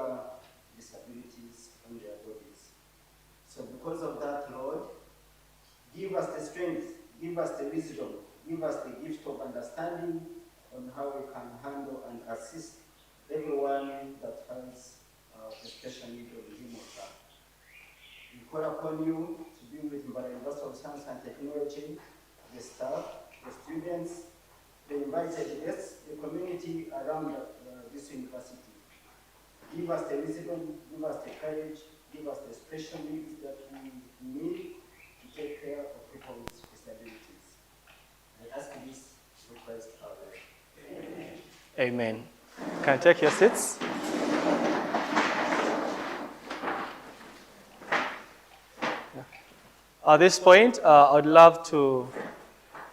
bear disabilities on their bodies. So because of that, Lord, give us the strength, give us the wisdom, give us the gift of understanding on how we can handle and assist everyone that has a special need of him or her. We call upon you to be with Mbarara University of Science and Technology, the staff, the students, the invited guests, the community around this university. Give us the wisdom, give us the courage, give us the special needs that we need to take care of people with disabilities. I ask this request our Lord. Amen. Can you take your seats? At this point, I'd love to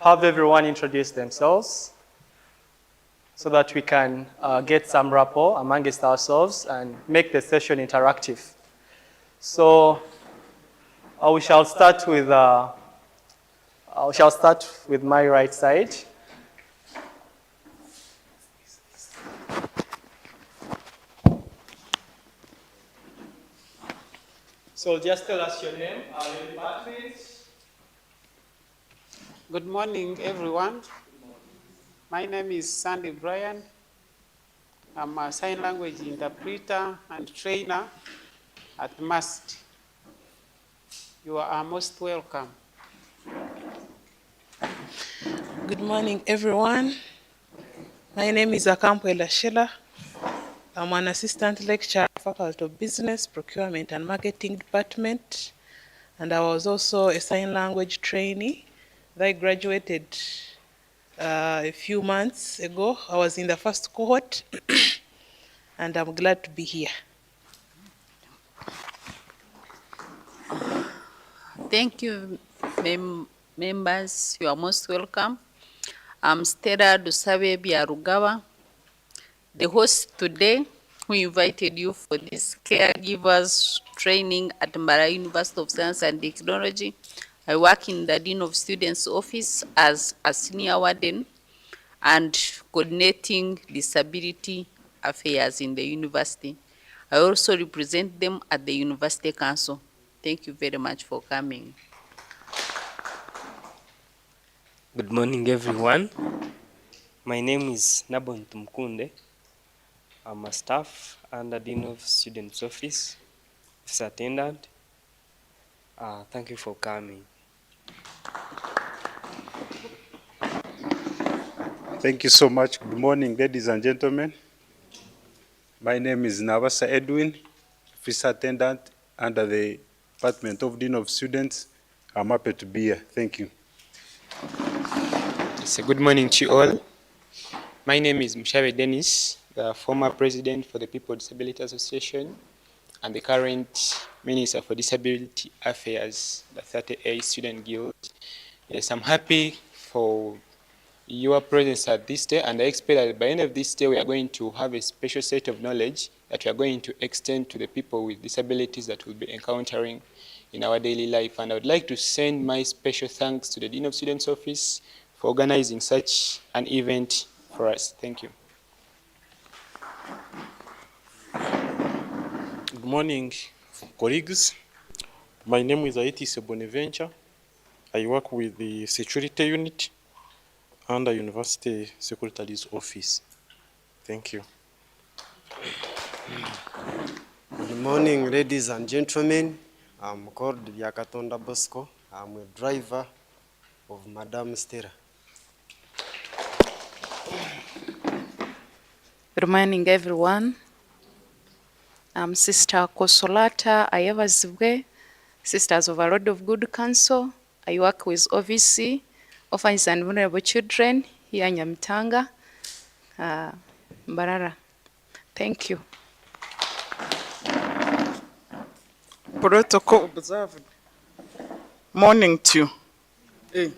have everyone introduce themselves so that we can get some rapport amongst ourselves and make the session interactive. So we shall start with my right side. So just tell us your name, your department. Good morning, everyone. My name is Sandy Bryan. I'm a sign language interpreter and trainer at MAST. You are most welcome. Good morning, everyone. My name is Akampwela Sheila. I'm an assistant lecturer at Faculty of Business, Procurement and Marketing Department. And I was also a sign language trainee. I graduated a few months ago. I was in the first cohort, and I'm glad to be here. Thank you, members. You are most welcome. I'm Stella Dusabe Biarugawa, the host today, who invited you for this caregivers training at Mbarara University of Science and Technology. I work in the Dean of Students office as a senior warden and coordinating disability affairs in the university. I also represent them at the University Council. Thank you very much for coming. Good morning, everyone. My name is Nabon Tumkunde. I'm a staff under Dean of Students Office, office attendant. Thank you for coming. Thank you so much. Good morning, ladies and gentlemen. My name is Navasa Edwin, office attendant under the Department of Dean of Students. I'm happy to be here. Thank you. So good morning to you all. My name is Mushabe Dennis, the former president for the Disabilities Association and the current Minister for Disability Affairs, the 30A Student Guild. Yes, I'm happy for your presence at this day, and I expect that by the end of this day we are going to have a special set of knowledge that we are going to extend to the people with disabilities that we'll be encountering in our daily life. And I would like to send my special thanks to the Dean of Students Office for organizing such an event for us. Thank you. Good morning, colleagues. My name is EYIT Bonaventure. I work with the security unit under University Secretary's Office. Thank you. Good morning, ladies and gentlemen. I'm called Yakatonda Bosco. I'm a driver of Madame Stella. Good morning, everyone. I'm Sister Kosolata Ayavazibwe, Sisters of a Lord of Good Counsel. I work with OVC, Orphans and Vulnerable Children, here in Nyamitanga, Mbarara. Thank you. Protocol observed. Morning to you.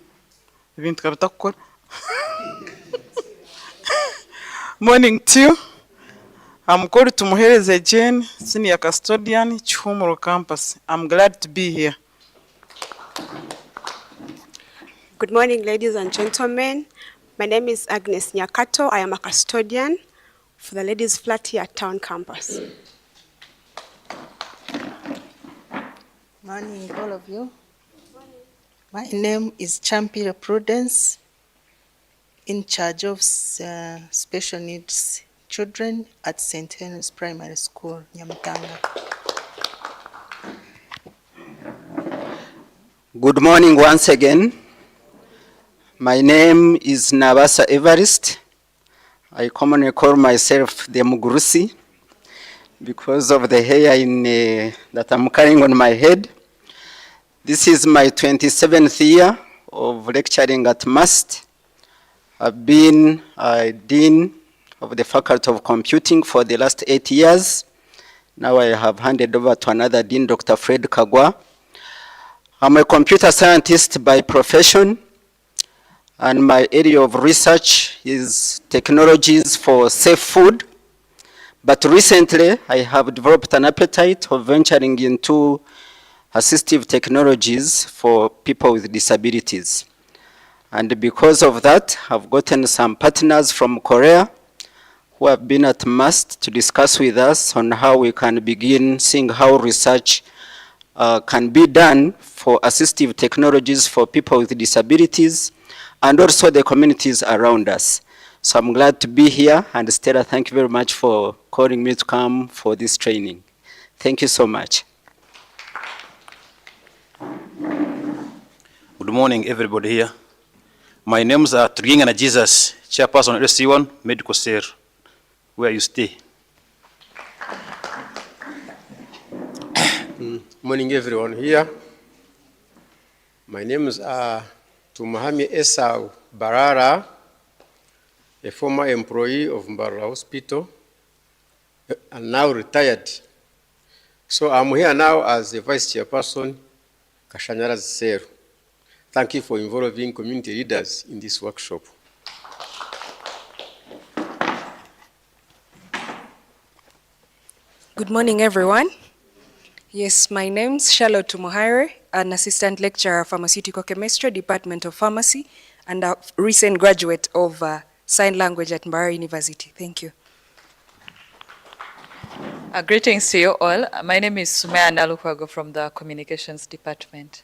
Morning to you. I'm called to Muhereze Jane, Senior Custodian, Chihumuro Campus. I'm glad to be here. Good morning, ladies and gentlemen. My name is Agnes Nyakato. I am a custodian for the ladies' flat here at Town Campus. Morning, all of you. My name is Champira Prudence, in charge of special needs children at St. Helens Primary School, Nyamutanga. Good morning once again. My name is Nabasa Evarist. I commonly call myself the Mugurusi because of the hair that I'm carrying on my head. This is my 27th year of lecturing at MUST. I've been Dean of the Faculty of Computing for the last 8 years. Now I have handed over to another Dean, Dr. Fred Kagwa. I'm a computer scientist by profession, and my area of research is technologies for safe food. But recently, I have developed an appetite of venturing into assistive technologies for people with disabilities. And because of that, I've gotten some partners from Korea who have been at MUST to discuss with us on how we can begin seeing how research can be done for assistive technologies for people with disabilities and also the communities around us. So I'm glad to be here, and Stella, thank you very much for calling me to come for this training. Thank you so much. Good morning, everybody here. My name is Trigingana Jesus, Chairperson of SC1 Medical Cell, where you stay. Morning, everyone here. My name is Tumahami Esau Barara, a former employee of Mbarara Hospital, and now retired. So I'm here now as the Vice Chairperson, Kashanyara's Cell. Thank you for involving community leaders in this workshop. Good morning, everyone. Yes, my name's Charlotte Tumuhaire, an assistant lecturer of pharmaceutical chemistry, Department of Pharmacy, and a recent graduate of sign language at Mbarara University. Thank you. Greetings to you all. My name is Sumaya Nalukwago from the Communications Department.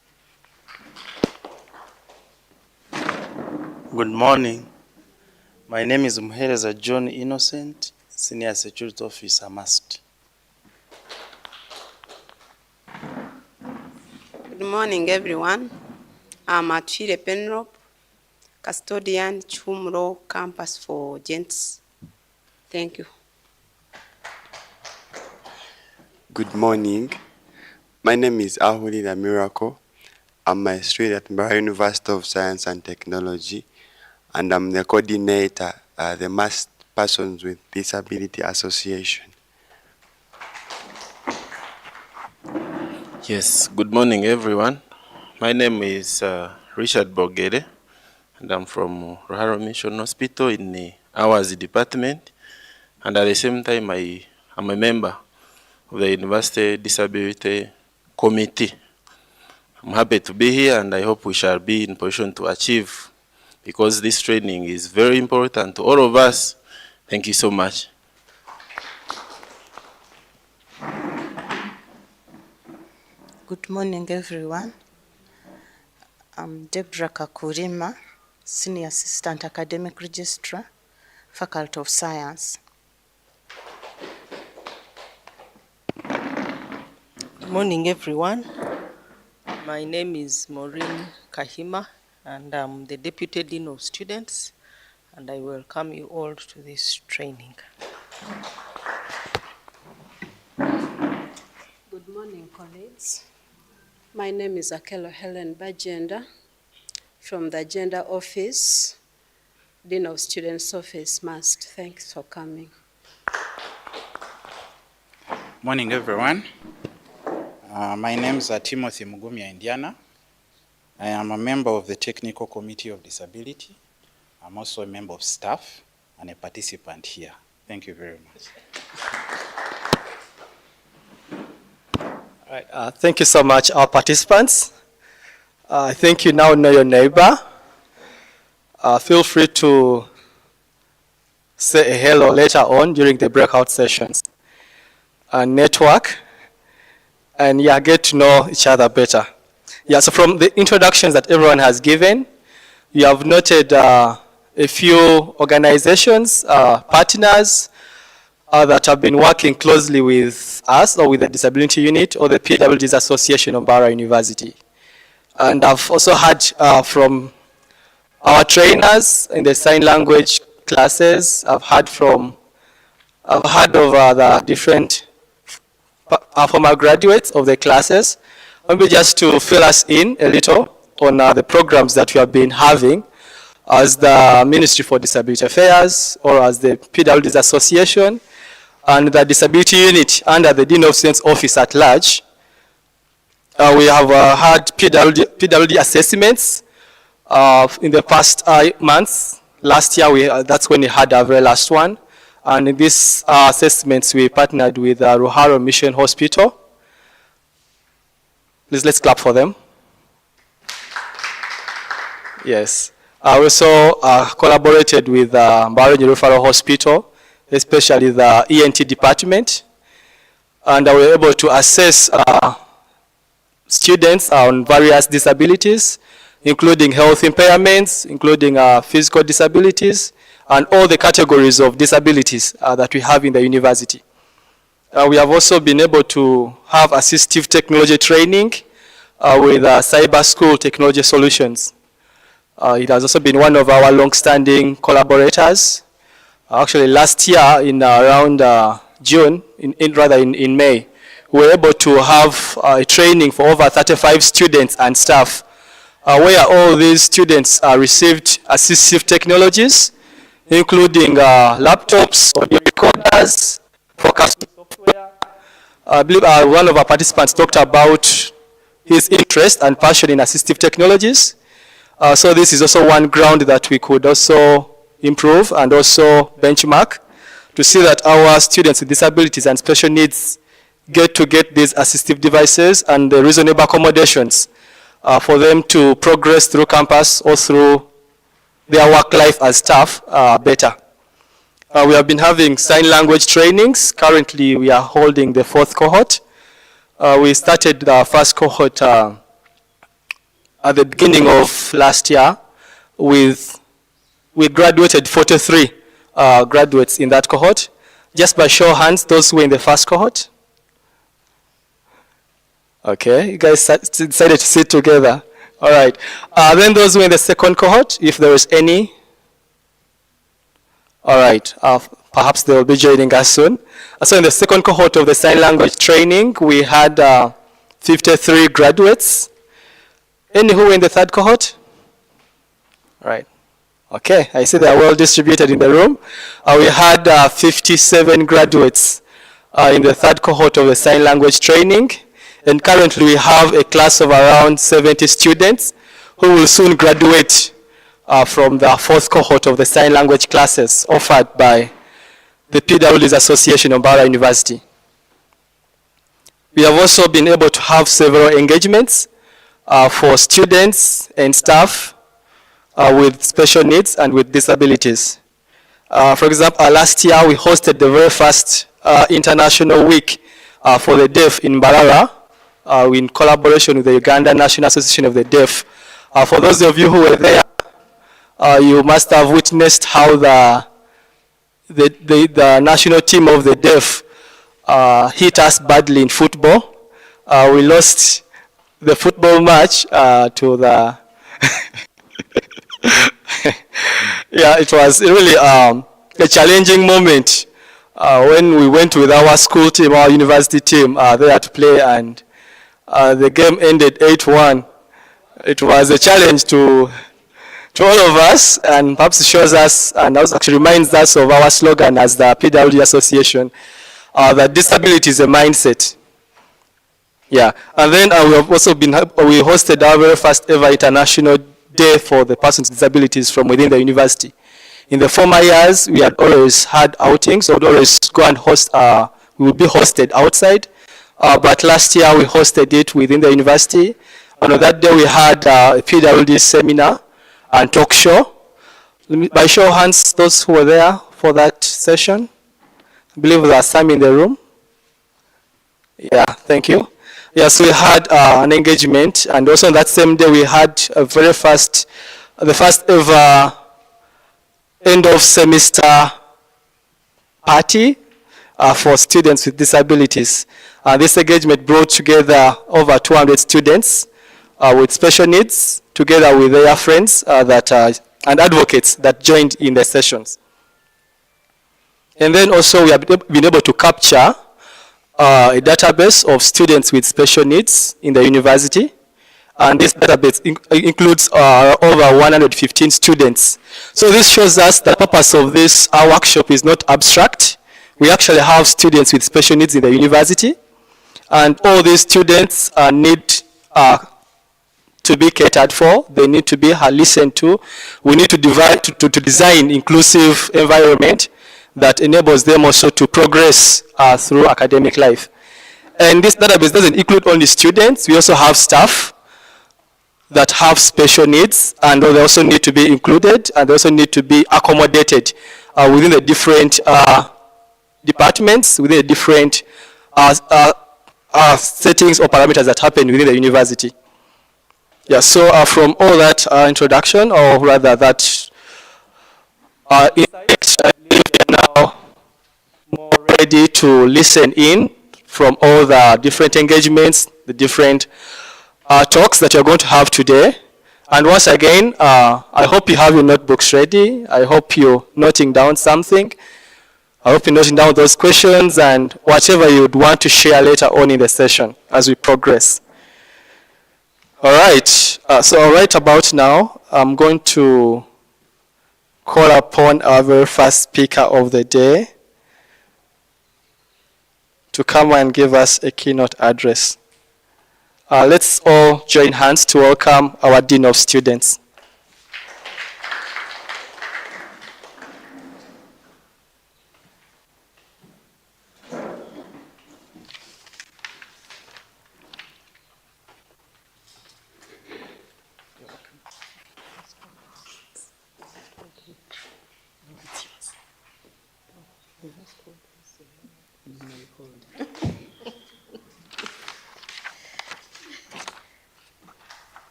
Good morning. My name is Muhereza John Innocent, Senior Security Officer, MUST. Good morning, everyone. I'm Atwile Penrop, custodian, Chumro campus for gents. Thank you. Good morning. My name is Ahulila Miracle. I'm a student at Mbarara University of Science and Technology, and I'm the coordinator at the MUST Persons with Disabilities Association. Yes, good morning, everyone. My name is Richard Bogere, and I'm from Ruharo Mission Hospital in the Hours Department, and at the same time, I'm a member of the University Disability Committee. I'm happy to be here, and I hope we shall be in position to achieve, because this training is very important to all of us. Thank you so much. Good morning, everyone. I'm Deborah Kakurima, Senior Assistant Academic Registrar, Faculty of Science. Good morning, everyone. My name is Maureen Kahima, and I'm the Deputy Dean of Students, and I welcome you all to this training. Good morning, colleagues. My name is Akelo Helen Bajenda from the Gender Office, Dean of Students Office, MUST. Thanks for coming. Morning, everyone. My name is Timothy Mugumya Indiana. I am a member of the Technical Committee of Disability. I'm also a member of staff and a participant here. Thank you very much. All right, thank you so much, our participants. I think you now know your neighbor. Feel free to say a hello later on during the breakout sessions. Network. and yeah, get to know each other better. Yeah, so from the introductions that everyone has given, you have noted a few organizations, partners that have been working closely with us or with the Disability Unit or the PWDs Association of Mbarara University. And I've also heard from our trainers in the sign language classes. I've heard of the different former graduates of the classes. Maybe just to fill us in a little on the programs that we have been having as the Ministry for Disability Affairs or as the PWDs Association and the Disability Unit under the Dean of Students Office at large. We have had PWD assessments in the past months. Last year, that's when we had our very last one. And in these assessments, we partnered with Ruharo Mission Hospital. Please, let's clap for them. Yes. We also collaborated with Mbarara University Hospital, especially the ENT department. And we were able to assess students on various disabilities, including health impairments, including physical disabilities, and all the categories of disabilities that we have in the university. We have also been able to have assistive technology training with Cyber School Technology Solutions. It has also been one of our long-standing collaborators. Actually, last year, in around June, in May, we were able to have a training for over 35 students and staff, where all these students received assistive technologies, including laptops, audio recorders, forecasting software. I believe one of our participants talked about his interest and passion in assistive technologies. So this is also one ground that we could also improve and also benchmark to see that our students with disabilities and special needs get these assistive devices and the reasonable accommodations for them to progress through campus or through their work life as staff better. We have been having sign language trainings. Currently, we are holding the 4th cohort. We started the first cohort at the beginning of last year. We graduated 43 graduates in that cohort. Just by show of hands, those who were in the first cohort. Okay, you guys decided to sit together. All right. Then those who were in the second cohort, if there is any. All right. Perhaps they will be joining us soon. So in the second cohort of the sign language training, we had 53 graduates. Any who were in the third cohort? All right. Okay, I see they are well distributed in the room. We had 57 graduates in the third cohort of the sign language training. And currently we have a class of around 70 students who will soon graduate from the 4th cohort of the sign language classes offered by the PWDs Association of Mbarara University. We have also been able to have several engagements for students and staff with special needs and with disabilities. For example, last year we hosted the very first International Week for the Deaf in Mbarara, in collaboration with the Uganda National Association of the Deaf. For those of you who were there, you must have witnessed how the national team of the Deaf hit us badly in football. We lost the football match to the... Yeah, it was really a challenging moment when we went with our school team, our university team there to play, and the game ended 8-1. It was a challenge to all of us, and perhaps shows us, and also actually reminds us of our slogan as the PWD Association, that disability is a mindset. Yeah, and then we have also we hosted our very first ever International Day for the persons with disabilities from within the university. In the former years, we had always had outings, so we'd always go and host, we would be hosted outside. But last year we hosted it within the university. And on that day we had a PWD seminar and talk show. By show of hands, those who were there for that session, I believe there are some in the room. Yeah, thank you. Yes, we had an engagement, and also on that same day we had the first ever end of semester party for students with disabilities. This engagement brought together over 200 students with special needs, together with their friends and advocates that joined in the sessions. And then also we have been able to capture a database of students with special needs in the university. And this database includes over 115 students. So this shows us the purpose of this workshop is not abstract. We actually have students with special needs in the university. And all these students need to be catered for. They need to be listened to. We need to design inclusive environment that enables them also to progress through academic life. And this database doesn't include only students. We also have staff that have special needs, and they also need to be included, and they also need to be accommodated within the different departments, within the different settings or parameters that happen within the university. Yeah, so from all that introduction, or rather that insight, I believe we are now more ready to listen in from all the different engagements, the different talks that you're going to have today. And once again, I hope you have your notebooks ready. I hope you're noting down something. I hope you're noting down those questions and whatever you'd want to share later on in the session as we progress. All right, so right about now, I'm going to call upon our very first speaker of the day to come and give us a keynote address. Let's all join hands to welcome our Dean of Students.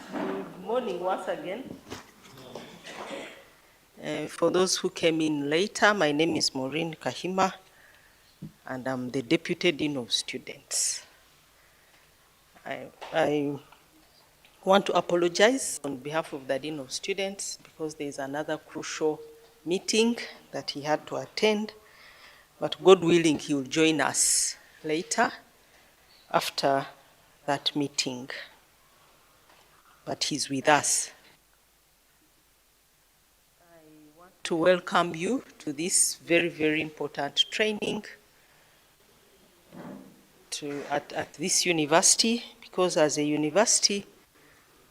Good morning once again. For those who came in later, my name is Maureen Kahima, and I'm the Deputy Dean of Students. I want to apologize on behalf of the Dean of Students because there's another crucial meeting that he had to attend, but God willing, he will join us later after that meeting. But he's with us. I want to welcome you to this very, very important training at this university, because as a university,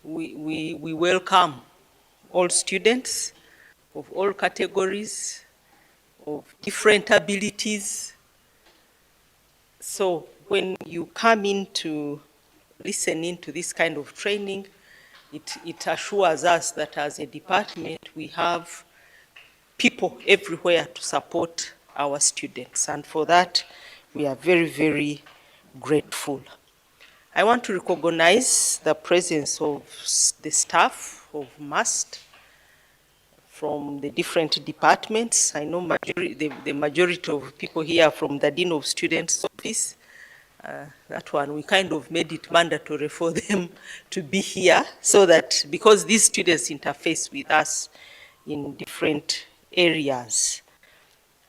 we welcome all students of all categories, of different abilities. So when you come in to listen in to this kind of training, it assures us that as a department, we have people everywhere to support our students. And for that, we are very, very grateful. I want to recognize the presence of the staff of MAST from the different departments. I know the majority of people here are from the Dean of Students office. That one, we kind of made it mandatory for them to be here so that, because these students interface with us in different areas.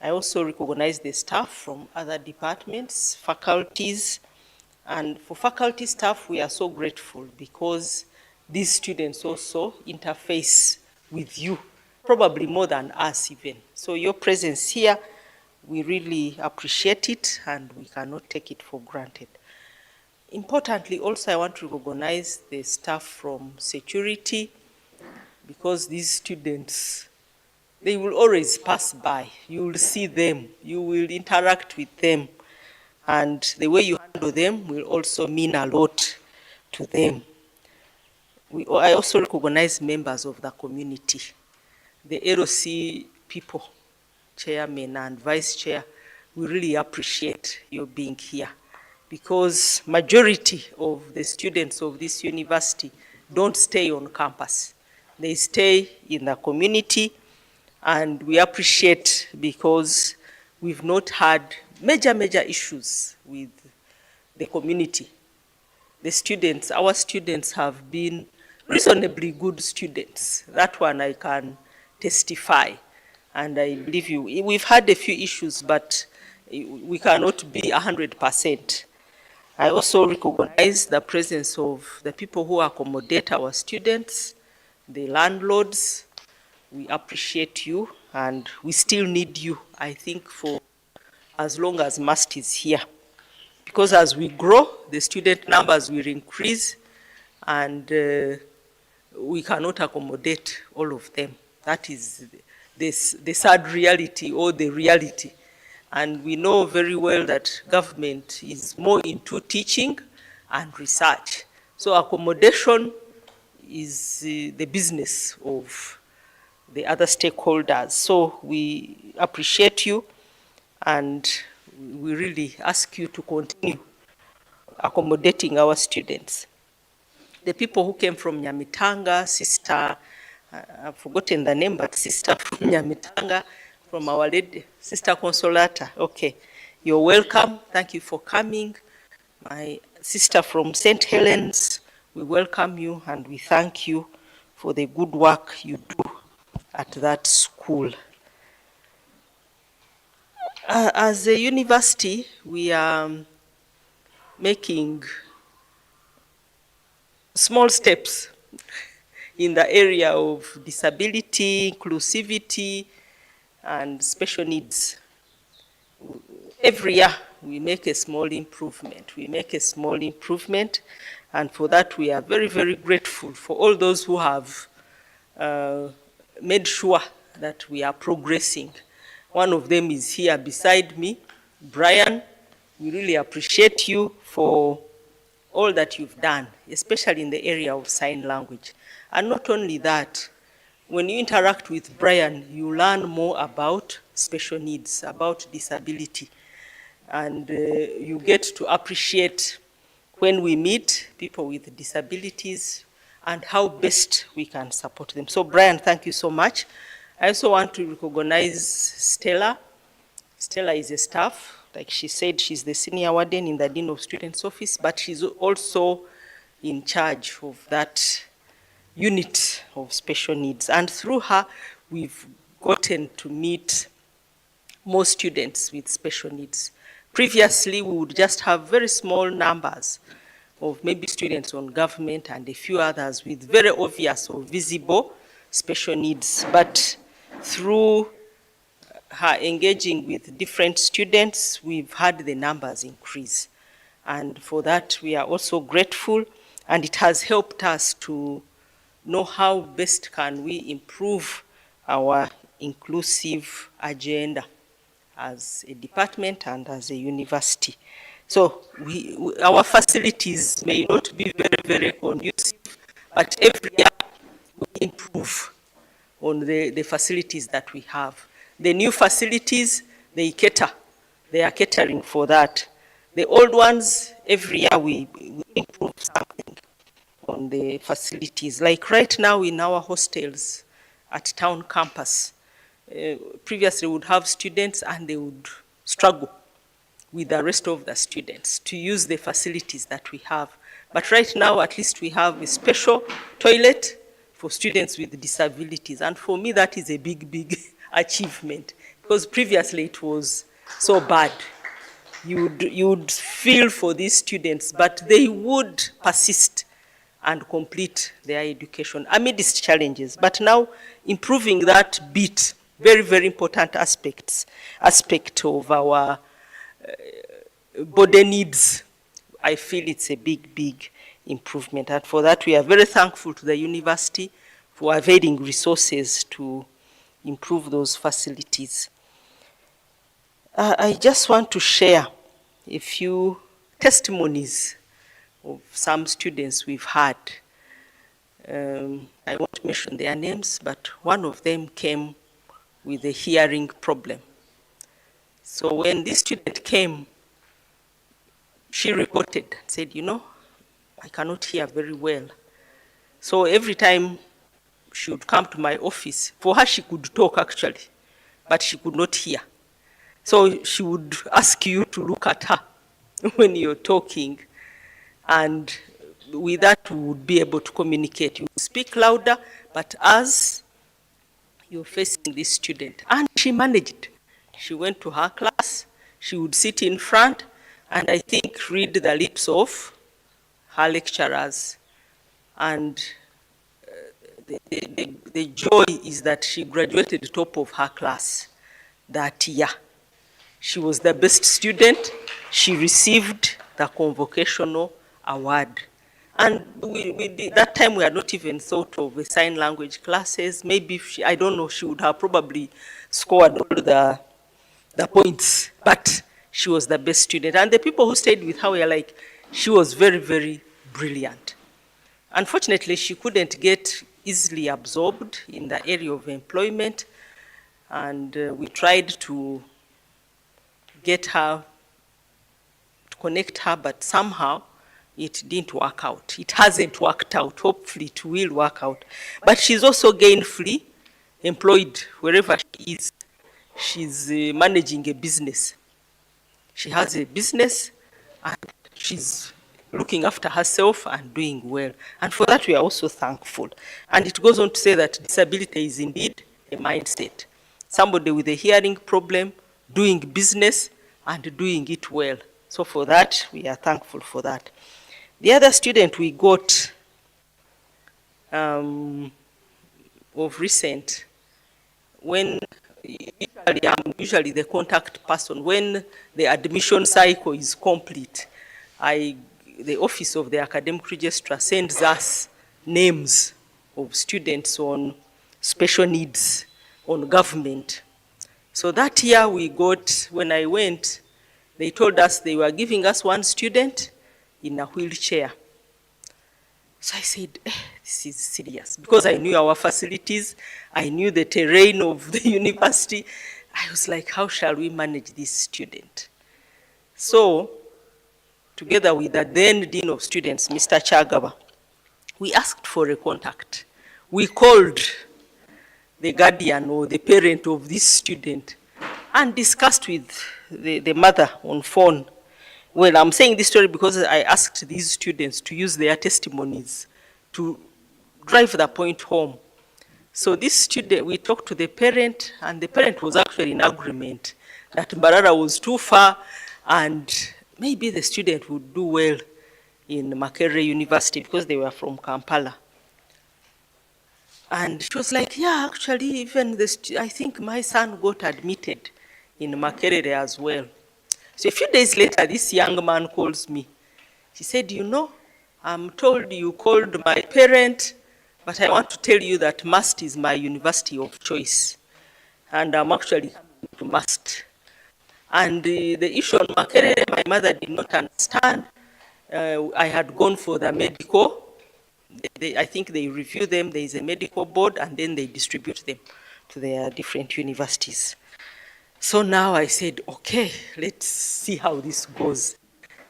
I also recognize the staff from other departments, faculties, and for faculty staff, we are so grateful because these students also interface with you, probably more than us even. So your presence here, we really appreciate it and we cannot take it for granted. Importantly, also I want to recognize the staff from security, because these students, they will always pass by. You will see them, you will interact with them, and the way you handle them will also mean a lot to them. I also recognize members of the community, the LOC people, chairman and vice chair. We really appreciate your being here. because majority of the students of this university don't stay on campus. They stay in the community, and we appreciate because we've not had major issues with the community. The students, our students have been reasonably good students. That one I can testify. And I believe you, we've had a few issues, but we cannot be 100%. I also recognize the presence of the people who accommodate our students, the landlords. We appreciate you, and we still need you, I think, for as long as MAST is here. Because as we grow, the student numbers will increase, and we cannot accommodate all of them. That is the sad reality, or the reality. And we know very well that government is more into teaching and research. So accommodation is the business of the other stakeholders. So we appreciate you, and we really ask you to continue accommodating our students. The people who came from Nyamitanga, sister, I've forgotten the name, but sister from Nyamitanga, from Our Lady, Sister Consolata. Okay, you're welcome. Thank you for coming. My sister from St. Helens, we welcome you and we thank you for the good work you do at that school. As a university, we are making small steps in the area of disability, inclusivity, and special needs. Every year, we make a small improvement. We make a small improvement, and for that, we are very grateful for all those who have made sure that we are progressing. One of them is here beside me, Brian. We really appreciate you for all that you've done, especially in the area of sign language. And not only that, when you interact with Brian, you learn more about special needs, about disability. And you get to appreciate when we meet people with disabilities and how best we can support them. So Brian, thank you so much. I also want to recognize Stella. Stella is a staff. Like she said, she's the senior warden in the Dean of Students office, but she's also in charge of that unit of special needs. And through her, we've gotten to meet more students with special needs. Previously, we would just have very small numbers of maybe students on government and a few others with very obvious or visible special needs. But through her engaging with different students, we've had the numbers increase. And for that, we are also grateful, and it has helped us to know how best can we improve our inclusive agenda as a department and as a university. So our facilities may not be very conducive, but every year we improve on the facilities that we have. The new facilities, they are catering for that. The old ones, every year we improve something on the facilities. Like right now in our hostels at town campus, previously we would have students and they would struggle with the rest of the students to use the facilities that we have. But right now, at least we have a special toilet for students with disabilities. And for me, that is a big achievement, because previously it was so bad. You would feel for these students, but they would persist and complete their education amidst challenges. But now, improving that bit, very important aspect of our body needs, I feel it's a big improvement. And for that, we are very thankful to the university for availing resources to improve those facilities. I just want to share a few testimonies of some students we've had. I won't mention their names, but one of them came with a hearing problem. So when this student came, she reported, said, you know, I cannot hear very well. So every time she would come to my office, for her she could talk actually, but she could not hear. So she would ask you to look at her when you're talking, and with that we would be able to communicate. You speak louder, but as you're facing this student, and she managed. She went to her class, she would sit in front, and I think read the lips of her lecturers. And the joy is that she graduated top of her class that year. She was the best student. She received the convocational award. And we did, that time we had not even thought of the sign language classes. Maybe, if she, I don't know, she would have probably scored all the points, but she was the best student. And the people who stayed with her were like, she was very, very brilliant. Unfortunately, she couldn't get easily absorbed in the area of employment, and we tried to get her, to connect her, but somehow it didn't work out. It hasn't worked out. Hopefully it will work out. But she's also gainfully employed wherever she is. She's managing a business. She has a business, and she's looking after herself and doing well. And for that, we are also thankful. And it goes on to say that disability is indeed a mindset. Somebody with a hearing problem, doing business, and doing it well. So for that, we are thankful for that. The other student we got of recent, when usually I'm usually the contact person, when the admission cycle is complete, the office of the academic registrar sends us names of students on special needs on government. So that year we got, when I went, they told us they were giving us one student in a wheelchair. So I said, this is serious, because I knew our facilities, I knew the terrain of the university. I was like, how shall we manage this student? So, together with the then Dean of Students, Mr. Chagaba, we asked for a contact. We called the guardian or the parent of this student and discussed with the mother on phone. Well, I'm saying this story because I asked these students to use their testimonies to drive the point home. So this student, we talked to the parent, and the parent was actually in agreement that Mbarara was too far, and maybe the student would do well in Makerere University because they were from Kampala. And she was like, yeah, actually, even I think my son got admitted in Makerere as well. So a few days later, this young man calls me. He said, you know, I'm told you called my parent, but I want to tell you that MUST is my university of choice. And I'm actually coming to MUST. And the issue on Makerere, my mother did not understand. I had gone for the medical. I think they review them, there is a medical board, and then they distribute them to their different universities. So now I said, okay, let's see how this goes.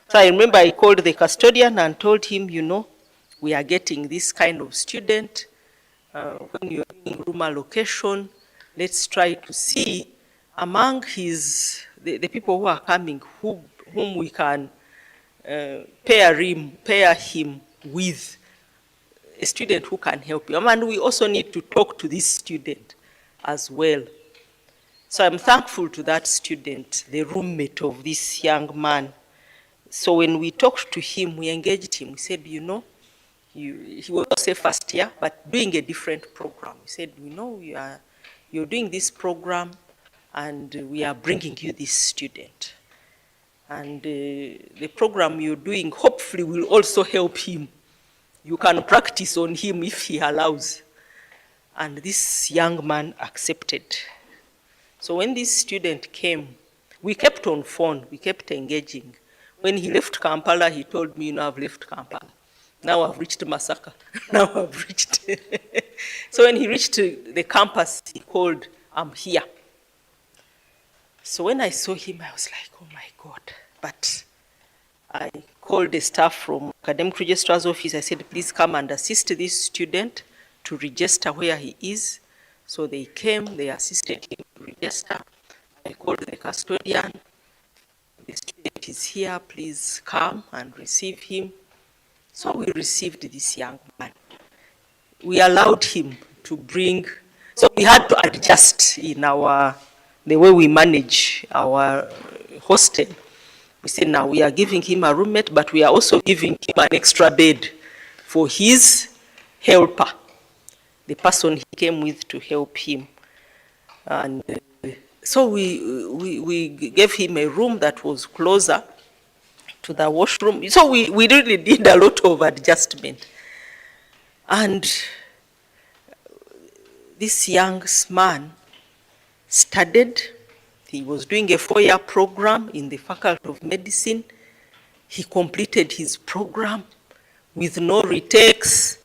So I remember I called the custodian and told him, you know, we are getting this kind of student. When you're doing room allocation, let's try to see among the people who are coming, whom we can pair him with a student who can help you. And we also need to talk to this student as well. So I'm thankful to that student, the roommate of this young man. So when we talked to him, we engaged him. We said, you know, he was also first year, but doing a different program. We said, you know, you're doing this program, and we are bringing you this student. And the program you're doing hopefully will also help him. You can practice on him if he allows. And this young man accepted. So when this student came, we kept on phone, we kept engaging. When he left Kampala, he told me, you know, I've left Kampala. Now I've reached Masaka. Now I've reached. So when he reached the campus, he called, I'm here. So when I saw him, I was like, oh my God. But I called the staff from Academic Registrar's office. I said, please come and assist this student to register where he is. So they came, they assisted him to register. I called the custodian. The student is here, please come and receive him. So we received this young man. We allowed him to bring, so we had to adjust in the way we manage our hostel. We said now we are giving him a roommate, but we are also giving him an extra bed for his helper, the person he came with to help him. And so we gave him a room that was closer to the washroom. So we really did a lot of adjustment. And this young man studied. He was doing a 4-year program in the Faculty of Medicine. He completed his program with no retakes,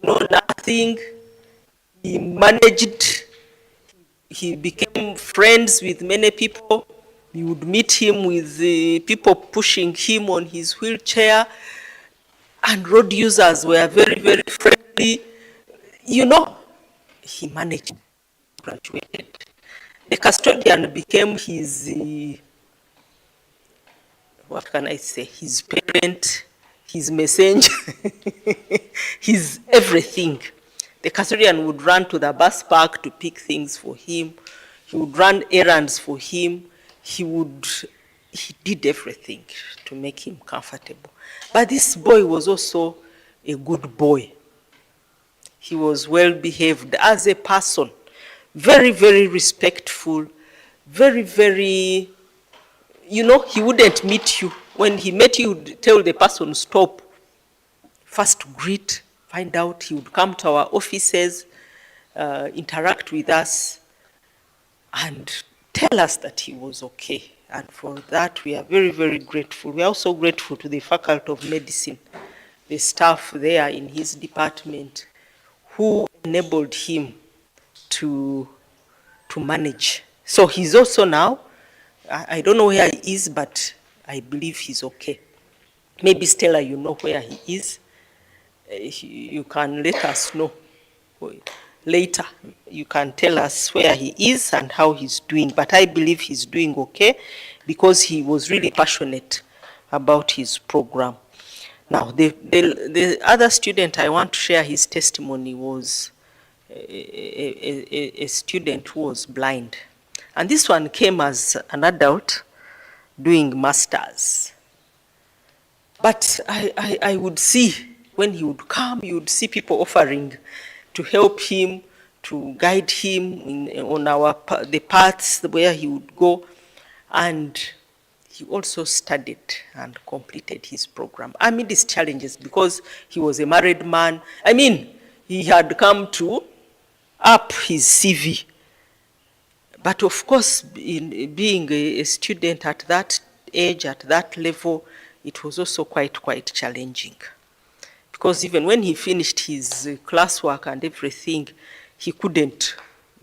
no nothing. He managed. He became friends with many people. You would meet him with people pushing him on his wheelchair. And road users were very, very friendly. You know, he managed, graduated. The custodian became his, what can I say, his parent, his messenger, his everything. The custodian would run to the bus park to pick things for him. He would run errands for him. He did everything to make him comfortable. But this boy was also a good boy. He was well behaved as a person. Very, very respectful, very, very, you know, he wouldn't meet you. When he met you, he would tell the person, stop, first greet, find out. He would come to our offices, interact with us, and tell us that he was okay. And for that, we are very, very grateful. We are also grateful to the Faculty of Medicine, the staff there in his department, who enabled him to manage. So he's also now, I don't know where he is, but I believe he's okay. Maybe Stella, you know where he is. You can let us know later. You can tell us where he is and how he's doing. But I believe he's doing okay because he was really passionate about his program. Now, the other student I want to share his testimony was a student who was blind. And this one came as an adult doing masters. But I would see, when he would come, you would see people offering to help him, to guide him on the paths where he would go. And he also studied and completed his program amid these challenges because he was a married man. I mean, he had come to up his CV. But of course, in being a student at that age, at that level, it was also quite challenging. Because even when he finished his classwork and everything, he couldn't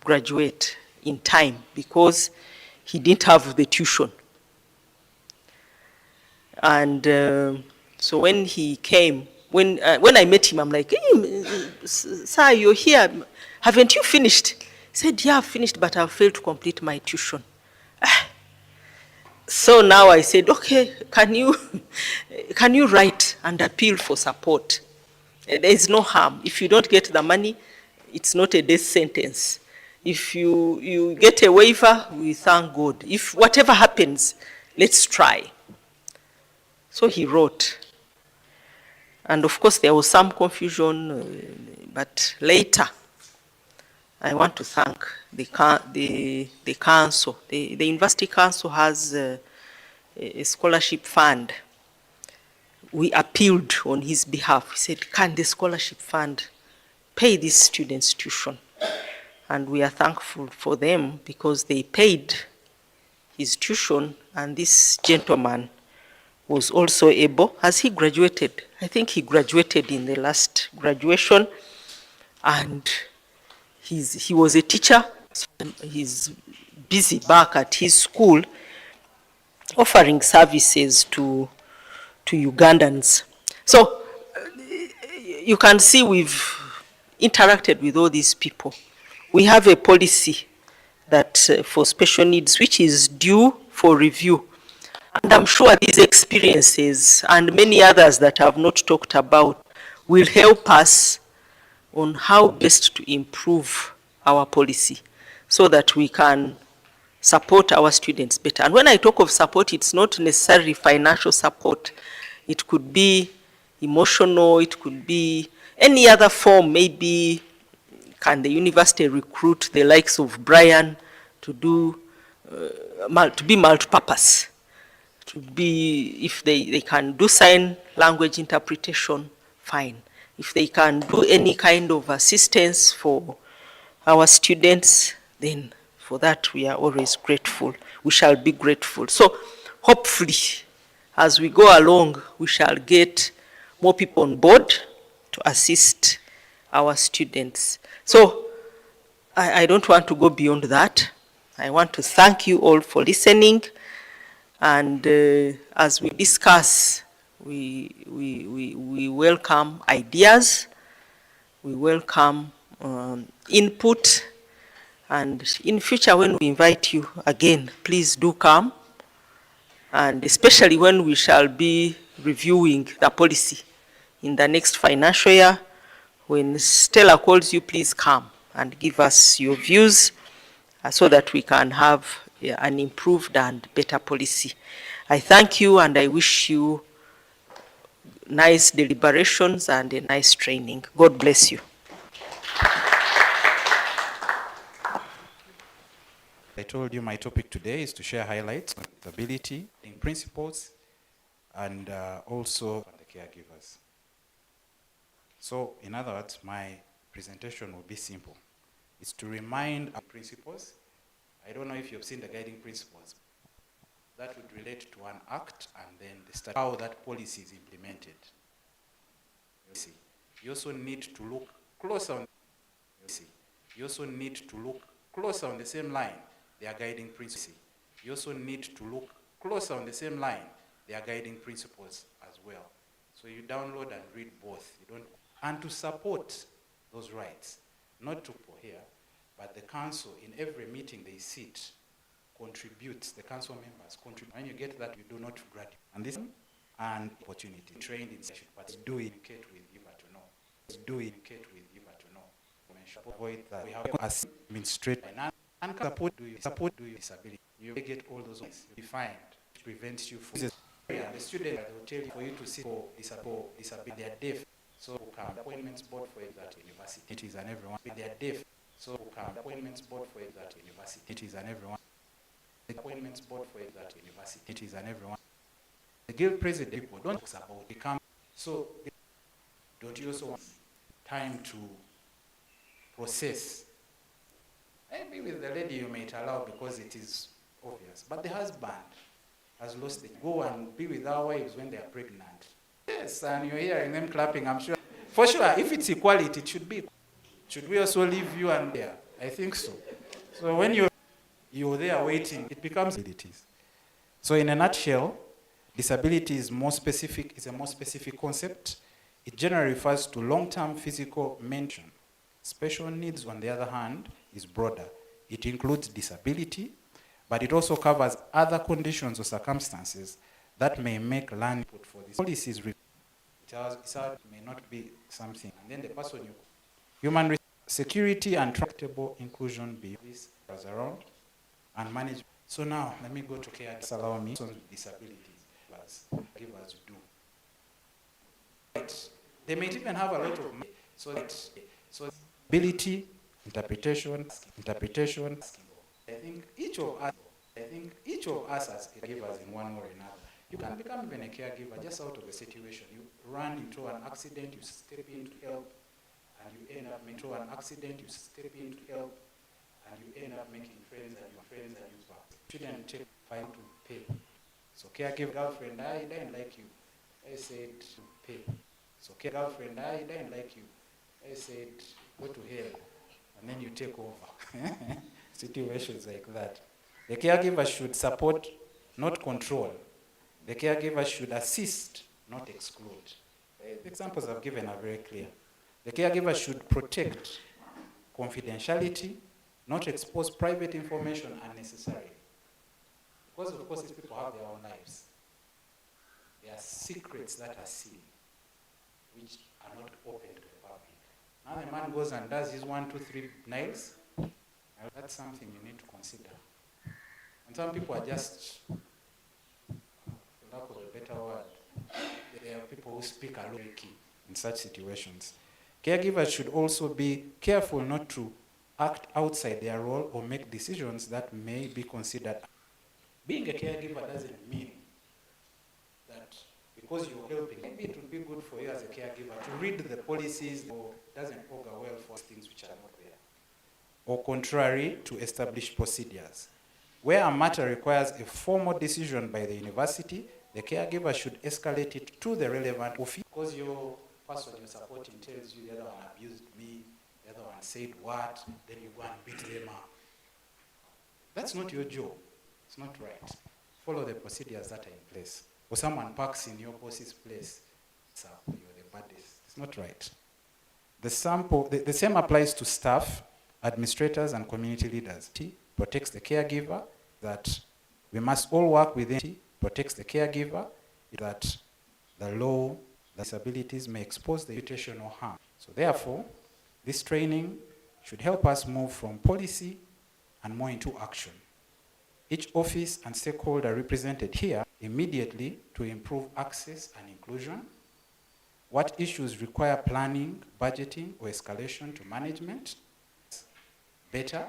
graduate in time because he didn't have the tuition. And so when he came, when I met him, I'm like, hey, sir, you're here. Haven't you finished? He said, yeah, I've finished, but I've failed to complete my tuition. So now I said, okay, can you write and appeal for support? There is no harm. If you don't get the money, it's not a death sentence. If you get a waiver, we thank God. If whatever happens, let's try. So he wrote. And of course, there was some confusion, but later, I want to thank the council. The university council has a scholarship fund. We appealed on his behalf. He said, can the scholarship fund pay this student's tuition? And we are thankful for them because they paid his tuition, and this gentleman was also able, as he graduated, I think he graduated in the last graduation, and he was a teacher, so he's busy back at his school offering services to Ugandans. So you can see we've interacted with all these people. We have a policy that for special needs, which is due for review. And I'm sure these experiences and many others that I've not talked about will help us on how best to improve our policy so that we can support our students better. And when I talk of support, it's not necessarily financial support. It could be emotional, it could be any other form. Maybe can the university recruit the likes of Brian to do, to be multi-purpose, to be, if they can do sign language interpretation, fine. If they can do any kind of assistance for our students, then for that we are always grateful. We shall be grateful. So hopefully, as we go along, we shall get more people on board to assist our students. So I don't want to go beyond that. I want to thank you all for listening. And as we discuss, we welcome ideas, we welcome input, and in future when we invite you again, please do come, and especially when we shall be reviewing the policy in the next financial year. When Stella calls you, please come and give us your views so that we can have an improved and better policy. I thank you and I wish you nice deliberations and a nice training. God bless you. I told you my topic today is to share highlights on disability in principles and also on the caregivers. So in other words, my presentation will be simple. It's to remind our principles. I don't know if you've seen the guiding principles. That would relate to an act and then how that policy is implemented. You also need to look closer on the same line. They are guiding principles. You also need to look closer on the same line. They are guiding principles as well. So you download and read both. You don't, and to support those rights, not to put here, but the council in every meeting they sit contributes. The council members contribute. When you get that, you do not graduate. And this and opportunity trained in session, but do educate with you to know. Do educate with you to know. Avoid that. We have administrate and support do your disability. You get all those ones defined, which prevents you from the student will tell you for you to see for disability. They are deaf. So come appointments board for that university. It is an everyone. They are deaf. So come appointments board for that university. It is an everyone. The appointments board for that university. It is an everyone. The guild president people don't talk about become. So don't you also want time to process? Maybe with the lady you might allow because it is obvious. But the husband has lost it. Go and be with our wives when they are pregnant. Yes, and you're hearing them clapping, I'm sure. For sure, if it's equality, it should be. Should we also leave you and there? I think so. So when you're there waiting, it becomes disabilities. So in a nutshell, disability is a more specific concept. It generally refers to long-term physical mention. Special needs, on the other hand, is broader. It includes disability, but it also covers other conditions or circumstances that may make learning for these policies. It may not be something. And then the person human security and tractable inclusion be this around and manage. So now let me go to care. Allow me with disabilities as givers do. Right. They may even have a lot of money. So ability, interpretation. I think each of us as caregivers in one way or another. You can become even a caregiver just out of a situation. You run into an accident, you step in to help, and you end up into an accident, you step in to help, and you end up making friends and your friends and you back. Shouldn't take time to pay. So caregiver girlfriend, I didn't like you. I said pay. So girlfriend, I didn't like you. I said go to hell, and then you take over. Situations like that. The caregiver should support, not control. The caregiver should assist, not exclude. The examples I've given are very clear. The caregiver should protect confidentiality, not expose private information unnecessarily. Because of course these people have their own lives. There are secrets that are seen, which are not open to the public. Now the man goes and does his 1, 2, 3 nails. That's something you need to consider. And some people are just, for lack of a better word, there are people who speak a low key in such situations. Caregivers should also be careful not to act outside their role or make decisions that may be considered. Being a caregiver doesn't mean that because you're helping, maybe it would be good for you as a caregiver to read the policies or doesn't augur well for things which are not there. Or contrary to established procedures. Where a matter requires a formal decision by the university, the caregiver should escalate it to the relevant office. Because your person you're supporting tells you the other one abused me, the other one said what, then you go and beat them up. That's not your job. It's not right. Follow the procedures that are in place. Or someone parks in your boss's place, so you're the baddest. It's not right. The same applies to staff, administrators, and community leaders. It protects the caregiver, that we must all work within it, protects the caregiver, that the law, the disabilities may expose the reputation or harm. So therefore, this training should help us move from policy and more into action. Each office and stakeholder represented here immediately to improve access and inclusion. What issues require planning, budgeting, or escalation to management? Better.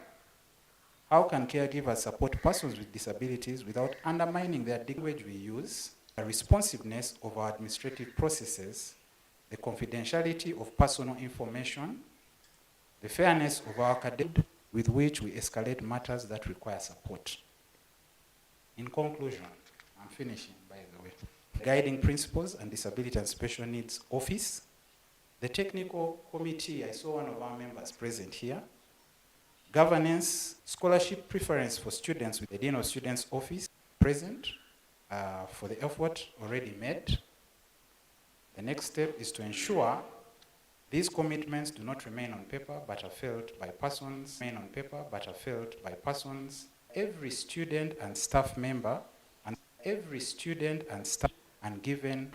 How can caregivers support persons with disabilities without undermining their language we use? The responsiveness of our administrative processes, the confidentiality of personal information, the fairness of our academic with which we escalate matters that require support. In conclusion, I'm finishing, by the way. Guiding Principles and Disability and Special Needs Office. The Technical Committee, I saw one of our members present here. Governance, Scholarship Preference for Students with the Dean of Students Office present for the effort already made. The next step is to ensure these commitments do not remain on paper but are felt by persons, every student and staff member, and given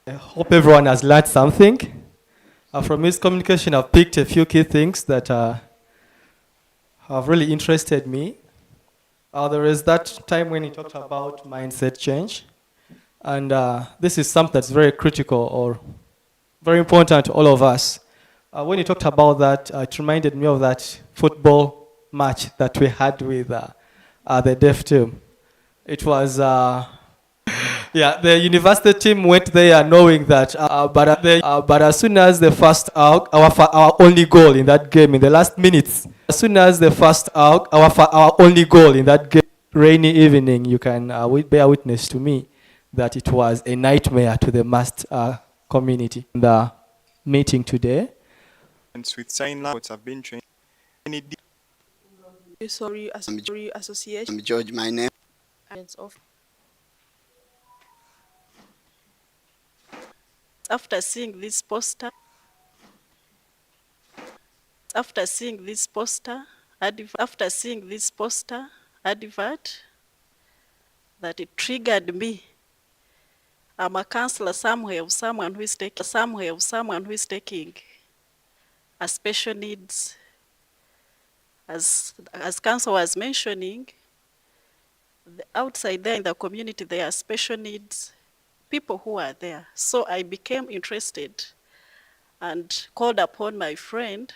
I hope everyone has learned something. From his communication, I've picked a few key things that have really interested me. There is that time when he talked about mindset change. And this is something that's very critical or very important to all of us. When he talked about that, it reminded me of that football match that we had with the deaf team. It was, the university team went there knowing that, but as soon as the first out, our only goal in that game in the last minutes, as soon as the first out, our only goal in that game, rainy evening, you can bear witness to me that it was a nightmare to the masked community. The meeting today. And with sign language have been trained. Association. I'm George, my name. After seeing this poster, advert, that it triggered me. I'm a counselor somewhere of someone who is taking a special needs. As council was mentioning, outside there in the community, there are special needs people who are there. So I became interested and called upon my friend.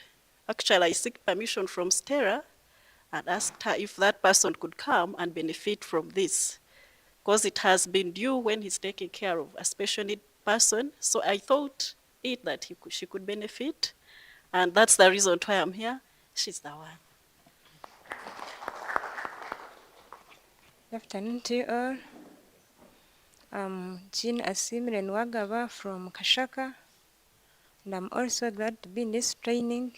Actually, I seek permission from Stella and asked her if that person could come and benefit from this, because it has been due when he's taking care of a special need person. So I thought that she could benefit, and that's the reason why I'm here. She's the one. Good afternoon to you all. I'm Jean Asimile Nwagaba from Kashaka, and I'm also glad to be in this training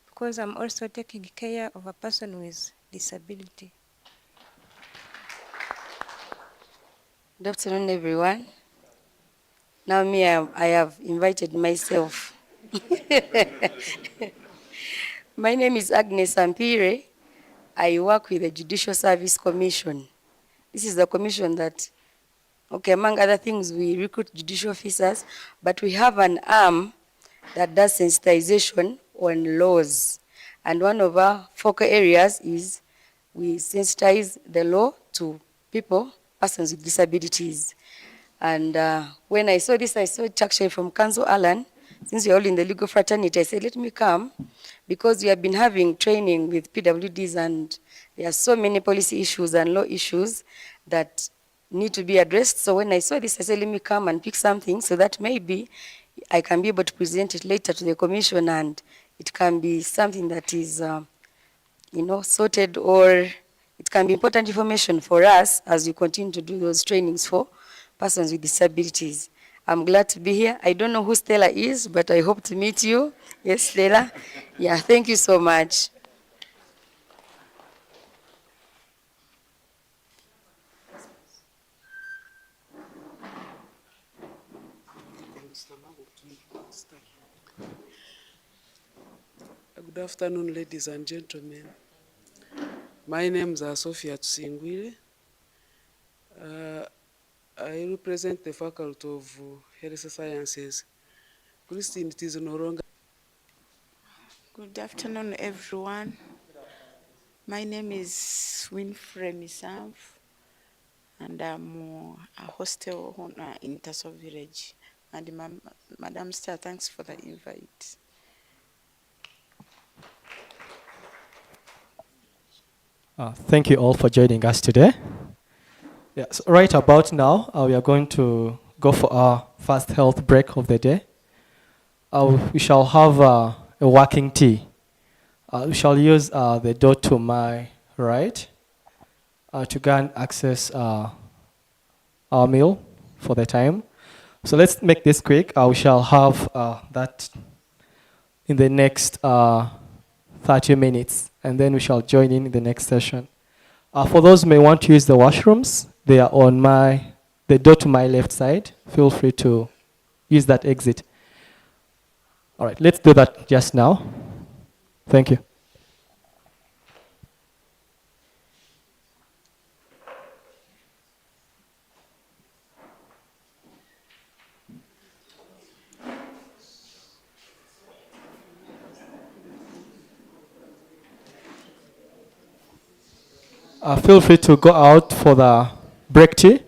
because I'm also taking care of a person with disability. Good afternoon, everyone. Now I have invited myself. My name is Agnes Ampire. I work with the Judicial Service Commission. This is the commission that, okay, among other things, we recruit judicial officers, but we have an arm that does sensitization on laws. And one of our focal areas is we sensitize the law to people, persons with disabilities. And when I saw this, I saw it actually from Council Alan. Since we're all in the legal fraternity, I said, let me come, because we have been having training with PWDs, and there are so many policy issues and law issues that need to be addressed. So when I saw this, I said, let me come and pick something so that maybe I can be able to present it later to the commission, and it can be something that is, sorted, or it can be important information for us as we continue to do those trainings for persons with disabilities. I'm glad to be here. I don't know who Stella is, but I hope to meet you. Yes, Stella. Yeah, thank you so much. Good afternoon, ladies and gentlemen. My name is Sophia Tsingwile. I represent the Faculty of Health Sciences. Christine, it is no longer. Good afternoon, everyone. My name is Winfrey Misamf, and I'm a hostel owner in Tasso Village. And Madam Star, thanks for the invite. Thank you all for joining us today. Yes, right about now, we are going to go for our first health break of the day. We shall have a working tea. We shall use the door to my right to go and access our meal for the time. So let's make this quick. We shall have that in the next 30 minutes, and then we shall join in the next session. For those who may want to use the washrooms, they are on the door to my left side. Feel free to use that exit. All right, let's do that just now. Thank you. Feel free to go out for the break tea.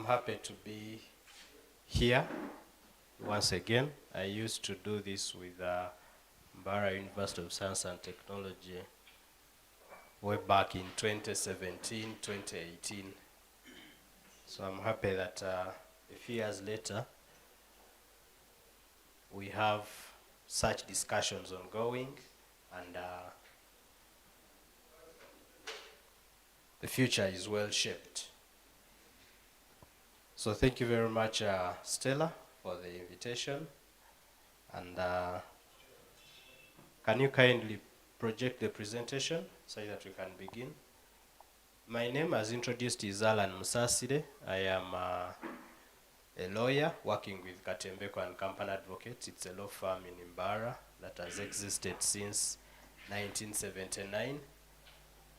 happy to be here once again. I used to do this with Mbarara University of Science and Technology way back in 2017, 2018. So I'm happy that a few years later, we have such discussions ongoing, and the future is well shaped. So thank you very much, Stella, for the invitation. And can you kindly project the presentation so that we can begin? My name, as introduced, is Alan Musasire. I am a lawyer working with Katembeko and Company Advocates. It's a law firm in Mbarara that has existed since 1979.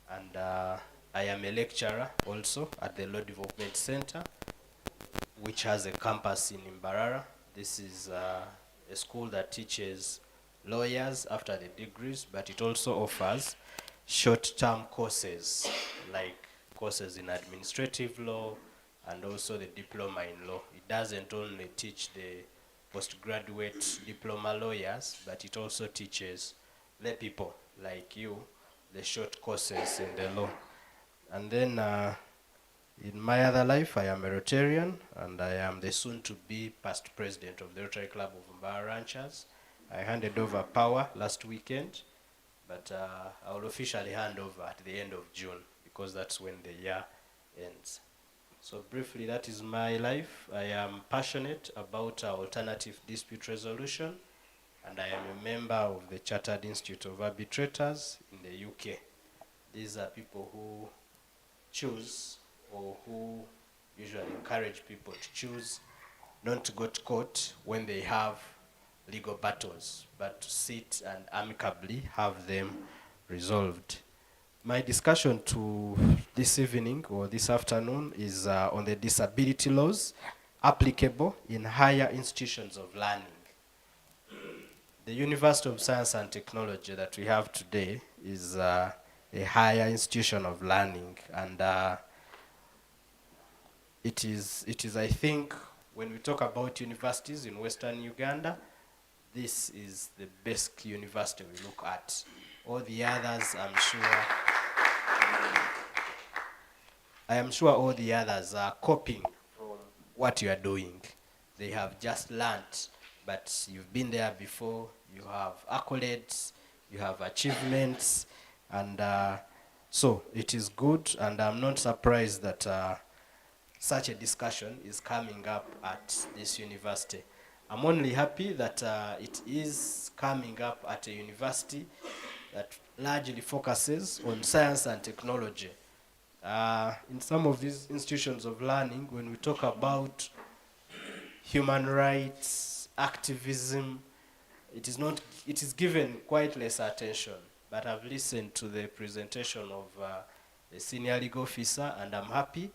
And I am a lecturer also at the Law Development Center, which has a campus in Mbarara. This is a school that teaches lawyers after the degrees, but it also offers short-term courses, like courses in administrative law and also the diploma in law. It doesn't only teach the postgraduate diploma lawyers, but it also teaches lay people like you the short courses in the law. And then in my other life, I am a Rotarian, and I am the soon-to-be past president of the Rotary Club of Mbarara Ranchers. I handed over power last weekend, but I will officially hand over at the end of June, because that's when the year ends. So briefly, that is my life. I am passionate about alternative dispute resolution, and I am a member of the Chartered Institute of Arbitrators in the UK. These are people who choose, or who usually encourage people to choose not to go to court when they have legal battles, but to sit and amicably have them resolved. My discussion to this evening or this afternoon is on the disability laws applicable in higher institutions of learning. The University of Science and Technology that we have today is a higher institution of learning, and it is, I think, when we talk about universities in Western Uganda, this is the best university we look at. All the others, I am sure all the others are copying from what you are doing. They have just learnt, but you've been there before, you have accolades, you have achievements, and so it is good, and I'm not surprised that such a discussion is coming up at this university. I'm only happy that it is coming up at a university that largely focuses on science and technology. In some of these institutions of learning, when we talk about human rights, activism, it is given quite less attention. But I've listened to the presentation of the senior legal officer, and I'm happy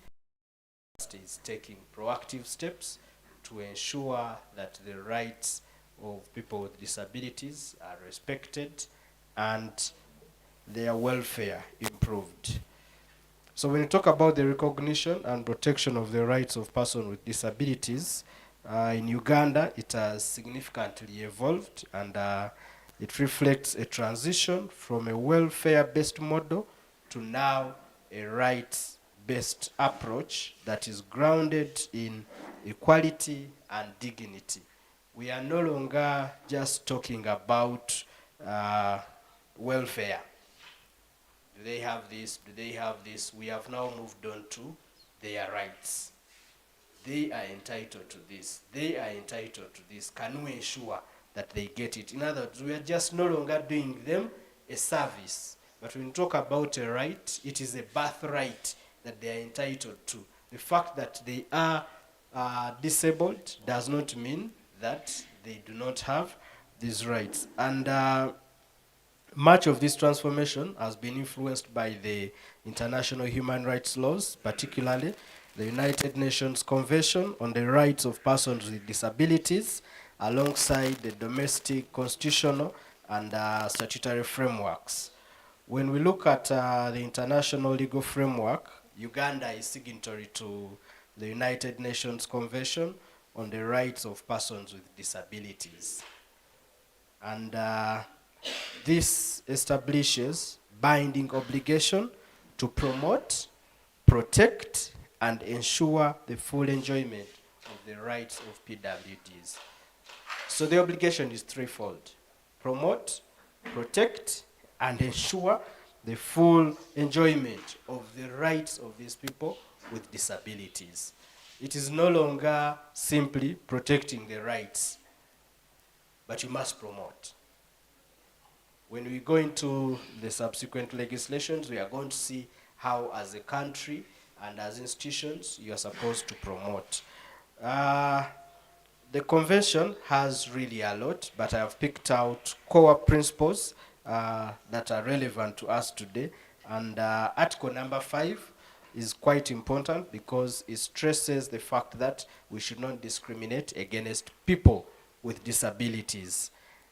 is taking proactive steps to ensure that the rights of people with disabilities are respected and their welfare improved. So when you talk about the recognition and protection of the rights of persons with disabilities, in Uganda it has significantly evolved, and it reflects a transition from a welfare-based model to now a rights-based approach that is grounded in equality and dignity. We are no longer just talking about welfare. Do they have this? Do they have this? We have now moved on to their rights. They are entitled to this. They are entitled to this. Can we ensure that they get it? In other words, we are just no longer doing them a service. But when we talk about a right, it is a birthright that they are entitled to. The fact that they are disabled does not mean that they do not have these rights. And much of this transformation has been influenced by the international human rights laws, particularly the United Nations Convention on the Rights of Persons with Disabilities, alongside the domestic, constitutional, and statutory frameworks. When we look at the international legal framework, Uganda is signatory to the United Nations Convention on the Rights of Persons with Disabilities. And this establishes binding obligation to promote, protect, and ensure the full enjoyment of the rights of PWDs. So the obligation is threefold: promote, protect, and ensure the full enjoyment of the rights of these people with disabilities. It is no longer simply protecting the rights, but you must promote. When we go into the subsequent legislations, we are going to see how, as a country and as institutions, you are supposed to promote. The convention has really a lot, but I have picked out core principles that are relevant to us today. And Article number 5 is quite important because it stresses the fact that we should not discriminate against people with disabilities.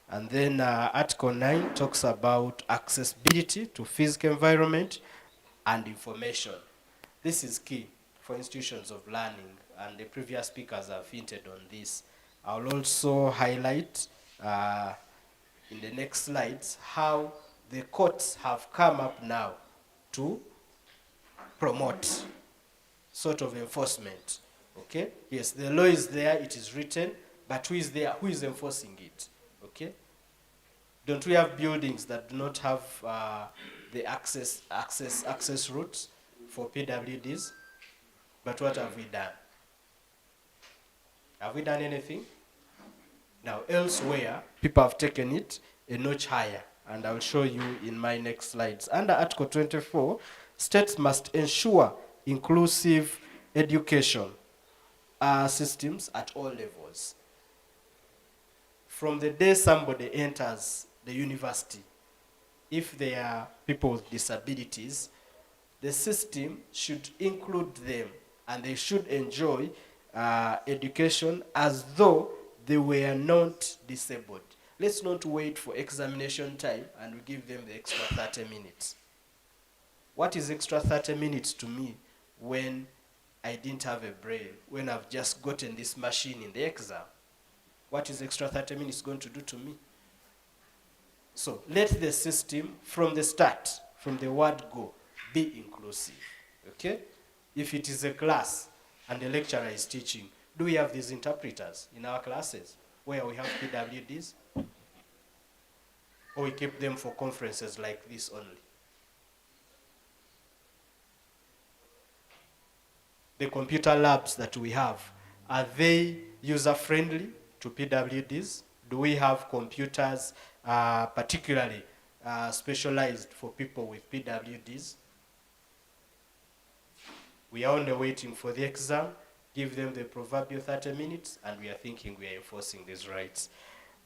And then Article 9 talks about accessibility to physical environment and information. This is key for institutions of learning, and the previous speakers have hinted on this. I'll also highlight in the next slides how the courts have come up now to promote sort of enforcement. Okay? Yes, the law is there, it is written, but who is there? Who is enforcing it? Okay? Don't we have buildings that do not have the access routes for PWDs? But what have we done? Have we done anything? Now, elsewhere, people have taken it a notch higher, and I'll show you in my next slides. Under Article 24, states must ensure inclusive education systems at all levels. From the day somebody enters the university, if they are people with disabilities, the system should include them, and they should enjoy education as though they were not disabled. Let's not wait for examination time and we give them the extra 30 minutes. What is extra 30 minutes to me when I didn't have a brain, when I've just gotten this machine in the exam? What is extra 30 minutes going to do to me? So let the system, from the start, from the word go, be inclusive. Okay? If it is a class and the lecturer is teaching, do we have these interpreters in our classes where we have PWDs? Or we keep them for conferences like this only? The computer labs that we have, are they user-friendly to PWDs? Do we have computers particularly specialized for people with PWDs? We are only waiting for the exam, give them the proverbial 30 minutes, and we are thinking we are enforcing these rights.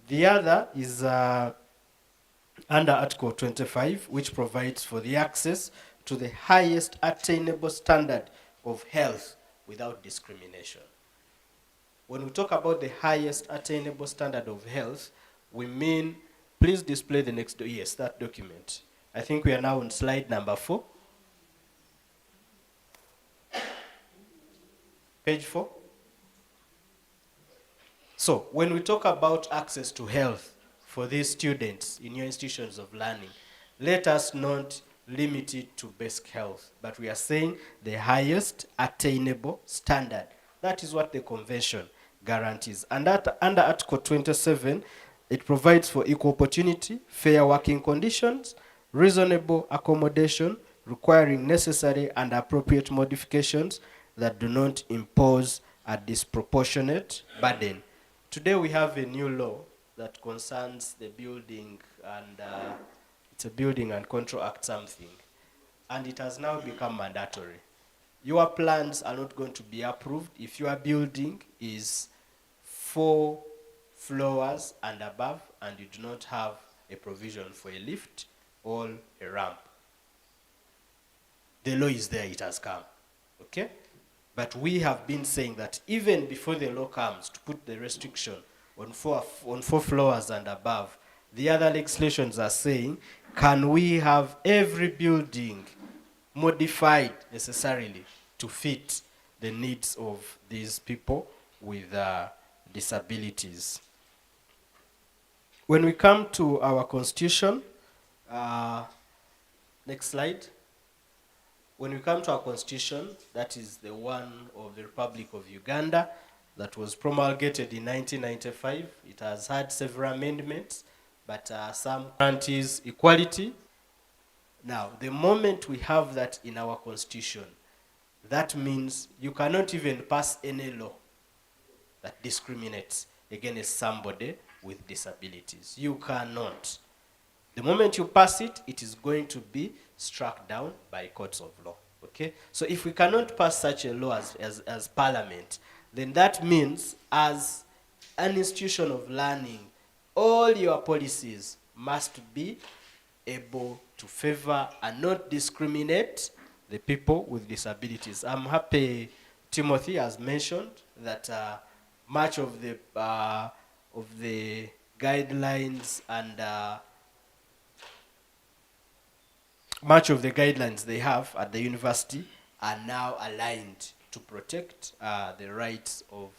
The other is under Article 25, which provides for the access to the highest attainable standard of health without discrimination. When we talk about the highest attainable standard of health, we mean, please display the next, yes, that document. I think we are now on slide number 4. Page 4. So, when we talk about access to health for these students in your institutions of learning, let us not limit it to basic health, but we are saying the highest attainable standard. That is what the convention guarantees. And that, under Article 27, it provides for equal opportunity, fair working conditions, reasonable accommodation, requiring necessary and appropriate modifications that do not impose a disproportionate burden. Today we have a new law that concerns the building, and it's a Building and Control Act something, and it has now become mandatory. Your plans are not going to be approved if your building is 4 floors and above and you do not have a provision for a lift or a ramp. The law is there, it has come. Okay? But we have been saying that even before the law comes to put the restriction on 4 floors and above, the other legislations are saying, can we have every building modified necessarily to fit the needs of these people with disabilities. When we come to our constitution, next slide. When we come to our constitution, that is the one of the Republic of Uganda that was promulgated in 1995. It has had several amendments, but some guarantees equality. Now, the moment we have that in our constitution, that means you cannot even pass any law that discriminates against somebody with disabilities. You cannot. The moment you pass it, it is going to be struck down by courts of law. Okay? So if we cannot pass such a law as Parliament, then that means as an institution of learning, all your policies must be able to favor and not discriminate the people with disabilities. I'm happy Timothy has mentioned that much of the guidelines and much of the guidelines they have at the university are now aligned to protect the rights of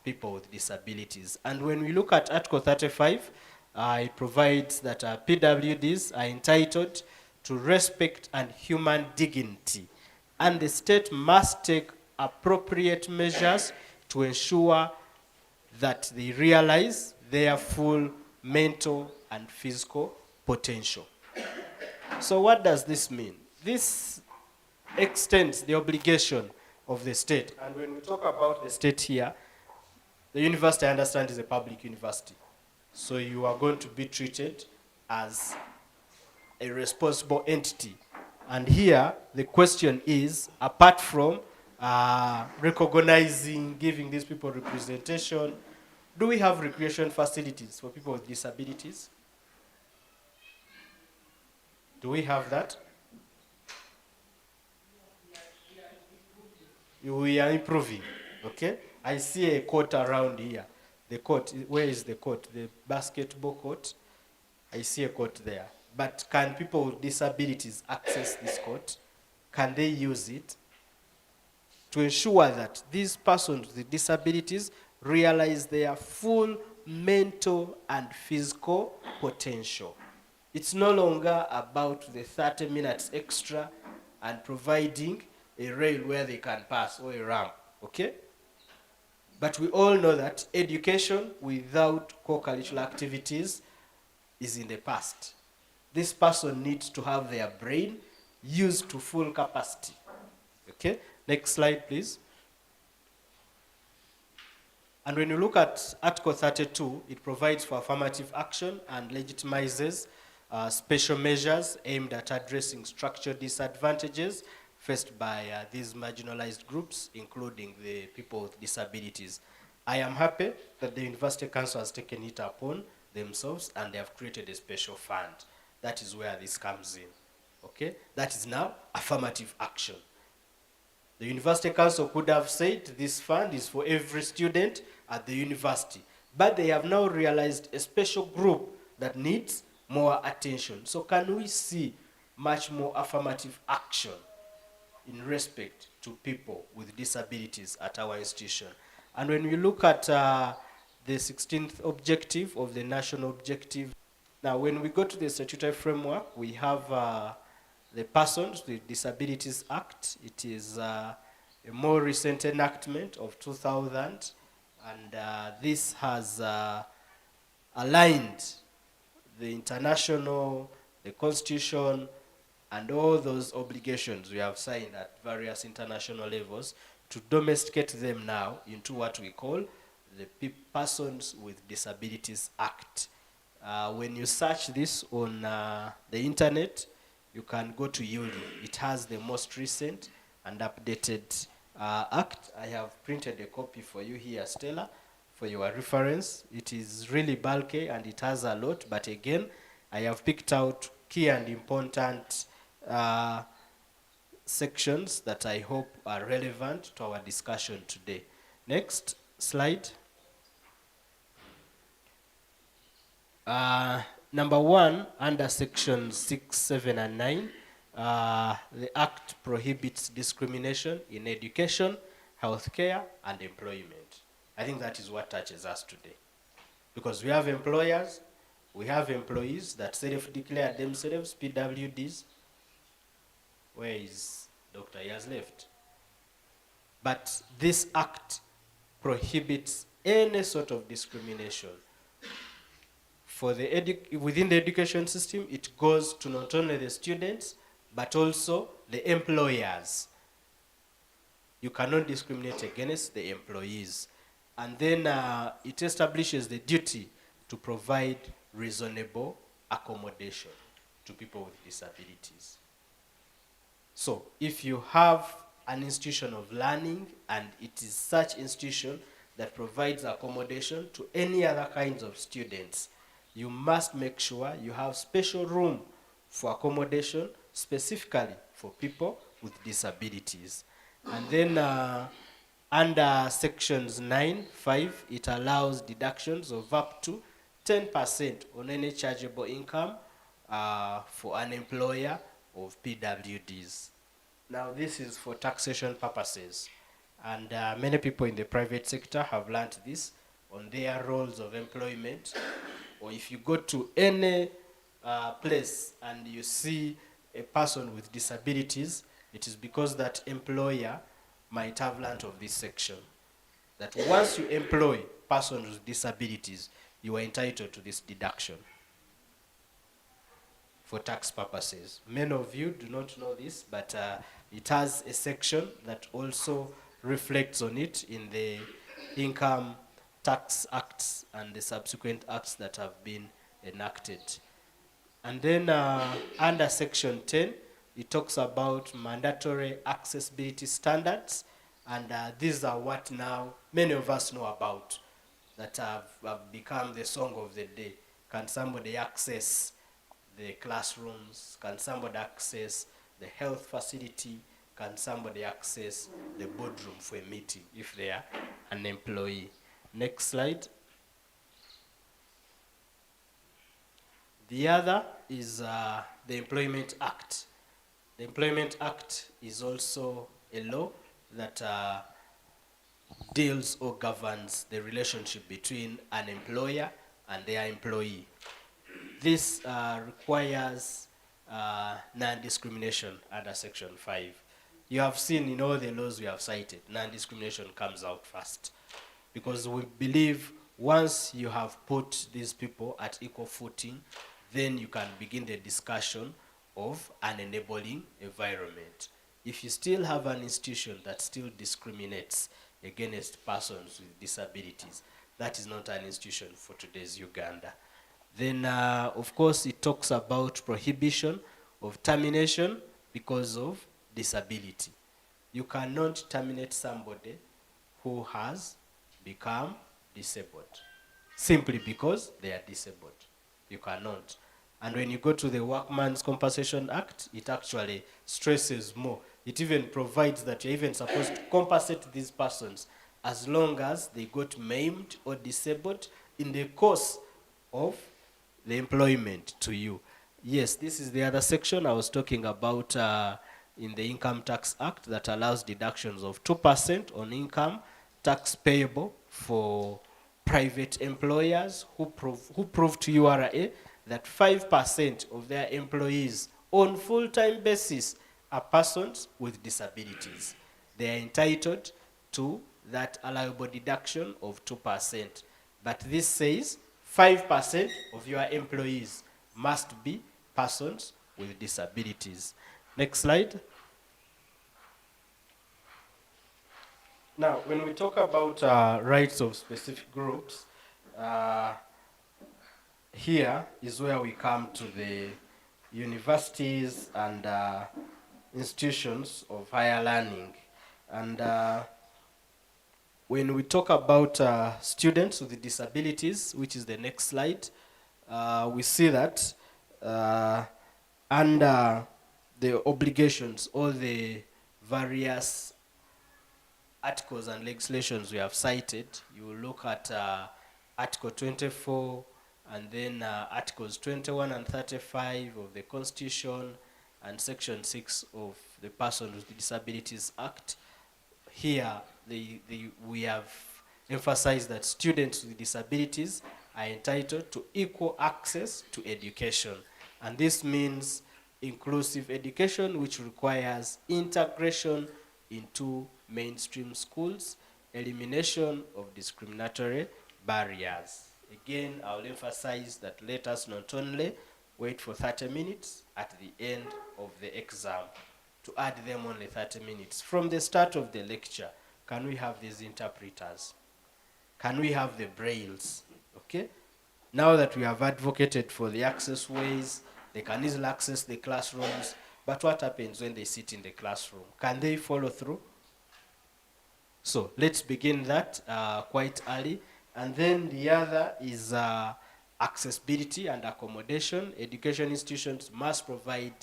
people with disabilities. And when we look at Article 35, it provides that PWDs are entitled to respect and human dignity, and the state must take appropriate measures to ensure that they realize their full mental and physical potential. So what does this mean? This extends the obligation of the state. And when we talk about the state here, the university, I understand, is a public university. So you are going to be treated as a responsible entity. And here, the question is, apart from recognizing, giving these people representation, do we have recreation facilities for people with disabilities? Do we have that? We are improving, okay? I see a court around here. The court, where is the court? The basketball court. I see a court there. But can people with disabilities access this court? Can they use it? To ensure that these persons with disabilities realize their full mental and physical potential. It's no longer about the 30 minutes extra and providing a rail where they can pass or a ramp, okay? But we all know that education without co-curricular activities is in the past. This person needs to have their brain used to full capacity, okay? Next slide, please. And when you look at Article 32, it provides for affirmative action and legitimizes special measures aimed at addressing structural disadvantages faced by these marginalized groups, including the people with disabilities. I am happy that the University Council has taken it upon themselves and they have created a special fund. That is where this comes in, okay? That is now affirmative action. The University Council could have said this fund is for every student at the university, but they have now realized a special group that needs more attention. So can we see much more affirmative action in respect to people with disabilities at our institution? And when we look at the 16th objective of the national objective, now when we go to the statutory framework, we have the Persons with Disabilities Act. It is a more recent enactment of 2000, and this has aligned the international, the constitution, and all those obligations we have signed at various international levels to domesticate them now into what we call the Persons with Disabilities Act. When you search this on the internet, you can go to ULI. It has the most recent and updated act. I have printed a copy for you here, Stella, for your reference. It is really bulky and it has a lot, but again, I have picked out key and important sections that I hope are relevant to our discussion today. Next slide. Number one, under section 6, 7, and 9, the Act prohibits discrimination in education healthcare, and employment. I think that is what touches us today. Because we have employers, we have employees that self-declare themselves PWDs. Where is Dr. He has left? But this act prohibits any sort of discrimination. For the within the education system, it goes to not only the students, but also the employers. You cannot discriminate against the employees. And then it establishes the duty to provide reasonable accommodation to people with disabilities. So if you have an institution of learning and it is such institution that provides accommodation to any other kinds of students, you must make sure you have special room for accommodation specifically for people with disabilities. And then under sections 9(5), it allows deductions of up to 10% on any chargeable income for an employer of PWDs. Now this is for taxation purposes, and many people in the private sector have learned this on their roles of employment. Or if you go to any place and you see a person with disabilities, it is because that employer might have learned of this section, that once you employ persons with disabilities, you are entitled to this deduction for tax purposes. Many of you do not know this, but it has a section that also reflects on it in the Income Tax Acts and the subsequent acts that have been enacted. And then under section 10, it talks about mandatory accessibility standards, and these are what now many of us know about, that have become the song of the day. Can somebody access the classrooms? Can somebody access the health facility? Can somebody access the boardroom for a meeting if they are an employee? Next slide. The other is the Employment Act. The Employment Act is also a law that deals or governs the relationship between an employer and their employee. This requires non-discrimination under section 5. You have seen in all the laws we have cited, non-discrimination comes out first, because we believe once you have put these people at equal footing, then you can begin the discussion of an enabling environment. If you still have an institution that still discriminates against persons with disabilities, that is not an institution for today's Uganda. Then, of course, it talks about prohibition of termination because of disability. You cannot terminate somebody who has become disabled simply because they are disabled. You cannot. And when you go to the Workmen's Compensation Act, it actually stresses more. It even provides that you're even supposed to compensate these persons as long as they got maimed or disabled in the course of the employment to you. Yes, this is the other section I was talking about in the Income Tax Act that allows deductions of 2% on income tax payable for private employers who prove to URA that 5% of their employees on full-time basis are persons with disabilities. They are entitled to that allowable deduction of 2%. But this says 5% of your employees must be persons with disabilities. Next slide. Now, when we talk about rights of specific groups, here is where we come to the universities and institutions of higher learning. And when we talk about students with disabilities, which is the next slide, we see that under the obligations or the various articles and legislations we have cited, you will look at Article 24 and then Articles 21 and 35 of the Constitution and Section 6 of the Persons with Disabilities Act. Here, we have emphasized that students with disabilities are entitled to equal access to education. And this means inclusive education, which requires integration into mainstream schools, elimination of discriminatory barriers. Again, I'll emphasize that let us not only wait for 30 minutes at the end of the exam to add them only 30 minutes. From the start of the lecture, can we have these interpreters? Can we have the brailles? Okay? Now that we have advocated for the access ways, they can easily access the classrooms, but what happens when they sit in the classroom? Can they follow through? So let's begin that quite early. And then the other is accessibility and accommodation. Education institutions must provide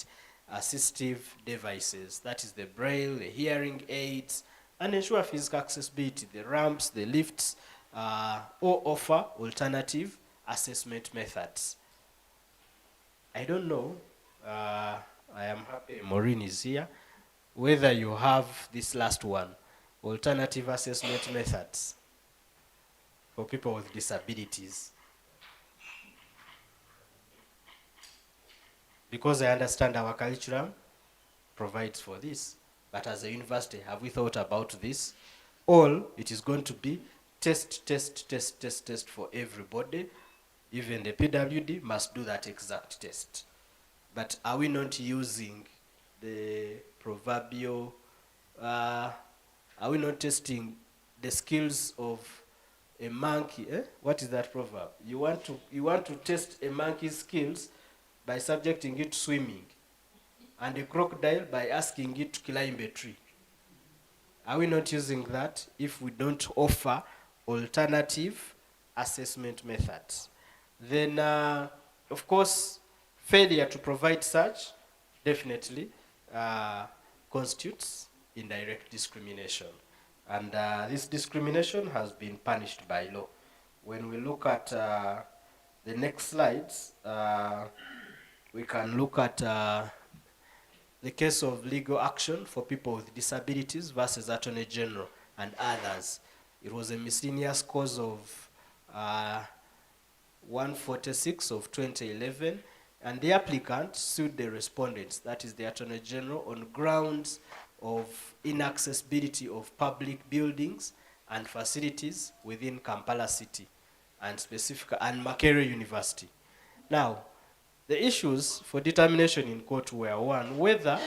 assistive devices. That is the braille, the hearing aids, and ensure physical accessibility, the ramps, the lifts, or offer alternative assessment methods. I don't know, I am happy Maureen is here, whether you have this last one, alternative assessment methods for people with disabilities. Because I understand our curriculum provides for this, but as a university, have we thought about this? All it is going to be test for everybody. Even the PWD must do that exact test. But are we not using the proverbial, are we not testing the skills of a monkey? What is that proverb? You want to test a monkey's skills by subjecting it to swimming, and a crocodile by asking it to climb a tree. Are we not using that if we don't offer alternative assessment methods? Then, of course, failure to provide such definitely constitutes indirect discrimination. And this discrimination has been punished by law. When we look at the next slides, we can look at the case of legal action for people with disabilities versus Attorney General and others. It was a miscellaneous cause of 146 of 2011, and the applicant sued the respondents, that is the Attorney General, on grounds of inaccessibility of public buildings and facilities within Kampala City and Mbarara University. Now, the issues for determination in court were one, whether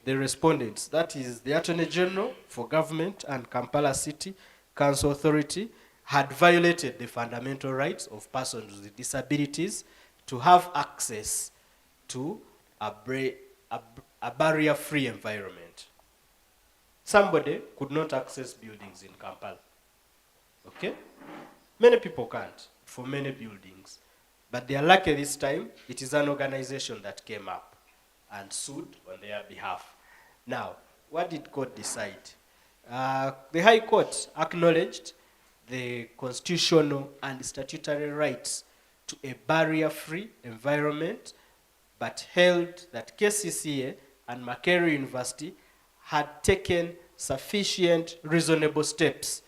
the respondents, that is the Attorney General for Government and Kampala City Council Authority, had violated the fundamental rights of persons with disabilities to have access to a barrier-free environment. Somebody could not access buildings in Kampala. Okay? Many people can't for many buildings. But they are lucky this time, it is an organization that came up and sued on their behalf. Now, what did court decide? The High Court acknowledged the constitutional and statutory rights to a barrier-free environment, but held that KCCA and Mbarara University had taken sufficient reasonable steps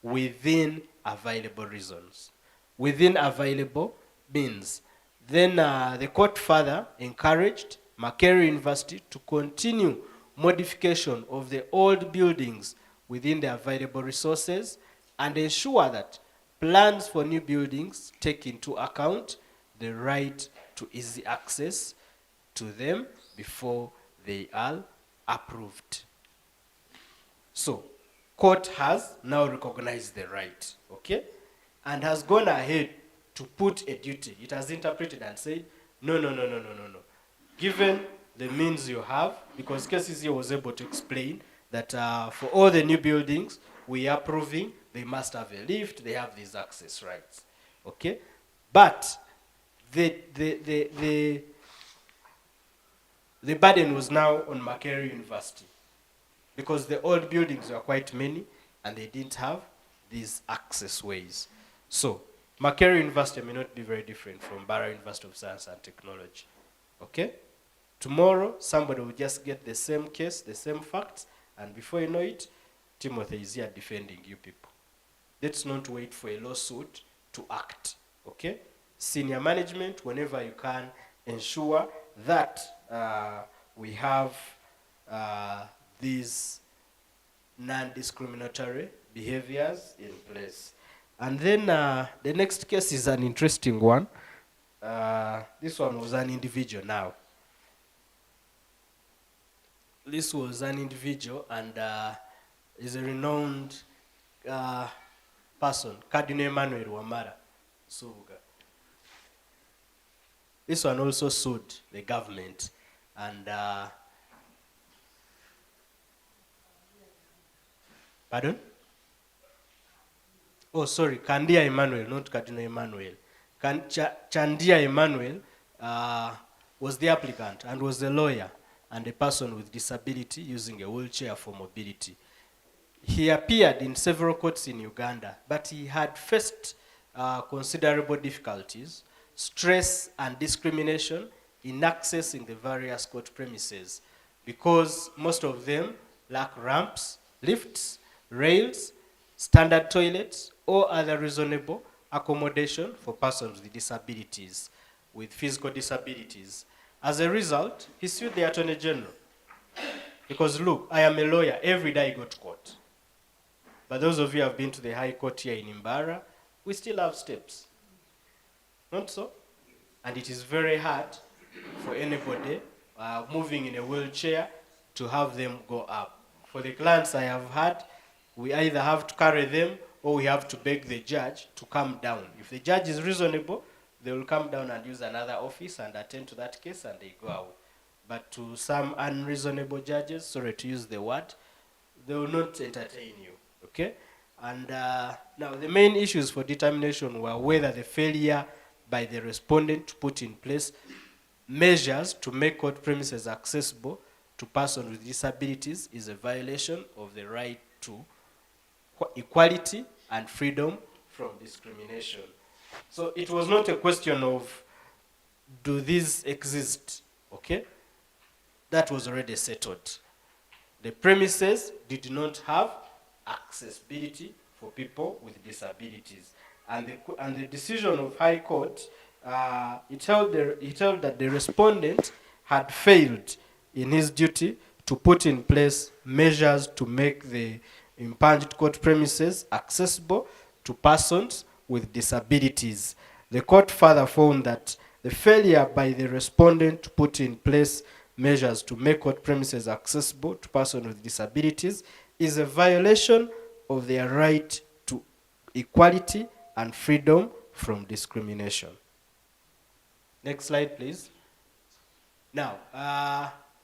within available reasons. Within available means. Then the court further encouraged Mbarara University to continue modification of the old buildings within the available resources and ensure that plans for new buildings take into account the right to easy access to them before they are approved. So, court has now recognized the right, okay, and has gone ahead to put a duty. It has interpreted and said, no. Given the means you have, because KCCA was able to explain that for all the new buildings we are approving, they must have a lift, they have these access rights, okay? But the burden was now on Mbarara University because the old buildings were quite many and they didn't have these access ways. So, Mbarara University may not be very different from Mbarara University of Science and Technology. Okay? Tomorrow, somebody will just get the same case, the same facts, and before you know it, Timothy is here defending you people. Let's not wait for a lawsuit to act, okay? Senior management, whenever you can, ensure that we have these non-discriminatory behaviors in place. And then the next case is an interesting one. This one was an individual now. This was an individual and is a renowned person, Cardinal Emmanuel Wamara Subuga. This one also sued the government and pardon? Oh, sorry, Candia Emmanuel, not Cardinal Emmanuel. Chandia Emmanuel was the applicant and was a lawyer and a person with disability using a wheelchair for mobility. He appeared in several courts in Uganda, but he had faced considerable difficulties, stress and discrimination in accessing the various court premises because most of them lack ramps, lifts, rails, standard toilets, or other reasonable accommodation for persons with disabilities, with physical disabilities. As a result, he sued the Attorney General. Because look, I am a lawyer, every day I go to court. But those of you who have been to the High Court here in Mbarara, we still have steps. Not so? And it is very hard for anybody moving in a wheelchair to have them go up. For the clients I have had, we either have to carry them or we have to beg the judge to come down. If the judge is reasonable, they will come down and use another office and attend to that case and they go out. But to some unreasonable judges, sorry to use the word, they will not entertain you, okay? And now the main issues for determination were whether the failure by the respondent to put in place measures to make court premises accessible to persons with disabilities is a violation of the right to equality and freedom from discrimination. So it was not a question of, do these exist, okay? That was already settled. The premises did not have accessibility for people with disabilities. And the decision of High Court, it held that the respondent had failed in his duty to put in place measures to make the impunged court premises accessible to persons with disabilities. The court further found that the failure by the respondent to put in place measures to make court premises accessible to persons with disabilities is a violation of their right to equality and freedom from discrimination. Next slide, please. Now,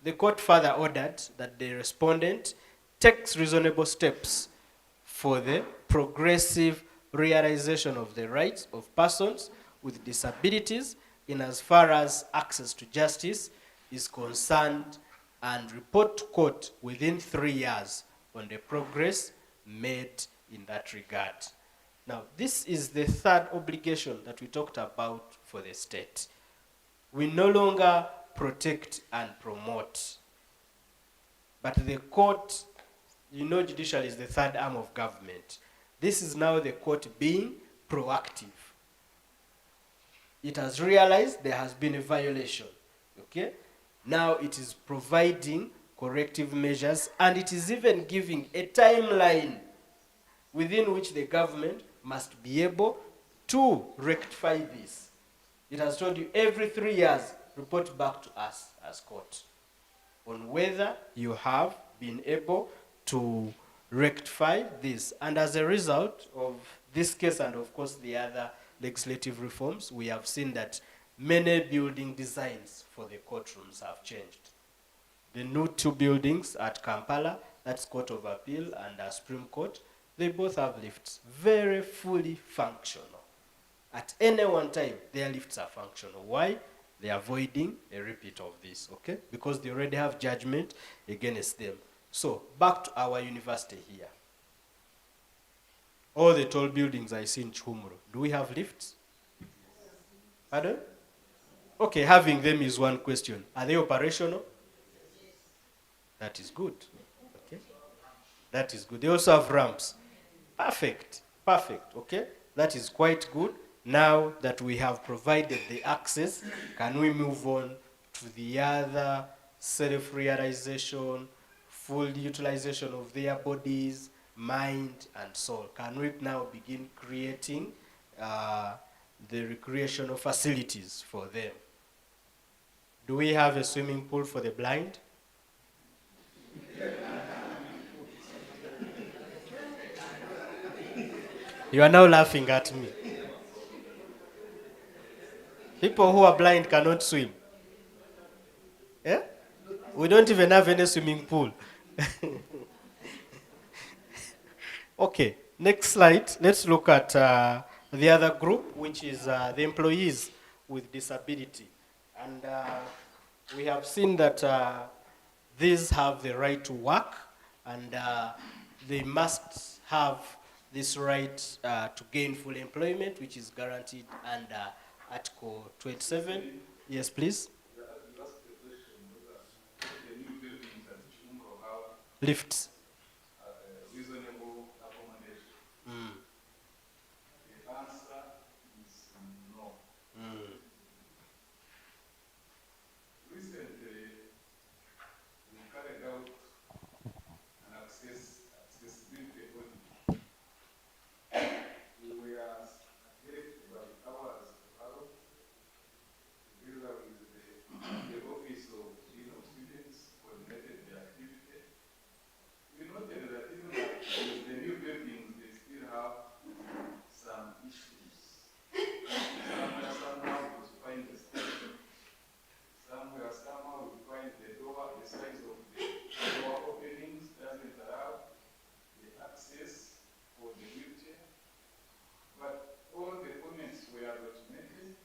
the court further ordered that the respondent takes reasonable steps for the progressive realization of the rights of persons with disabilities in as far as access to justice is concerned and report to court within 3 years on the progress made in that regard. Now, this is the third obligation that we talked about for the state. We no longer protect and promote, but the court, you know, judicial is the third arm of government. This is now the court being proactive. It has realized there has been a violation, okay? Now it is providing corrective measures and it is even giving a timeline within which the government must be able to rectify this. It has told you every 3 years, report back to us as court on whether you have been able to rectify this. And as a result of this case and of course the other legislative reforms, we have seen that many building designs for the courtrooms have changed. The new 2 buildings at Kampala, that's Court of Appeal and Supreme Court, they both have lifts, very fully functional. At any one time, their lifts are functional. Why? They are avoiding a repeat of this, okay? Because they already have judgment against them. So, back to our university here. All the tall buildings I see in Chumuro, do we have lifts? Pardon? Okay, having them is one question. Are they operational? That is good. Okay. That is good. They also have ramps. Perfect, perfect, okay? That is quite good. Now that we have provided the access, can we move on to the other self-realization, full utilization of their bodies, mind, and soul? Can we now begin creating the recreational facilities for them? Do we have a swimming pool for the blind? You are now laughing at me. People who are blind cannot swim. Yeah? We don't even have any swimming pool. Okay, next slide. Let's look at the other group, which is the employees with disability. And we have seen that these have the right to work, and they must have this right to gainful employment, which is guaranteed under Article 27. Yes, please. Lifts. Reasonable accommodation. The answer is no. Recently, we carried out an accessibility audit. We were advised by ours together with the Office of Dean of Students, coordinated the activity. We noted that even with the new buildings, they still have some issues. Somewhere, somehow, we find the station. Somewhere, somehow, we find the door, the size of the door openings doesn't allow the access for the wheelchair. But all the comments were documented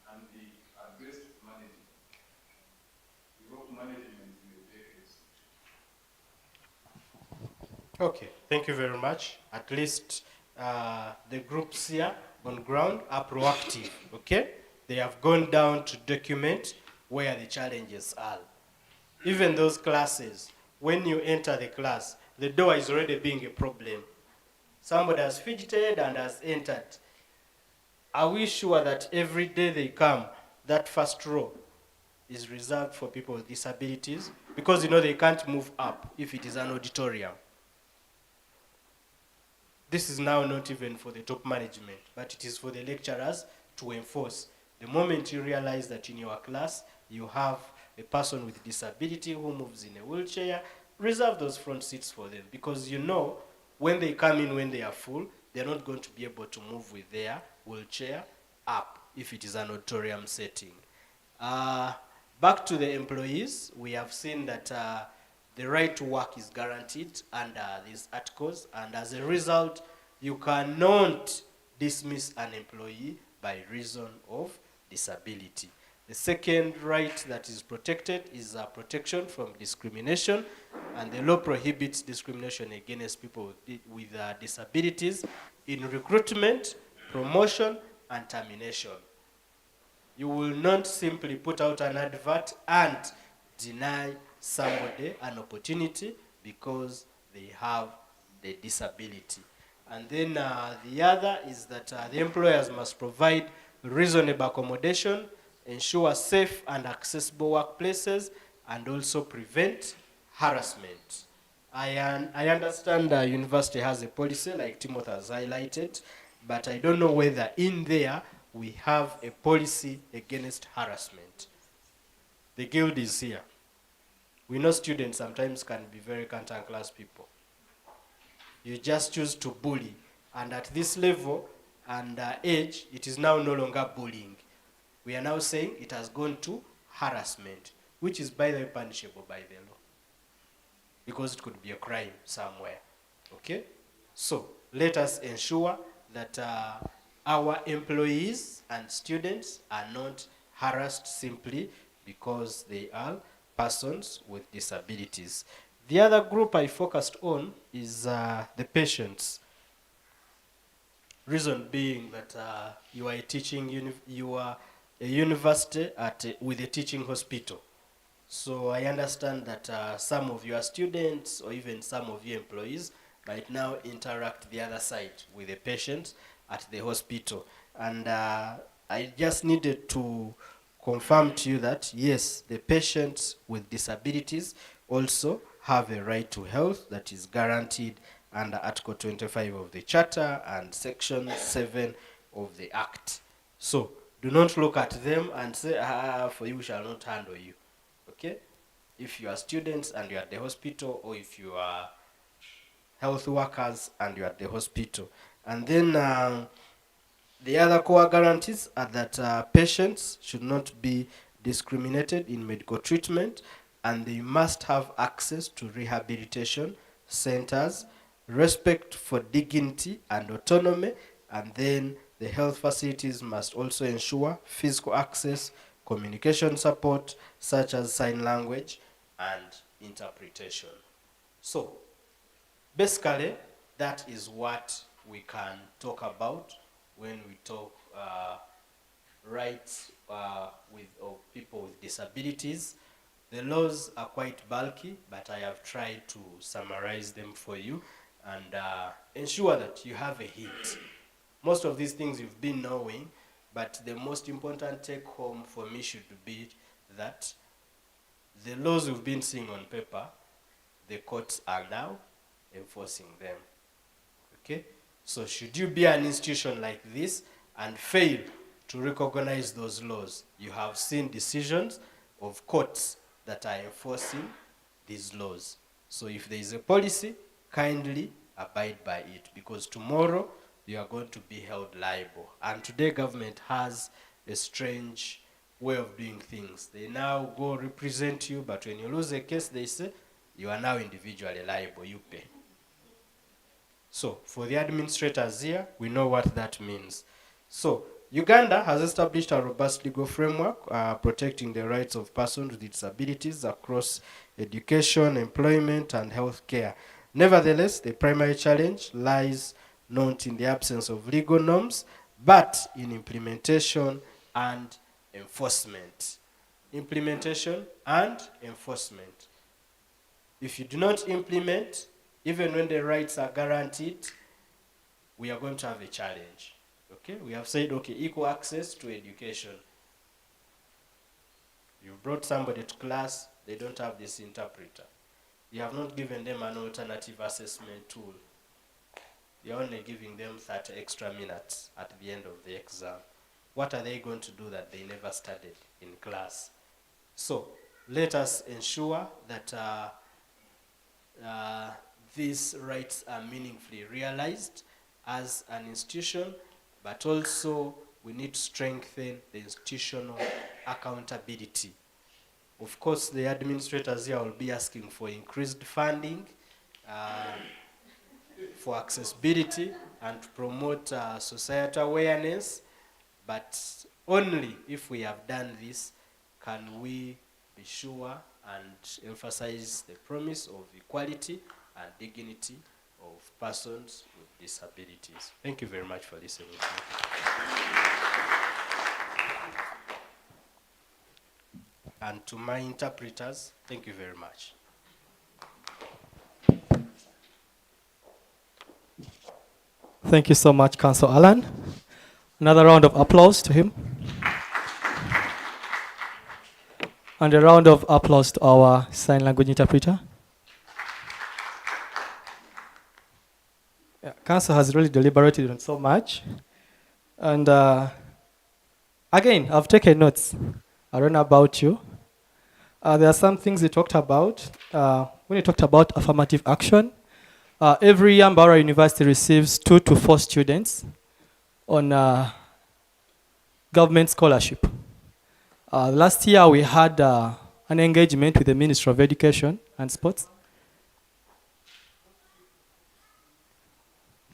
and they addressed management. We hope management will take this. Okay, thank you very much. At least the groups here on ground are proactive, okay? They have gone down to document where the challenges are. Even those classes, when you enter the class, the door is already being a problem. Somebody has fidgeted and has entered. Are we sure that every day they come, that first row is reserved for people with disabilities? Because you know they can't move up if it is an auditorium. This is now not even for the top management, but it is for the lecturers to enforce. The moment you realize that in your class you have a person with disability who moves in a wheelchair, reserve those front seats for them, because you know when they come in, when they are full, they're not going to be able to move with their wheelchair up if it is an auditorium setting. Back to the employees, we have seen that the right to work is guaranteed under these articles, and as a result, you cannot dismiss an employee by reason of disability. The second right that is protected is protection from discrimination, and the law prohibits discrimination against people with disabilities in recruitment, promotion, and termination. You will not simply put out an advert and deny somebody an opportunity because they have the disability. And then the other is that the employers must provide reasonable accommodation, ensure safe and accessible workplaces, and also prevent harassment. I understand the university has a policy like Timothy has highlighted, but I don't know whether in there we have a policy against harassment. The guild is here. We know students sometimes can be very cantankerous people. You just choose to bully, and at this level and age, it is now no longer bullying. We are now saying it has gone to harassment, which is by the way punishable by the law, because it could be a crime somewhere. Okay? So let us ensure that our employees and students are not harassed simply because they are persons with disabilities. The other group I focused on is the patients. Reason being that you are a teaching you are a university with a teaching hospital. So I understand that some of your students or even some of your employees might now interact the other side with the patients at the hospital. And I just needed to confirm to you that yes, the patients with disabilities also have a right to health that is guaranteed under Article 25 of the Charter and Section 7 of the Act. So do not look at them and say, for you we shall not handle you. Okay? If you are students and you are at the hospital, or if you are health workers and you are at the hospital. And then the other core guarantees are that patients should not be discriminated in medical treatment, and they must have access to rehabilitation centers, respect for dignity and autonomy, and then the health facilities must also ensure physical access, communication support, such as sign language and interpretation. So, basically, that is what we can talk about when we talk rights of people with disabilities. The laws are quite bulky, but I have tried to summarize them for you and ensure that you have a hint. Most of these things you've been knowing, but the most important take home for me should be that the laws we've been seeing on paper, the courts are now enforcing them. Okay? So should you be an institution like this and fail to recognize those laws, you have seen decisions of courts that are enforcing these laws. So if there is a policy, kindly abide by it, because tomorrow you are going to be held liable. And today government has a strange way of doing things. They now go represent you, but when you lose a case, they say, you are now individually liable, you pay. So for the administrators here, we know what that means. So Uganda has established a robust legal framework protecting the rights of persons with disabilities across education, employment, and healthcare. Nevertheless, the primary challenge lies not in the absence of legal norms, but in implementation and enforcement. Implementation and enforcement. If you do not implement, even when the rights are guaranteed, we are going to have a challenge. Okay, we have said, okay, equal access to education. You brought somebody to class, they don't have this interpreter. You have not given them an alternative assessment tool. You're only giving them 30 extra minutes at the end of the exam. What are they going to do that they never studied in class? So let us ensure that these rights are meaningfully realized as an institution, but also we need to strengthen the institutional accountability. Of course, the administrators here will be asking for increased funding for accessibility and to promote societal awareness, but only if we have done this can we be sure and emphasize the promise of equality and dignity of persons with disabilities. Thank you very much for listening to me. And to my interpreters, thank you very much. Thank you so much, Councillor Alan. Another round of applause to him. And a round of applause to our sign language interpreter. Yeah, Council has really deliberated on so much. And again, I've taken notes. I don't know about you. There are some things we talked about. When we talked about affirmative action, every year Mbarara University receives 2 to 4 students on government scholarship. Last year we had an engagement with the Ministry of Education and Sports.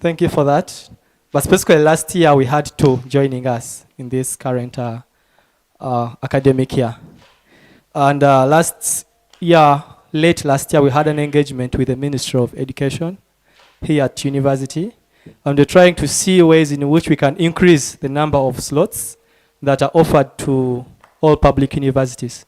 Thank you for that. But specifically last year we had 2 joining us in this current academic year. And late last year we had an engagement with the Ministry of Education here at university. And we're trying to see ways in which we can increase the number of slots that are offered to all public universities.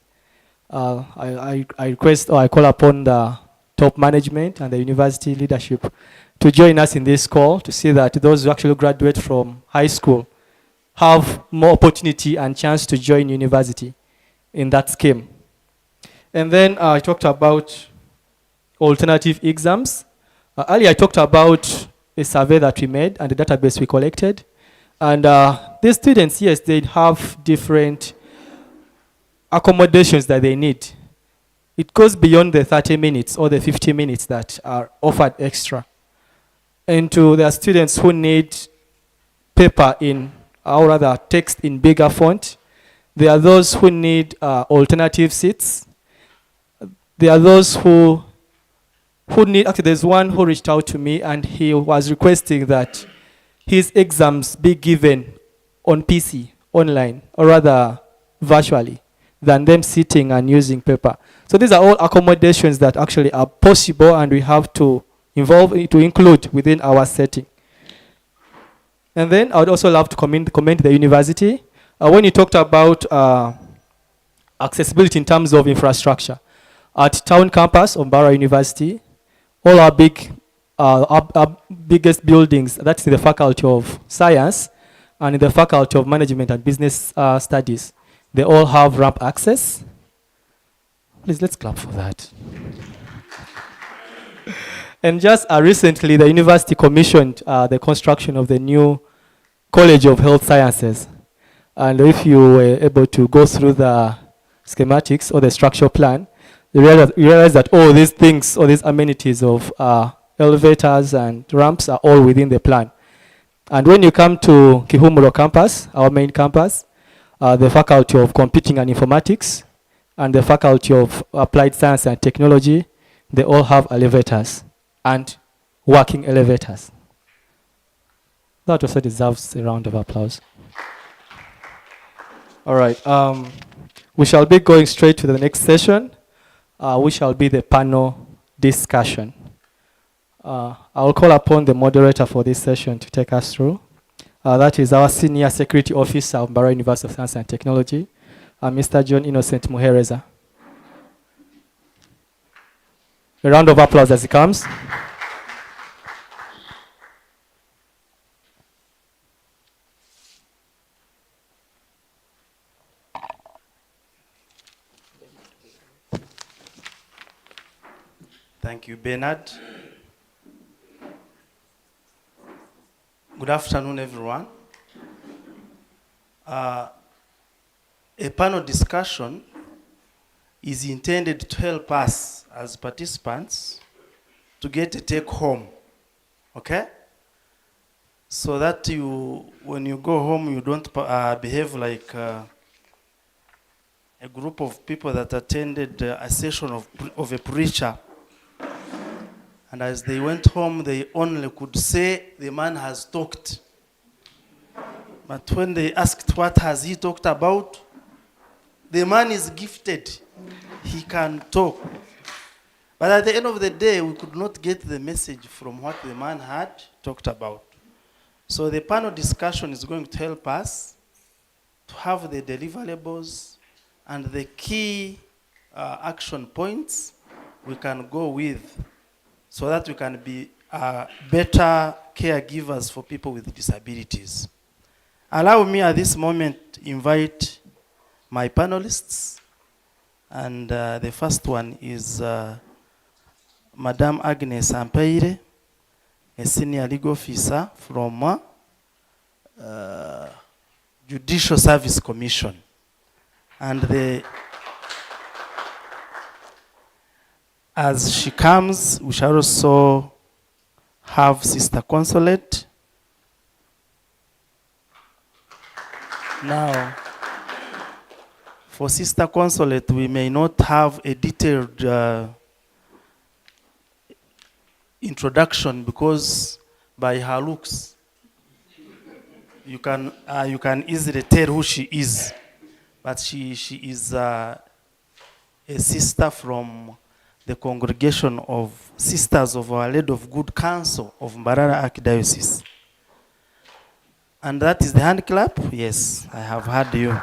I request or I call upon the top management and the university leadership to join us in this call to see that those who actually graduate from high school have more opportunity and chance to join university in that scheme. And then I talked about alternative exams. Earlier I talked about a survey that we made and the database we collected. And these students, yes, they have different accommodations that they need. It goes beyond the 30 minutes or the 50 minutes that are offered extra. And to the students who need paper in, or rather text in bigger font, there are those who need alternative seats. There are those who need, actually there's one who reached out to me and he was requesting that his exams be given on PC, online, or rather virtually, than them sitting and using paper. So these are all accommodations that actually are possible and we have to include within our setting. And then I would also love to comment the university. When you talked about accessibility in terms of infrastructure, at town campus of Mbarara University, all our biggest buildings, that's in the Faculty of Science and in the Faculty of Management and Business Studies, they all have ramp access. Please, let's clap for that. And just recently, the university commissioned the construction of the new College of Health Sciences. And if you were able to go through the schematics or the structural plan, you realize that all these things, all these amenities of elevators and ramps are all within the plan. And when you come to Kihumuro campus, our main campus, the Faculty of Computing and Informatics and the Faculty of Applied Science and Technology, they all have elevators and working elevators. That also deserves a round of applause. All right, we shall be going straight to the next session, which shall be the panel discussion. I will call upon the moderator for this session to take us through. That is our Senior Security Officer of Mbarara University of Science and Technology, Mr. John Innocent Muhereza. A round of applause as he comes. Thank you, Bernard. Good afternoon, everyone. A panel discussion is intended to help us as participants to get a take home, okay? So that when you go home, you don't behave like a group of people that attended a session of a preacher. And as they went home, they only could say, the man has talked. But when they asked, what has he talked about? The man is gifted. He can talk. But at the end of the day, we could not get the message from what the man had talked about. So the panel discussion is going to help us to have the deliverables and the key action points we can go with, so that we can be better caregivers for people with disabilities. Allow me at this moment invite my panelists. And the first one is Madame Agnes Ampeire, a senior legal officer from Judicial Service Commission. And as she comes, we shall also have Sister Consolate. Now, for Sister Consolate, we may not have a detailed introduction because by her looks, you can easily tell who she is. But she is a sister from the congregation of Sisters of Our Lady of Good Counsel of Mbarara Archdiocese. And that is the hand clap? Yes, I have heard you.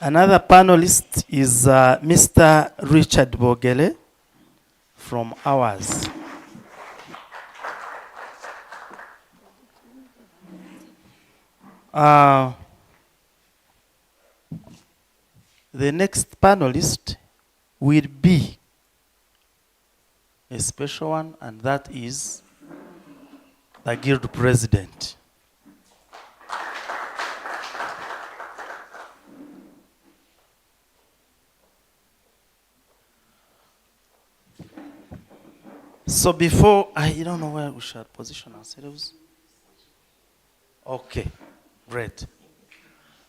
Another panelist is Mr. Richard Bogele from ours. The next panelist will be a special one, and that is the guild president. So before, I don't know where we should position ourselves. Okay, great.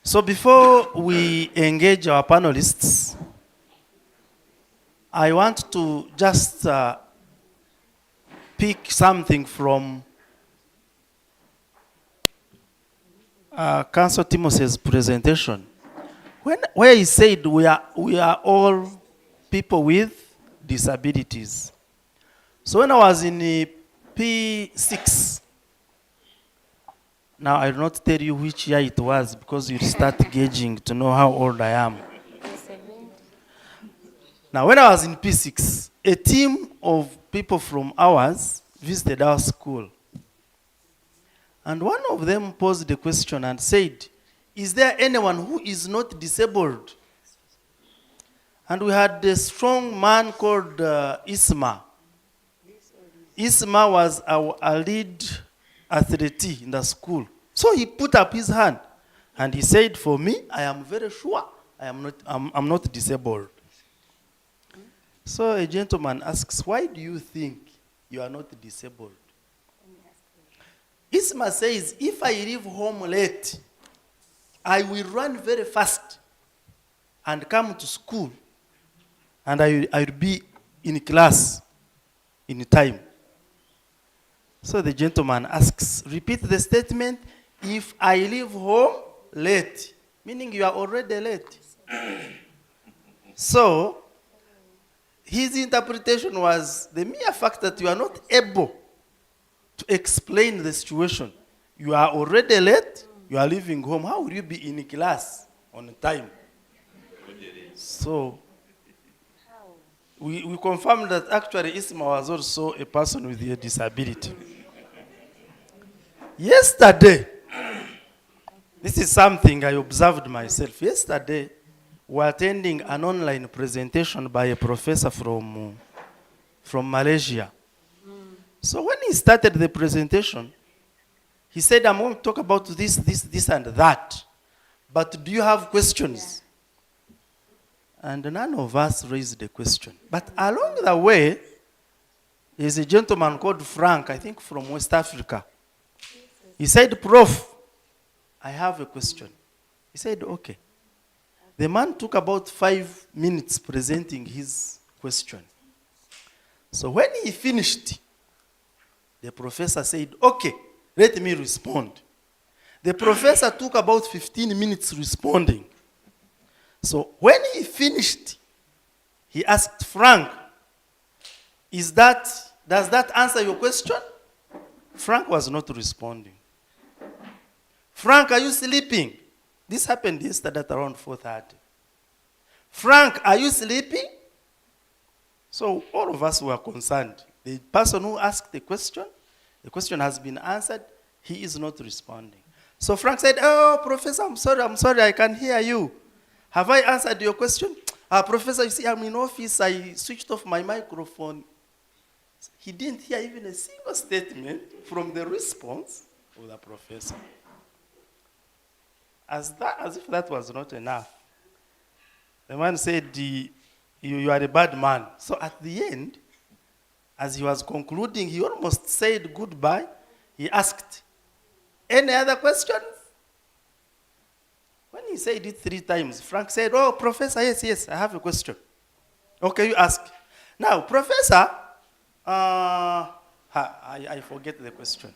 So before we engage our panelists, I want to just pick something from Councillor Timothy's presentation, where he said we are all people with disabilities. So when I was in P6, now I will not tell you which year it was because you start gauging to know how old I am. Now when I was in P6, a team of people from ours visited our school. And one of them posed the question and said, is there anyone who is not disabled? And we had a strong man called Isma. Isma was our lead athlete in the school. So he put up his hand and he said, for me, I am very sure I'm not disabled. So a gentleman asks, why do you think you are not disabled? Isma says, if I leave home late, I will run very fast and come to school, and I will be in class in time. So the gentleman asks, repeat the statement, if I leave home late, meaning you are already late. So his interpretation was the mere fact that you are not able to explain the situation. You are already late, you are leaving home, how will you be in class on time? So we confirmed that actually Isma was also a person with a disability. Yesterday, this is something I observed myself. Yesterday, we were attending an online presentation by a professor from Malaysia. So when he started the presentation, he said, I'm going to talk about this, and that. But do you have questions? And none of us raised the question. But along the way, there's a gentleman called Frank, I think from West Africa. He said, Prof, I have a question. He said, okay. The man took about 5 minutes presenting his question. So when he finished, the professor said, okay, let me respond. The professor took about 15 minutes responding. So when he finished, he asked Frank, does that answer your question? Frank was not responding. Frank, are you sleeping? This happened yesterday at around 4:30. Frank, are you sleeping? So all of us were concerned. The person who asked the question has been answered, he is not responding. So Frank said, oh, Professor, I'm sorry, I can hear you. Have I answered your question? Professor, you see, I'm in office, I switched off my microphone. He didn't hear even a single statement from the response of the professor. As if that was not enough. The man said, you are a bad man. So at the end, as he was concluding, he almost said goodbye. He asked, any other questions? When he said it 3 times, Frank said, oh, Professor, yes, I have a question. Okay, you ask. Now, Professor, I forget the question.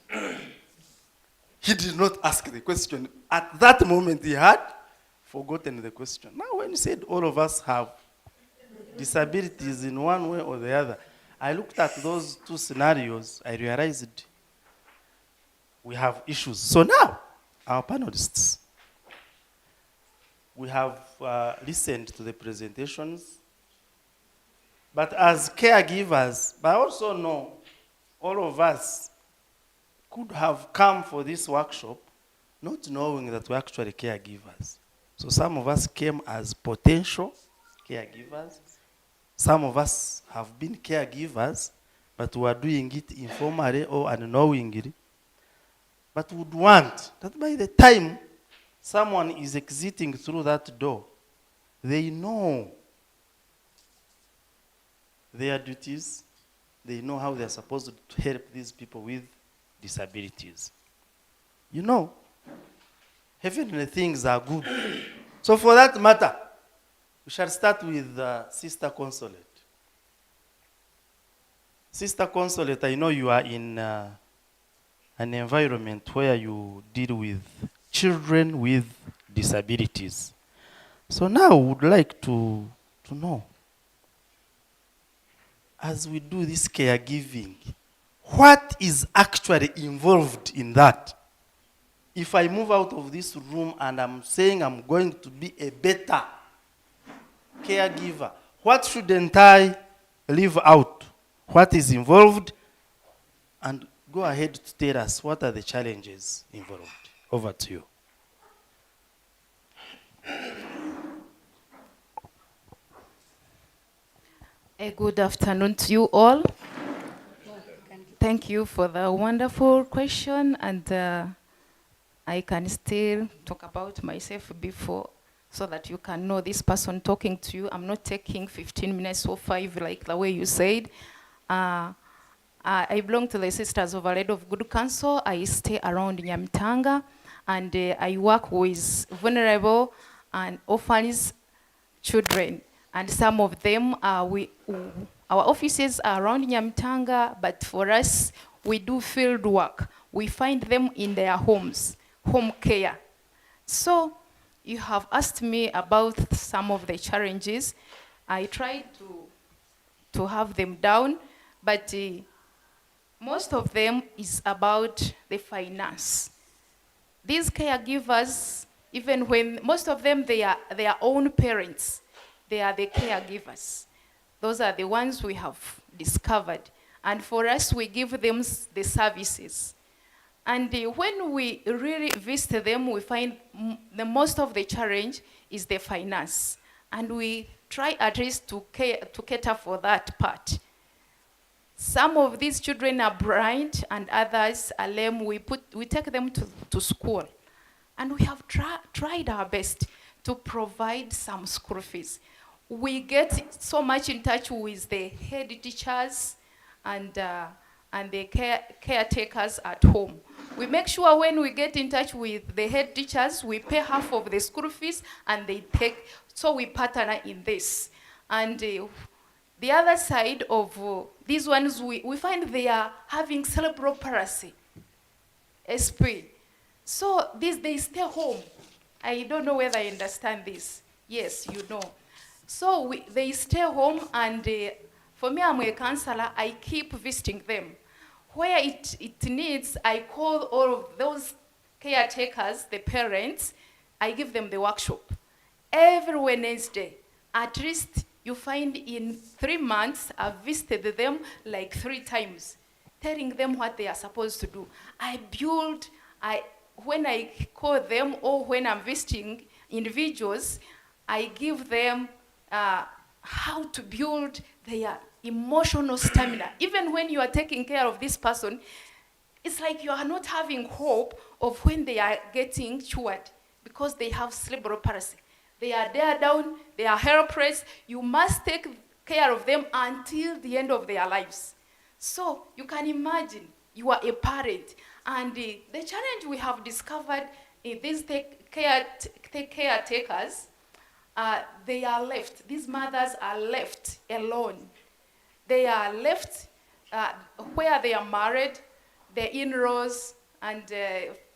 He did not ask the question. At that moment, he had forgotten the question. Now, when he said all of us have disabilities in one way or the other, I looked at those 2 scenarios, I realized we have issues. So now, our panelists, we have listened to the presentations. But as caregivers, but I also know all of us could have come for this workshop not knowing that we're actually caregivers. So some of us came as potential caregivers. Some of us have been caregivers, but we are doing it informally or unknowingly. But would want that by the time someone is exiting through that door, they know their duties, they know how they're supposed to help these people with disabilities. You know, heavenly things are good. So for that matter, we shall start with Sister Consolate. Sister Consolate, I know you are in an environment where you deal with children with disabilities. So now I would like to know, as we do this caregiving, what is actually involved in that? If I move out of this room and I'm saying I'm going to be a better caregiver, what shouldn't I leave out? What is involved? And go ahead to tell us what are the challenges involved. Over to you. Good afternoon to you all. Thank you for the wonderful question, and I can still talk about myself before so that you can know this person talking to you. I'm not taking 15 minutes or 5 like the way you said. I belong to the Sisters of Our Lady of Good Counsel. I stay around Nyamitanga, and I work with vulnerable and orphans children. And some of them, our offices are around Nyamitanga, but for us, we do field work. We find them in their homes, home care. So you have asked me about some of the challenges. I tried to have them down, but most of them is about the finance. These caregivers, even when most of them, they are their own parents, they are the caregivers. Those are the ones we have discovered. And for us, we give them the services. And when we really visit them, we find the most of the challenge is the finance. And we try at least to cater for that part. Some of these children are blind and others are lame. We take them to school. And we have tried our best to provide some school fees. We get so much in touch with the head teachers and the caretakers at home. We make sure when we get in touch with the head teachers, we pay half of the school fees and they take, so we partner in this. And the other side of these ones, we find they are having cerebral palsy, SP. So they stay home. I don't know whether I understand this. Yes, you know. So they stay home, and for me, I'm a counselor, I keep visiting them. Where it needs, I call all of those caretakers, the parents, I give them the workshop. Every Wednesday, at least you find in 3 months, I've visited them like 3 times, telling them what they are supposed to do. When I call them or when I'm visiting individuals, I give them how to build their emotional stamina. Even when you are taking care of this person, it's like you are not having hope of when they are getting cured because they have cerebral palsy. They are there down, they are helpless. You must take care of them until the end of their lives. So you can imagine you are a parent, and the challenge we have discovered in these caretakers, they are left, these mothers are left alone. They are left where they are married, their in-laws and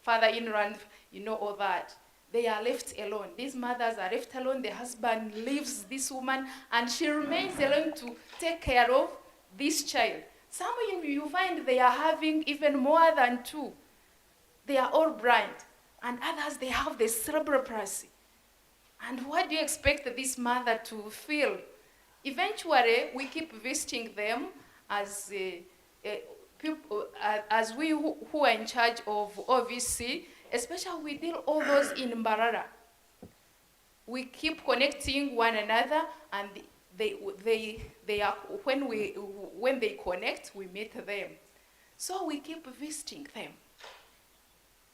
father-in-law, you know, all that. They are left alone. These mothers are left alone. The husband leaves this woman, and she remains alone to take care of this child. Some of you find they are having even more than 2. They are all blind, and others, they have the cerebral palsy. And what do you expect this mother to feel? Eventually, we keep visiting them as people, as we who are in charge of OVC, especially we deal all those in Mbarara. We keep connecting one another, and they are, when they connect, we meet them. So we keep visiting them,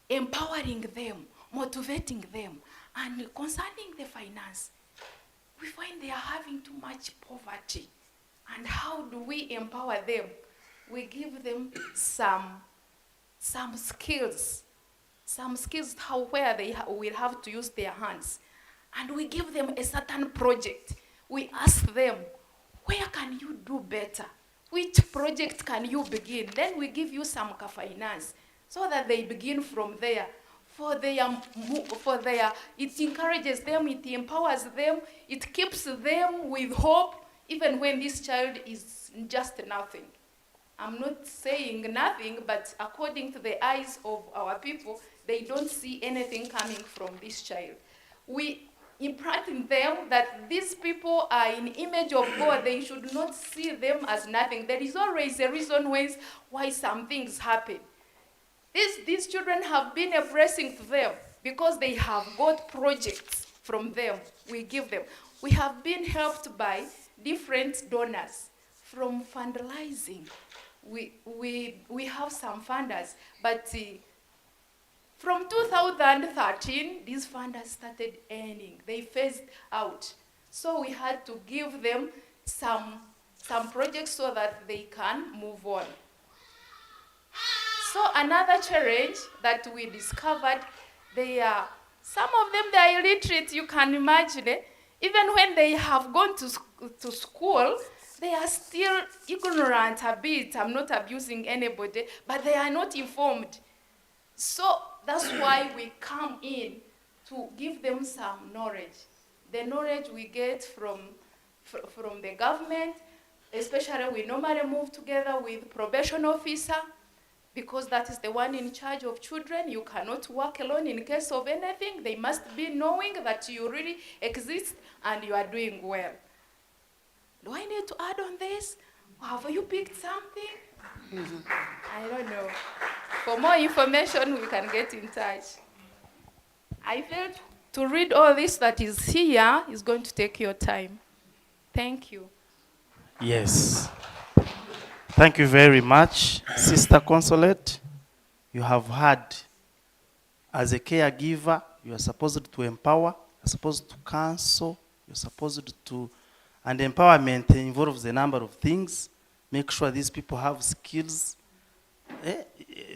empowering them, motivating them. And concerning the finance, we find they are having too much poverty. And how do we empower them? We give them some skills, where they will have to use their hands. And we give them a certain project. We ask them, where can you do better? Which project can you begin? Then we give you some finance so that they begin from there. It encourages them, it empowers them, it keeps them with hope, even when this child is just nothing. I'm not saying nothing, but according to the eyes of our people, they don't see anything coming from this child. We impart in them that these people are in image of God. They should not see them as nothing. There is always a reason why some things happen. These children have been a blessing to them because they have got projects from them. We give them. We have been helped by different donors from fundraising. We have some funders, but from 2013, these funders started earning. They phased out. So we had to give them some projects so that they can move on. So another challenge that we discovered, some of them, they are illiterate, you can imagine. Even when they have gone to school, they are still ignorant a bit. I'm not abusing anybody, but they are not informed. So that's why we come in to give them some knowledge. The knowledge we get from the government, especially we normally move together with probation officer, because that is the one in charge of children. You cannot work alone in case of anything. They must be knowing that you really exist and you are doing well. Do I need to add on this? Have you picked something? I don't know. For more information, we can get in touch. I felt to read all this that is here is going to take your time. Thank you. Yes. Thank you very much, Sister Consolate. You have had, as a caregiver, you are supposed to empower, you are supposed to counsel, you are supposed to, and empowerment involves a number of things. Make sure these people have skills.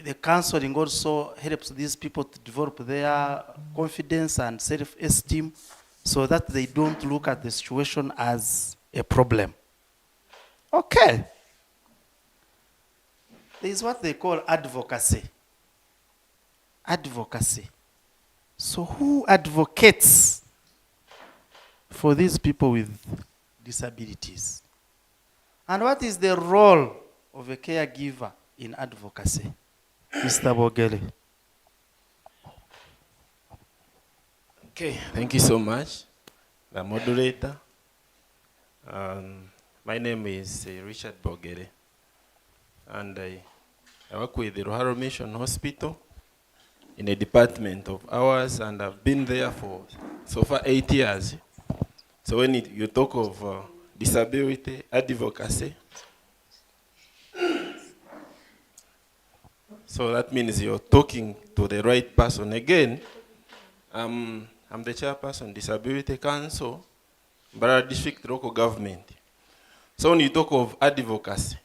The counseling also helps these people to develop their confidence and self-esteem so that they don't look at the situation as a problem. Okay. There is what they call advocacy. Advocacy. So who advocates for these people with disabilities? And what is the role of a caregiver in advocacy? Mr. Bogele. Okay, thank you so much, the moderator. My name is Richard Bogele, and I work with the Ruharo Mission Hospital in a department of ours, and I've been there for so far 8 years. So when you talk of disability advocacy, so that means you're talking to the right person. Again, I'm the chairperson, Disability Council, Mbarara District Local Government. So when you talk of advocacy,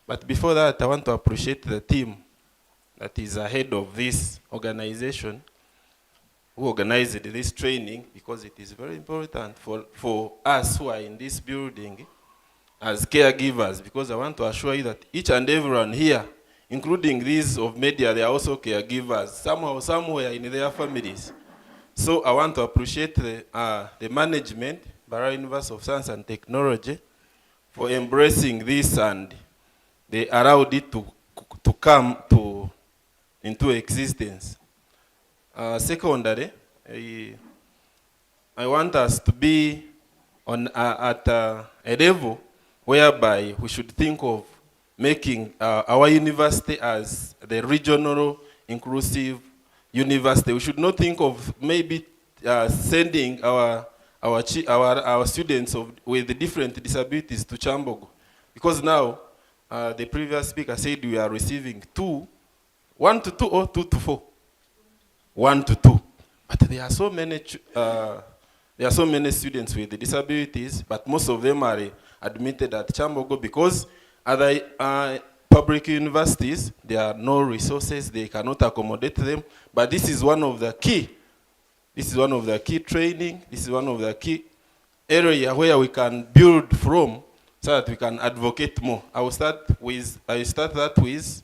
but before that, I want to appreciate the team that is ahead of this organization who organized this training, because it is very important for us who are in this building as caregivers, because I want to assure you that each and everyone here, including these of media, they are also caregivers, somehow, somewhere in their families. So I want to appreciate the management, Mbarara University of Science and Technology, for embracing this, and they allowed it to come into existence. Secondly, I want us to be at a level whereby we should think of making our university as the regional inclusive university. We should not think of maybe sending our students with different disabilities to Chambogo, because now the previous speaker said we are receiving 1 to 2 or 2 to 4, 1 to 2. But there are so many students with disabilities, but most of them are admitted at Chambogo because other public universities, there are no resources, they cannot accommodate them. But this is one of the key. This is one of the key training. This is one of the key area where we can build from so that we can advocate more. I will start that with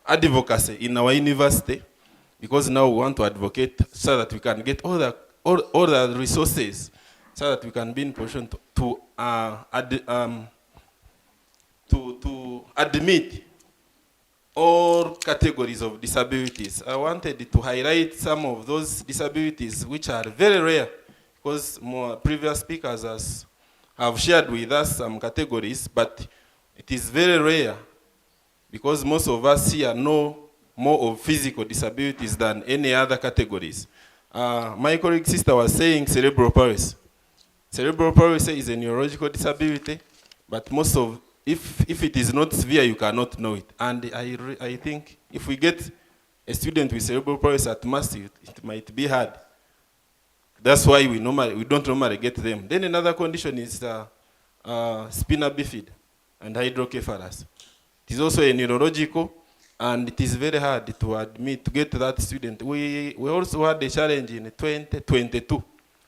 advocacy in our university, because now we want to advocate so that we can get all the resources so that we can be in position to admit all categories of disabilities. I wanted to highlight some of those disabilities which are very rare, because more previous speakers have shared with us some categories, but it is very rare because most of us here know more of physical disabilities than any other categories. My colleague sister was saying cerebral palsy. Cerebral palsy is a neurological disability, but if it is not severe, you cannot know it. And I think if we get a student with cerebral palsy at mass, it might be hard. That's why we don't normally get them. Then another condition is spina bifida and hydrocephalus. It is also a neurological, and it is very hard to get that student. We also had a challenge in 2022.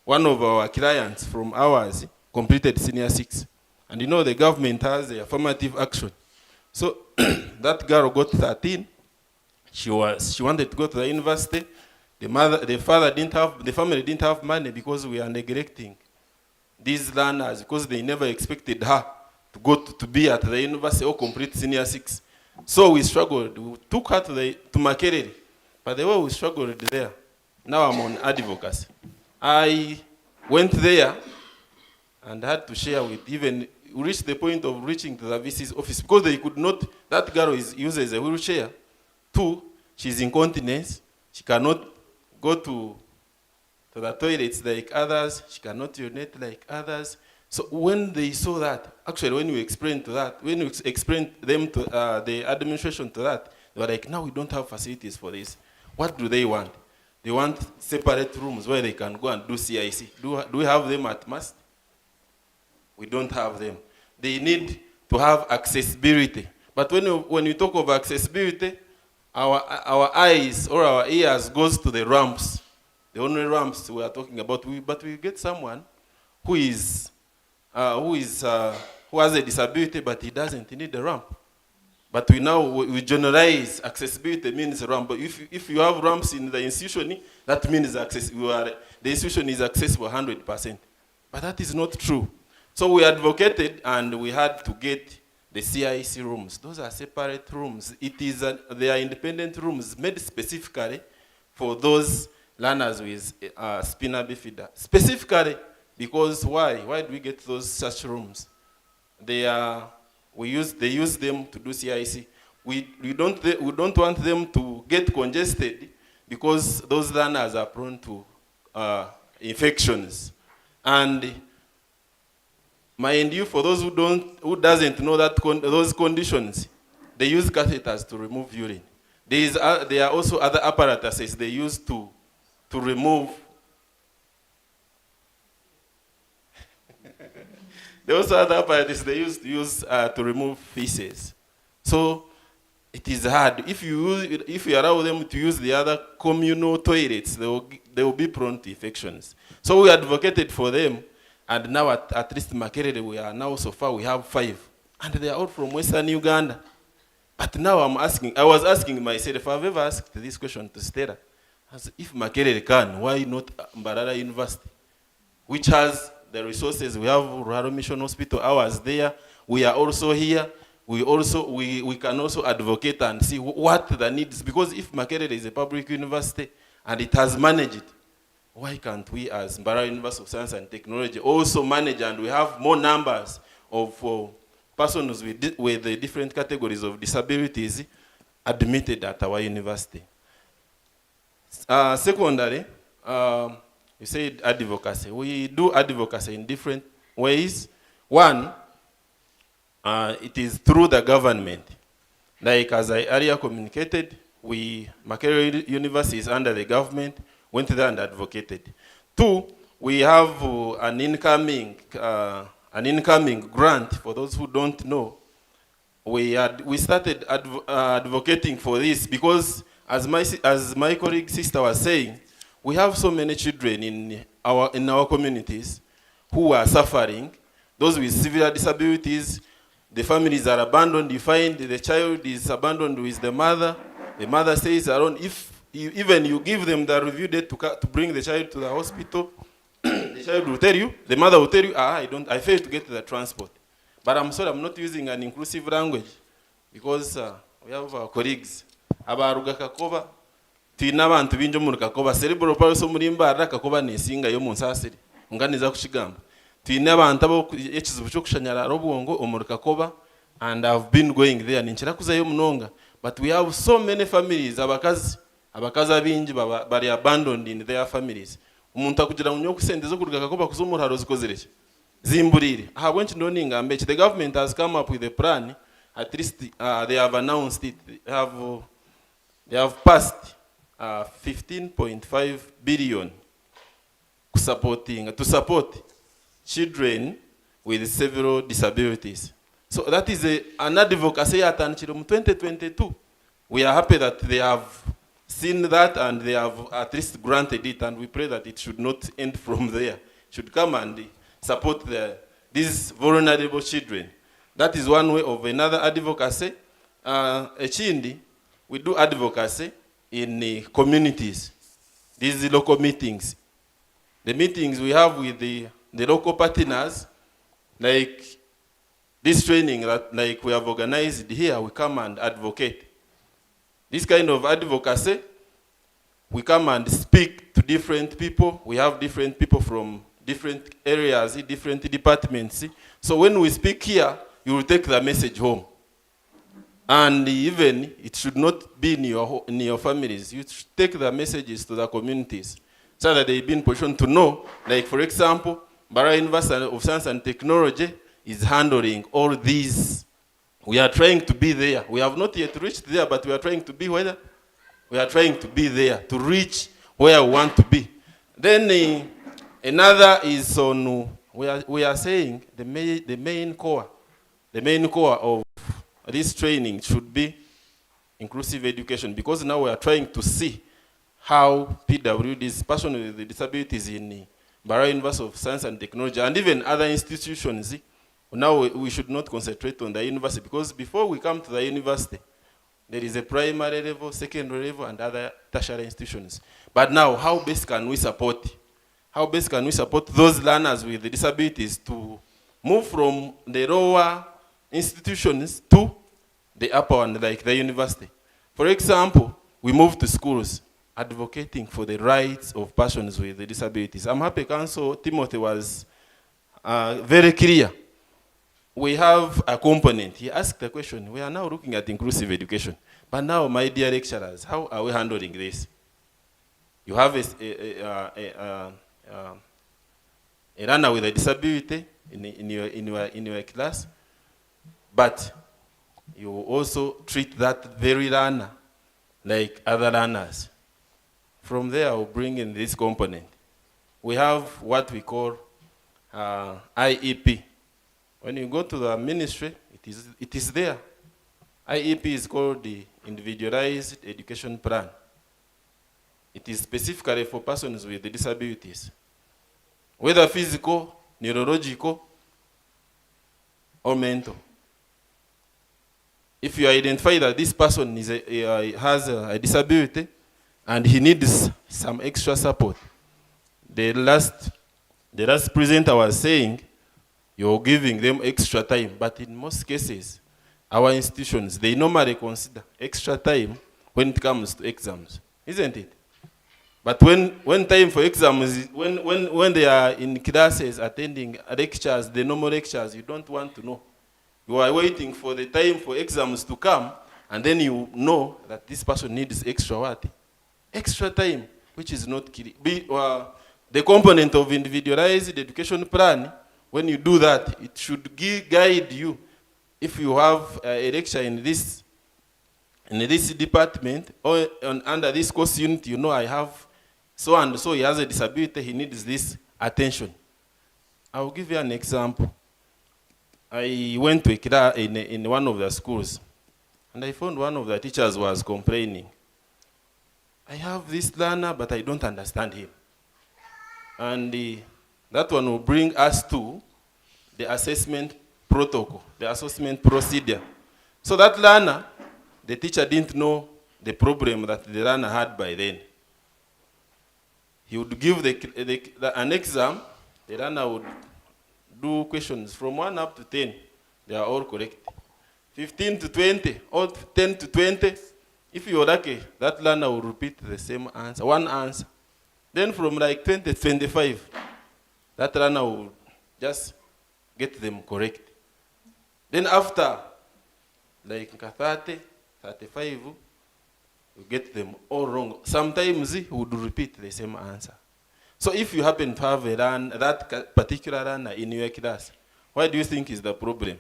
One of our clients from ours completed senior 6. And you know the government has the affirmative action. So that girl got 13. She wanted to go to the university. The family didn't have money because we are neglecting these learners, because they never expected her to be at the university or complete senior 6. So we struggled. We took her to Makerere. But the way we struggled there, now I'm on advocacy. I went there and had to share with, even reached the point of reaching to the VC's office, because they could not, that girl uses a wheelchair. 2, she's incontinence. She cannot go to the toilets like others. She cannot urinate like others. So when they saw that, actually when we explained them to the administration to that, they were like, no, we don't have facilities for this. What do they want? They want separate rooms where they can go and do CIC. Do we have them at MAST? We don't have them. They need to have accessibility. But when we talk of accessibility, our eyes or our ears goes to the ramps. The only ramps we are talking about. But we get someone who has a disability, but he doesn't need a ramp. But we generalize accessibility means a ramp. But if you have ramps in the institution, that means the institution is accessible 100%. But that is not true. So we advocated, and we had to get the CIC rooms. Those are separate rooms. They are independent rooms made specifically for those learners with spina bifida. Specifically, because why? Why do we get such rooms? They use them to do CIC. We don't want them to get congested, because those learners are prone to infections. And mind you, for those who doesn't know those conditions, they use catheters to remove urine. There are also other apparatuses they use to remove. There are also other apparatus they use to remove feces. So it is hard. If you allow them to use the other communal toilets, they will be prone to infections. So we advocated for them. And now at least Makerere, so far we have 5. And they are all from Western Uganda. But now I was asking myself, I've ever asked this question to Stella. If Makerere can, why not Mbarara University? Which has the resources. We have Rural Mission Hospital hours there. We are also here. We can also advocate and see what the needs, because if Makerere is a public university and it has managed it. Why can't we, as Mbarara University of Science and Technology, also manage, and we have more numbers of persons with the different categories of disabilities admitted at our university? Secondary, you said advocacy. We do advocacy in different ways. One, it is through the government. Like as I earlier communicated, Mbarara University is under the government, went there and advocated. Two, we have an incoming grant. For those who don't know, we started advocating for this because, as my colleague sister was saying, we have so many children in our communities who are suffering. Those with severe disabilities, the families are abandoned. You find the child is abandoned with the mother. The mother stays alone. If even you give them the review date to bring the child to the hospital, the child will tell you, the mother will tell you, I failed to get the transport. But I'm sorry, I'm not using an inclusive language because we have our colleagues. Abaruga kakoba, tuina abantu binjo mu kakoba, cerebral palsy muri Mbarara kakoba nesinga yo mu nsasiri. Nganiza kushigamba. Tuina abantu abo ekizibu cyo kushanyara robwongo omuri kakoba, and I've been going there ninchira kuzayo munonga. But we have so many families, abakazi abinji bari abandoned in their families. Umuntu akugira ngo nyokusende zo kuruga kakoba kuzumuraro zikozereke. Zimburire. Habwenchi ndoninga mbeche. The government has come up with a plan. At least they have announced it. They have passed 15.5 billion to support children with several disabilities. So that is an advocacy at 2022. We are happy that they have seen that and they have at least granted it, and we pray that it should not end from there. It should come and support these vulnerable children. That is one way of another advocacy. Echindi, we do advocacy in communities. These local meetings. The meetings we have with the local partners, like this training that like we have organized here, we come and advocate. This kind of advocacy, we come and speak to different people. We have different people from different areas, different departments. So when we speak here, you will take the message home. And even, it should not be in your families. You should take the messages to the communities so that they be in position to know. Like, for example, Mbarara University of Science and Technology is handling all these. We are trying to be there. We have not yet reached there, but we are trying to be where? We are trying to be there, to reach where we want to be. Then another is on, we are saying the main core of this training should be inclusive education, because now we are trying to see how PWDs, persons with disabilities in Mbarara University of Science and Technology, and even other institutions, now we should not concentrate on the university, because before we come to the university, there is a primary level, secondary level, and other tertiary institutions. But now, how best can we support? How best can we support those learners with disabilities to move from the lower institutions to the upper one, like the university? For example, we move to schools advocating for the rights of persons with disabilities. I'm happy Council Timothy was very clear. We have a component. He asked the question, we are now looking at inclusive education. But now, my dear lecturers, how are we handling this? You have a learner with a disability in your class, but you also treat that very learner like other learners. From there, I'll bring in this component. We have what we call IEP. When you go to the ministry, it is there. IEP is called the Individualized Education Plan. It is specifically for persons with disabilities, whether physical, neurological, or mental. If you identify that this person has a disability and he needs some extra support, the last presenter was saying you're giving them extra time, but in most cases, our institutions, they normally consider extra time when it comes to exams, isn't it? But when time for exams, when they are in classes attending lectures, the normal lectures, you don't want to know. You are waiting for the time for exams to come, and then you know that this person needs extra what? Extra time, which is not the component of individualized education plan. When you do that, it should guide you. If you have a lecture in this department or under this course unit, you know I have so and so, he has a disability, he needs this attention. I will give you an example. I went to a class in one of the schools, and I found one of the teachers was complaining. I have this learner, but I don't understand him. And that one will bring us to the assessment protocol, the assessment procedure. So that learner, the teacher didn't know the problem that the learner had by then. He would give an exam, the learner would do questions from 1 up to 10. They are all correct. 15 to 20, or 10 to 20. If you're lucky, that learner will repeat the same answer, one answer. Then from like 20 to 25, that learner will just get them correct. Then after like 30, 35, you get them all wrong. Sometimes he would repeat the same answer. So if you happen to have that particular learner in your class, what do you think is the problem?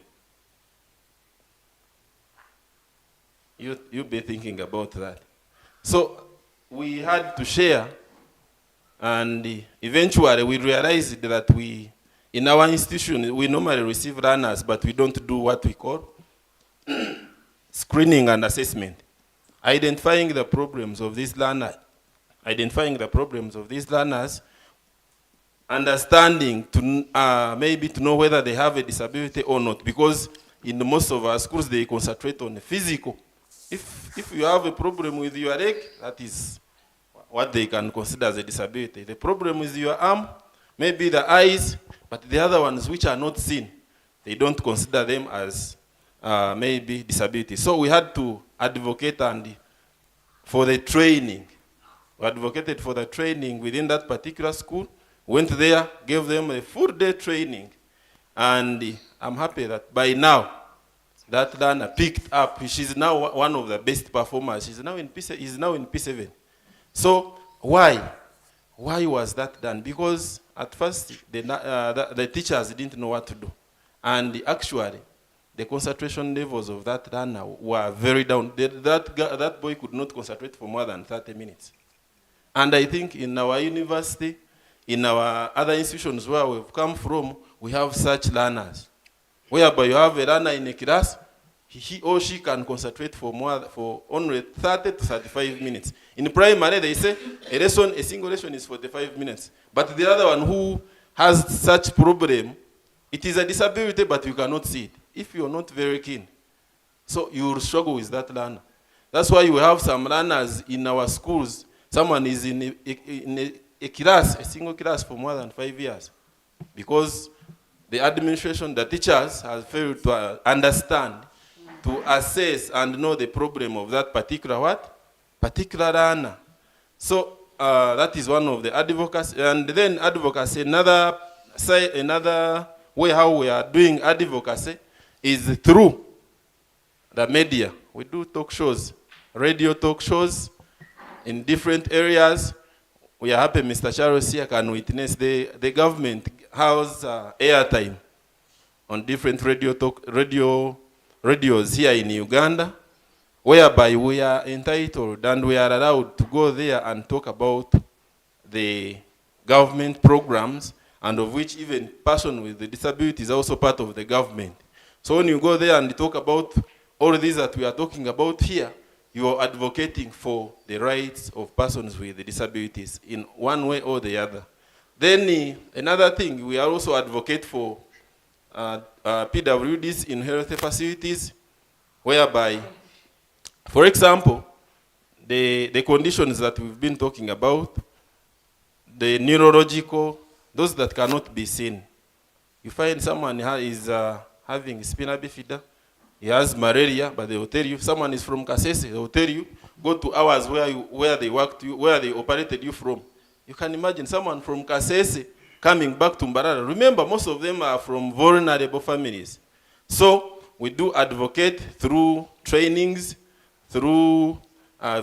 You be thinking about that. So we had to share, and eventually we realized that in our institution, we normally receive learners, but we don't do what we call screening and assessment. Identifying the problems of these learners, understanding maybe to know whether they have a disability or not, because in most of our schools they concentrate on the physical. If you have a problem with your leg, that is what they can consider as a disability. The problem is your arm, maybe the eyes, but the other ones which are not seen, they don't consider them as maybe disability. So we had to advocate for the training. We advocated for the training within that particular school, went there, gave them a full day training, and I'm happy that by now, that learner picked up. She's now one of the best performers. She's now in P7. So why? Why was that done? Because at first the teachers didn't know what to do, and actually the concentration levels of that learner were very down. That boy could not concentrate for more than 30 minutes. And I think in our university, in our other institutions where we've come from, we have such learners. Whereby you have a learner in a class, he or she can concentrate for only 30 to 35 minutes. In primary, they say a single lesson is 45 minutes. But the other one who has such problem, it is a disability, but you cannot see it if you're not very keen. So you will struggle with that learner. That's why we have some learners in our schools. Someone is in a class, a single class for more than 5 years, because the administration, the teachers have failed to understand, to assess and know the problem of that particular learner. So that is one of the advocacy. And then advocacy, another way how we are doing advocacy is through the media. We do talk shows, radio talk shows in different areas. We are happy Mr. Charles here can witness the government has airtime on different radios here in Uganda, whereby we are entitled and we are allowed to go there and talk about the government programs, and of which even person with the disability is also part of the government. So when you go there and talk about all these that we are talking about here, you are advocating for the rights of persons with disabilities in one way or the other. Then another thing, we are also advocate for PWDs in health facilities, whereby, for example, the conditions that we've been talking about, the neurological, those that cannot be seen. You find someone is having spina bifida, he has malaria, but they will tell you, someone is from Kasese, they will tell you, go to hours where they worked you, where they operated you from. You can imagine someone from Kasese coming back to Mbarara. Remember, most of them are from vulnerable families. So we do advocate through trainings, through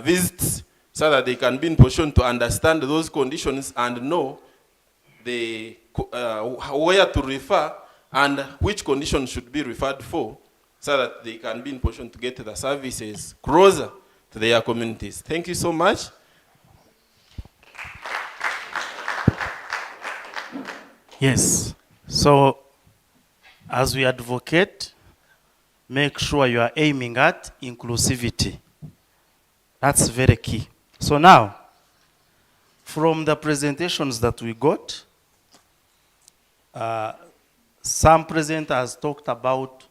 visits, so that they can be in position to understand those conditions and know where to refer and which conditions should be referred for, so that they can be in position to get the services closer to their communities. Thank you so much. Yes. So, as we advocate, make sure you are aiming at inclusivity. That's very key. So now, from the presentations that we got, some presenters talked about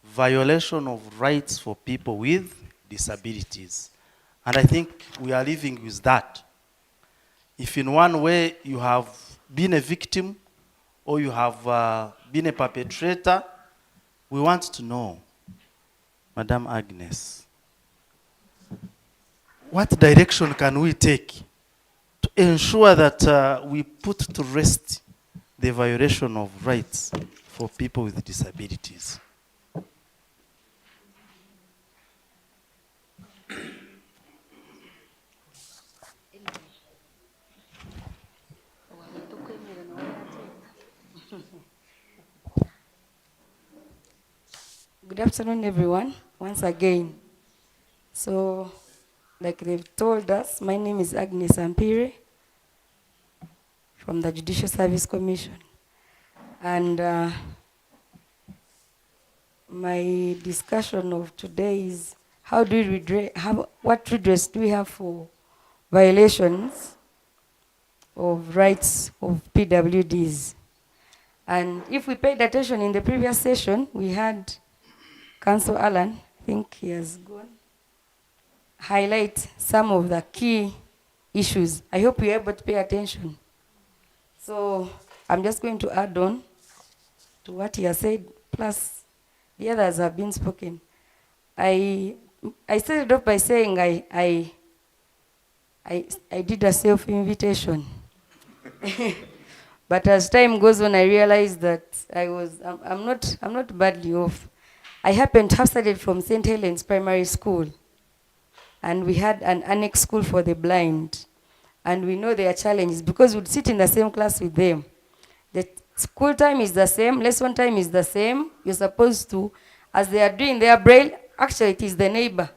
violation of rights for people with disabilities. And I think we are living with that. If in one way you have been a victim or you have been a perpetrator, we want to know, Madam Agnes, what direction can we take to ensure that we put to rest the violation of rights for people with disabilities? Good afternoon, everyone, once again. So, like they've told us, my name is Agnes Ampire from the Judicial Service Commission. And my discussion of today is how do we redress, what redress do we have for violations of rights of PWDs? And if we paid attention in the previous session, we had Councillor Alan, I think he has gone, highlight some of the key issues. I hope you're able to pay attention. So I'm just going to add on to what he has said, plus the others have been spoken. I started off by saying I did a self-invitation. But as time goes on, I realized that I'm not badly off. I happened to have studied from St. Helens Primary School, and we had an annex school for the blind. And we know their challenges because we'd sit in the same class with them. The school time is the same, lesson time is the same. You're supposed to, as they are doing their braille, actually it is the neighbor,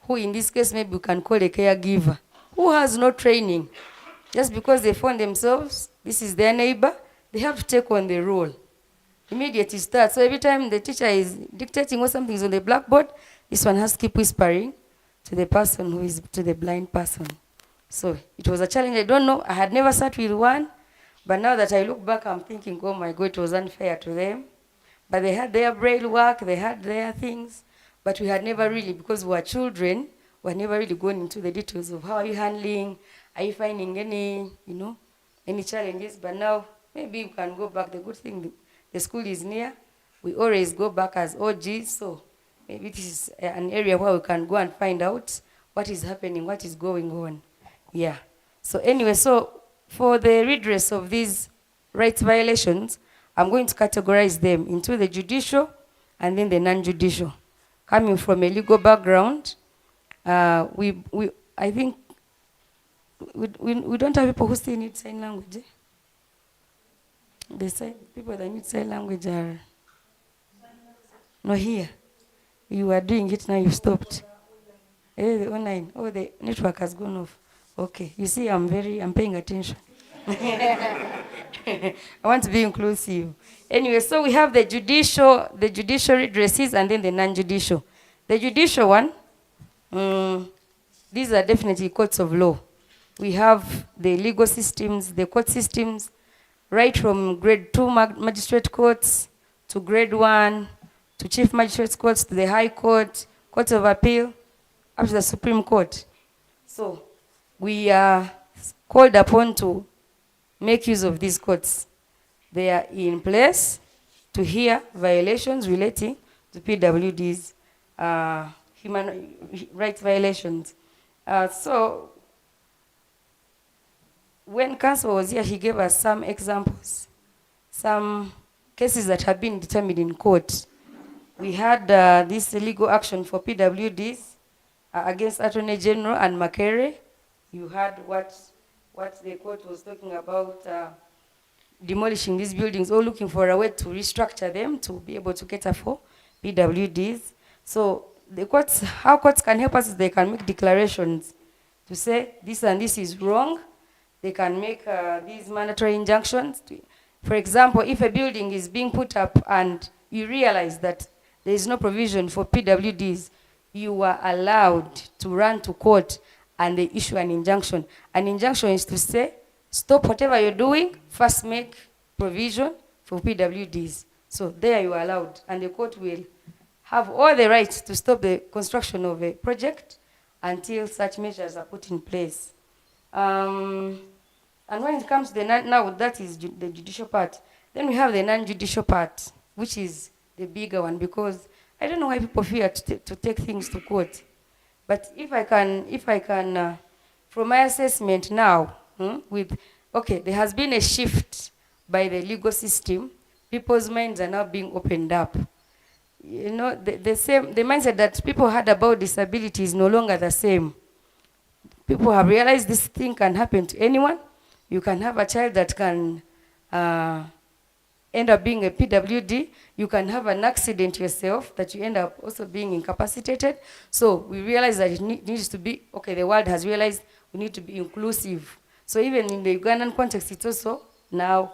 who in this case maybe we can call a caregiver, who has no training. Just because they found themselves, this is their neighbor, they have to take on the role. Immediately start. So every time the teacher is dictating what something is on the blackboard, this one has to keep whispering to the person who is, to the blind person. So it was a challenge. I don't know, I had never sat with one, but now that I look back, I'm thinking, oh my God, it was unfair to them. But they had their braille work, they had their things, but we had never really, because we were children, we had never really gone into the details of how are you handling, are you finding any, any challenges. But now, maybe we can go back. The good thing, the school is near. We always go back as OGs, so maybe this is an area where we can go and find out what is happening, what is going on. Yeah. So anyway, so for the redress of these rights violations, I'm going to categorize them into the judicial and then the non-judicial. Coming from a legal background, I think we don't have people who still need sign language. Eh? The people that need sign language are not here. You are doing it now, you stopped. The online, the network has gone off. Okay, you see, I'm paying attention. I want to be inclusive. Anyway, so we have the judicial redresses and then the non-judicial. The judicial one, these are definitely courts of law. We have the legal systems, the court systems, right from grade 2 magistrate courts to grade 1, to chief magistrate courts, to the high court, court of appeal, up to the Supreme Court. So we are called upon to make use of these courts. They are in place to hear violations relating to PWDs, human rights violations. So when counsel was here, he gave us some examples, some cases that have been determined in court. We had this legal action for PWDs against Attorney General and Makere. You heard what the court was talking about, demolishing these buildings or looking for a way to restructure them to be able to cater for PWDs. So the courts, how courts can help us is they can make declarations to say this and this is wrong. They can make these mandatory injunctions. For example, if a building is being put up and you realize that there is no provision for PWDs, you are allowed to run to court and they issue an injunction. An injunction is to say, stop whatever you're doing, first make provision for PWDs. So there you are allowed, and the court will have all the rights to stop the construction of a project until such measures are put in place. And when it comes to the now that is the judicial part, then we have the non-judicial part, which is the bigger one, because I don't know why people fear to take things to court. But if I can, from my assessment now, there has been a shift by the legal system. People's minds are now being opened up. You know, the mindset that people had about disability is no longer the same. People have realized this thing can happen to anyone. You can have a child that can end up being a PWD. You can have an accident yourself that you end up also being incapacitated. So we realize that it needs to be, the world has realized we need to be inclusive. So even in the Ugandan context, it's also now,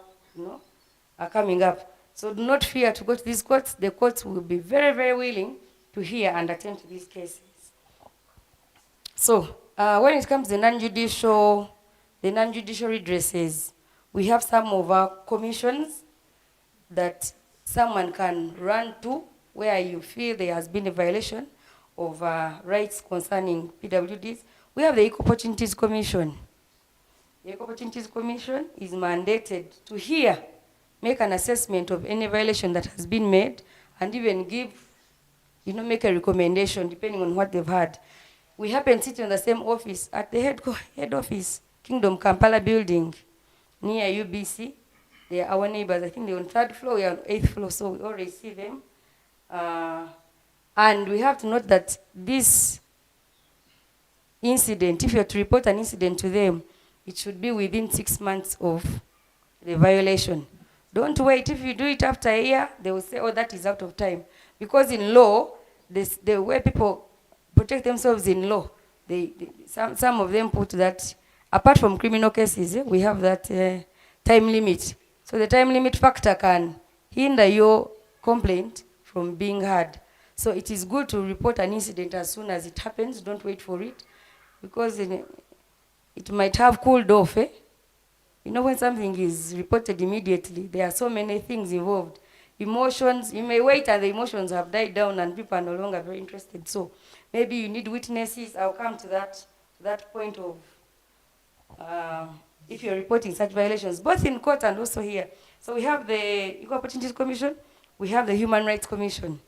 coming up. So do not fear to go to these courts. The courts will be very, very willing to hear and attend to these cases. So when it comes to the non-judicial redresses, we have some of our commissions that someone can run to where you feel there has been a violation of rights concerning PWDs. We have the Equal Opportunities Commission. The Equal Opportunities Commission is mandated to hear, make an assessment of any violation that has been made, and even give, make a recommendation depending on what they've had. We happen to sit in the same office at the head office, Kingdom Kampala building, near UBC. They are our neighbors. I think they're on 3rd floor, we are on 8th floor, so we already see them. And we have to note that this incident, if you are to report an incident to them, it should be within 6 months of the violation. Don't wait. If you do it after a year, they will say, that is out of time. Because in law, the way people protect themselves in law, some of them put that, apart from criminal cases, we have that time limit. So the time limit factor can hinder your complaint from being heard. So it is good to report an incident as soon as it happens. Don't wait for it, because it might have cooled off. When something is reported immediately, there are so many things involved. Emotions, you may wait and the emotions have died down and people are no longer very interested. So maybe you need witnesses. I'll come to that point of if you're reporting such violations, both in court and also here. So we have the Equal Opportunities Commission, we have the Human Rights Commission.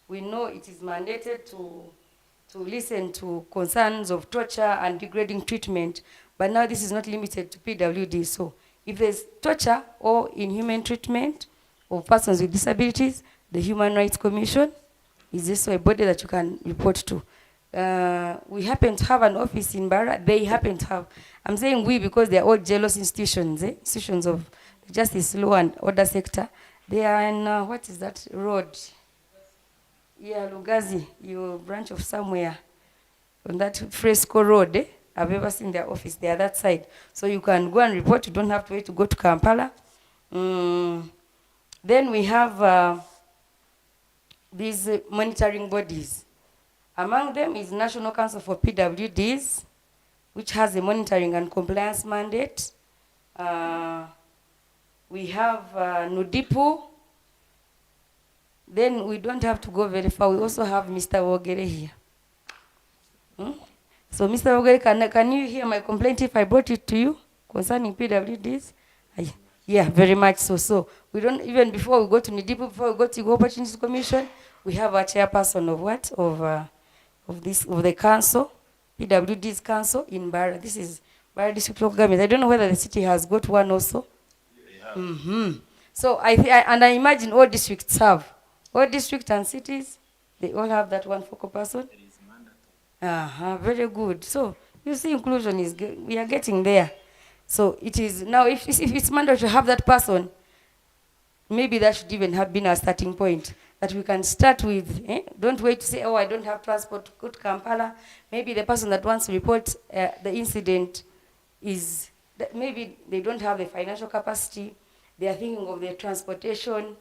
We know it is mandated to listen to concerns of torture and degrading treatment, but now this is not limited to PWD. So if there's torture or inhuman treatment of persons with disabilities, the Human Rights Commission is also a body that you can report to. We happen to have an office in Mbarara. They happen to have, I'm saying we because they are all jealous institutions, institutions of the justice, law and order sector. They are in, what is that road? Yeah, Lugazi, your branch of somewhere on that Fresco Road. I've ever seen their office. They are that side. So you can go and report. You don't have to wait to go to Kampala. Then we have these monitoring bodies. Among them is National Council for PWDs, which has a monitoring and compliance mandate. We have Nudipu. Then we don't have to go very far. We also have Mr. Wogere here. So Mr. Wogere, can you hear my complaint if I brought it to you concerning PWDs? Yeah, very much so. So we don't, even before we go to Nudipu, before we go to Equal Opportunities Commission, we have a chairperson of what? Of the council, PWDs Council in Mbarara. This is Mbarara District Local Government. I don't know whether the city has got one also. So I imagine all districts have. All districts and cities, they all have that one focal person. Very good. So you see, inclusion is we are getting there. So it is now, if it's mandatory to have that person, maybe that should even have been our starting point. That we can start with. Don't wait to say, oh, I don't have transport to go to Kampala. Maybe the person that wants to report the incident is, maybe they don't have the financial capacity. They are thinking of their transportation.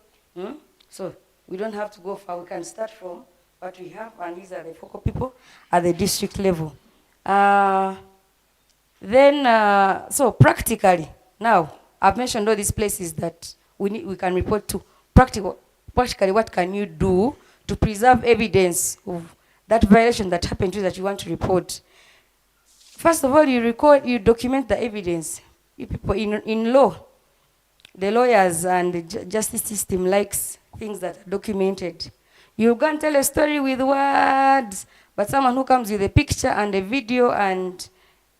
So we don't have to go far. We can start from what we have, and these are the focal people at the district level. So practically, now, I've mentioned all these places that we can report to. Practically, what can you do to preserve evidence of that violation that happened to you that you want to report? First of all, you document the evidence. You people in law, the lawyers and the justice system likes things that are documented. You can't tell a story with words, but someone who comes with a picture and a video and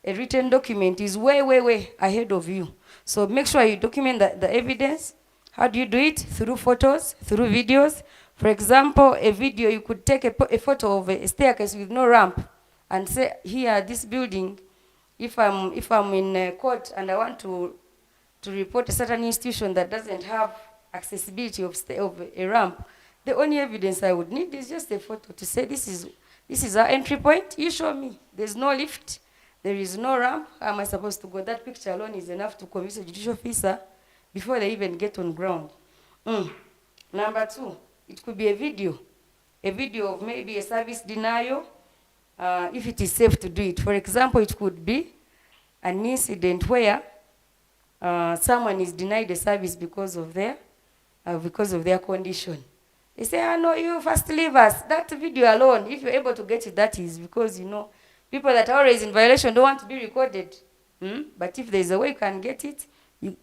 a written document is way, way, way ahead of you. So make sure you document the evidence. How do you do it? Through photos, through videos. For example, a video, you could take a photo of a staircase with no ramp and say, here, this building, if I'm in court and I want to report a certain institution that doesn't have accessibility of a ramp, the only evidence I would need is just a photo to say, this is our entry point. You show me. There's no lift. There is no ramp. How am I supposed to go? That picture alone is enough to convince a judicial officer before they even get on ground. Number two, it could be a video of maybe a service denial, if it is safe to do it. For example, it could be an incident where someone is denied a service because of their condition. They say, no, you first leave us. That video alone, if you're able to get it, that is because, people that are always in violation don't want to be recorded. But if there's a way you can get it,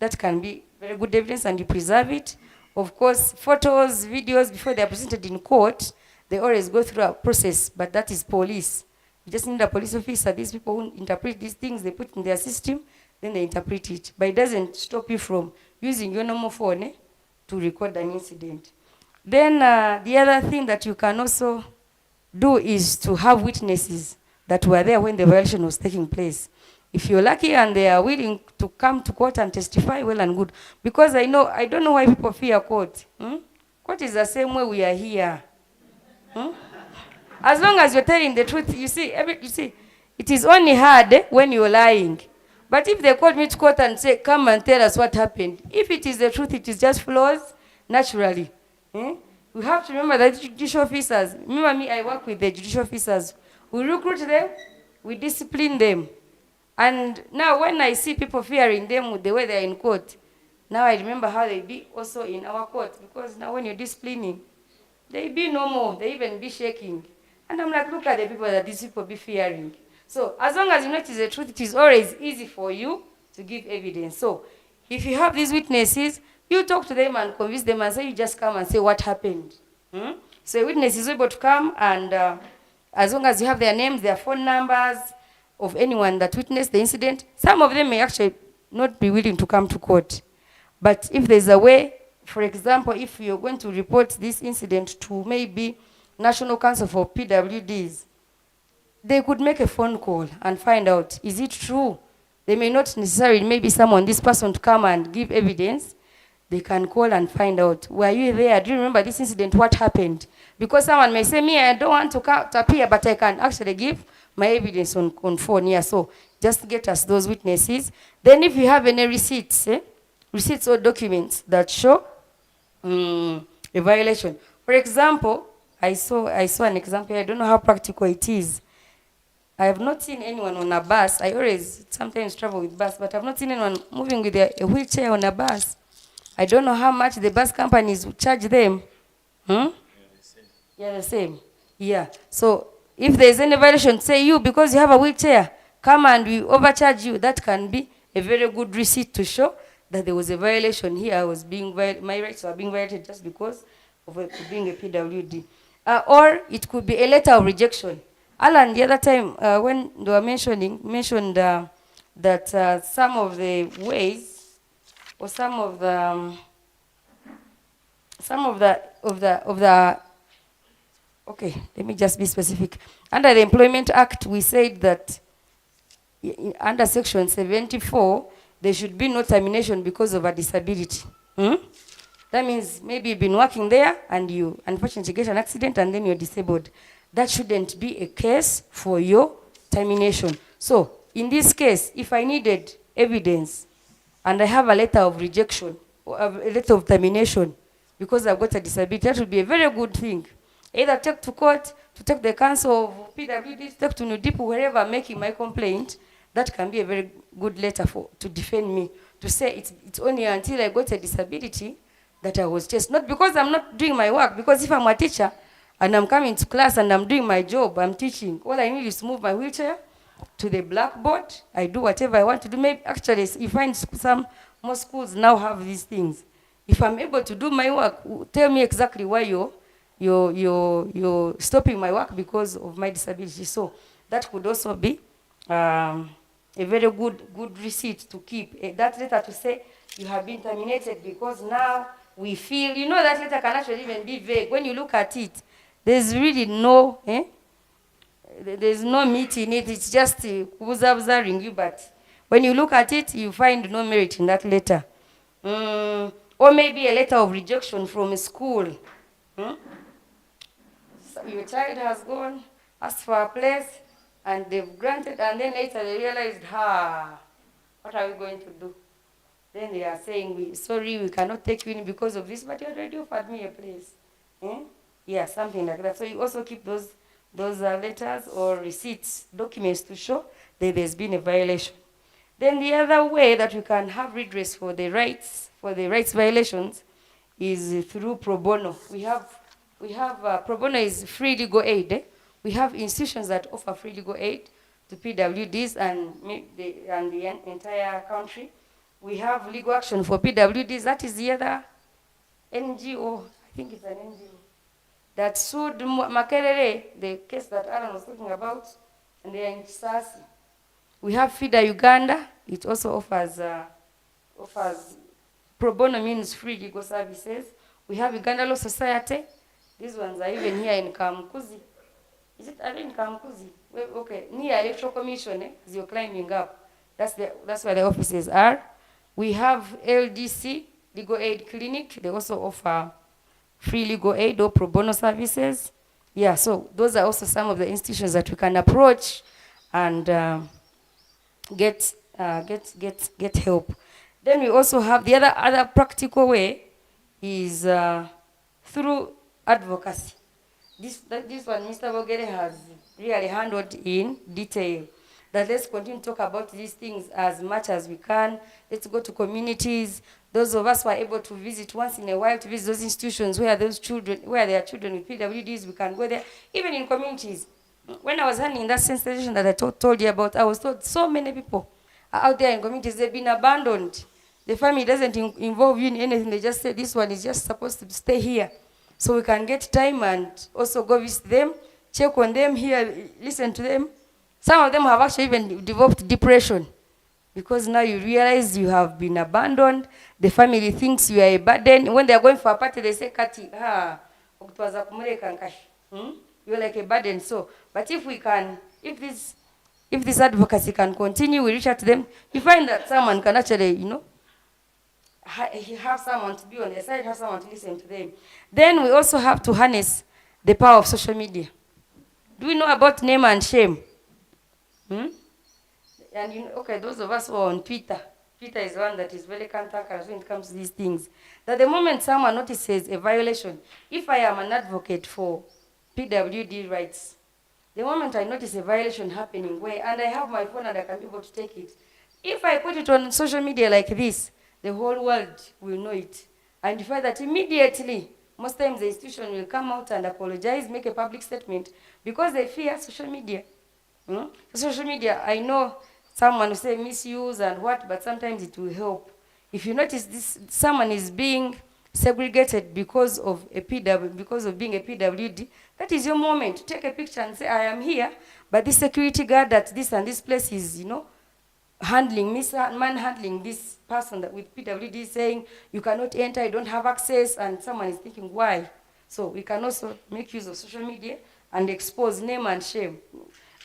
that can be very good evidence and you preserve it. Of course, photos, videos, before they are presented in court, they always go through a process, but that is police. You just need a police officer. These people who interpret these things, they put in their system, then they interpret it. But it doesn't stop you from using your normal phone to record an incident. Then the other thing that you can also do is to have witnesses that were there when the violation was taking place. If you're lucky and they are willing to come to court and testify, well and good. Because I don't know why people fear court. Court is the same way we are here. As long as you're telling the truth, you see, it is only hard when you're lying. But if they call me to court and say, come and tell us what happened, if it is the truth, it is just flaws, naturally. We have to remember that judicial officers, remember me, I work with the judicial officers. We recruit them, we discipline them. And now when I see people fearing them with the way they're in court, now I remember how they be also in our court. Because now when you're disciplining, they be no more, they even be shaking. And I'm like, look at the people that these people be fearing. So as long as you know it is the truth, it is always easy for you to give evidence. So if you have these witnesses, you talk to them and convince them and say, you just come and say what happened. So a witness is able to come and as long as you have their names, their phone numbers of anyone that witnessed the incident, some of them may actually not be willing to come to court. But if there's a way, for example, if you're going to report this incident to maybe National Council for PWDs, they could make a phone call and find out, is it true? They may not necessarily, maybe this person to come and give evidence. They can call and find out, were you there? Do you remember this incident? What happened? Because someone may say, me, I don't want to appear, but I can actually give my evidence on phone. Yeah, so just get us those witnesses. Then if you have any receipts, receipts or documents that show a violation. For example, I saw an example. I don't know how practical it is. I have not seen anyone on a bus. I always sometimes travel with bus, but I've not seen anyone moving with a wheelchair on a bus. I don't know how much the bus companies charge them. Yeah, the same. Yeah. So if there's any violation, say you, because you have a wheelchair, come and we overcharge you. That can be a very good receipt to show that there was a violation here. My rights were being violated just because of being a PWD. Or it could be a letter of rejection. Alan, the other time when they were mentioned that some of the ways or some of the okay, let me just be specific. Under the Employment Act, we said that under Section 74, there should be no termination because of a disability. That means maybe you've been working there and you unfortunately get an accident and then you're disabled. That shouldn't be a case for your termination. So, in this case, if I needed evidence and I have a letter of rejection or a letter of termination because I've got a disability, that would be a very good thing. Either take to court, to take the council of PWDs, take to NUDIPU, wherever I'm making my complaint. That can be a very good letter to defend me, to say it's only until I got a disability that I was just, not because I'm not doing my work, because if I'm a teacher and I'm coming to class and I'm doing my job, I'm teaching, all I need is to move my wheelchair to the blackboard. I do whatever I want to do. Maybe actually, you find most schools now have these things. If I'm able to do my work, tell me exactly why you're stopping my work because of my disability. So that could also be a very good receipt to keep. That letter to say you have been terminated because now we feel, that letter can actually even be vague. When you look at it, there's really no, there's no meat in it. It's just observing you, but when you look at it, you find no merit in that letter. Or maybe a letter of rejection from a school. So your child has gone, asked for a place, and they've granted, and then later they realized, what are we going to do? Then they are saying, sorry, we cannot take you in because of this, but you already offered me a place. Yeah, something like that. So you also keep those letters or receipts, documents to show that there's been a violation. Then the other way that we can have redress for the rights violations is through pro bono. We have pro bono is free legal aid. We have institutions that offer free legal aid to PWDs and the entire country. We have legal action for PWDs. That is the other NGO, I think it's an NGO, that sued Makerere, the case that Alan was talking about, and they are in Kisasi. We have FIDA Uganda. It also offers pro bono, means free legal services. We have Uganda Law Society. These ones are even here in Kamukuzi. Is it in Kamukuzi? Okay, near Electoral Commission, as you're climbing up. That's where the offices are. We have LDC, Legal Aid Clinic. They also offer free legal aid or pro bono services. Yeah, so those are also some of the institutions that we can approach and get help. Then we also have the other practical way is through advocacy. This one Mr. Bogere has really handled in detail. That let's continue to talk about these things as much as we can. Let's go to communities. Those of us who are able to visit once in a while, to visit those institutions where there are children with PWDs, we can go there. Even in communities. When I was handling that sensation that I told you about, I was told so many people are out there in communities, they've been abandoned. The family doesn't involve you in anything. They just say this one is just supposed to stay here. So we can get time and also go visit them, check on them, hear, listen to them. Some of them have actually even developed depression because now you realize you have been abandoned. The family thinks you are a burden. When they are going for a party, they say, Kati, you're like a burden. So, but if we can, if this advocacy can continue, we reach out to them, you find that someone can actually, have someone to be on their side, have someone to listen to them. Then we also have to harness the power of social media. Do we know about name and shame? And those of us who are on Twitter is one that is very cantankerous when it comes to these things. That the moment someone notices a violation, if I am an advocate for PWD rights, the moment I notice a violation happening and I have my phone and I can be able to take it, if I put it on social media like this, the whole world will know it. And you find that immediately, most times the institution will come out and apologize, make a public statement, because they fear social media. Social media, I know someone will say misuse and what, but sometimes it will help. If you notice someone is being segregated because of a because of being a PWD, that is your moment to take a picture and say, I am here, but this security guard at this and this place is, manhandling this person that with PWD, saying you cannot enter, you don't have access, and someone is thinking, why? So we can also make use of social media and expose name and shame.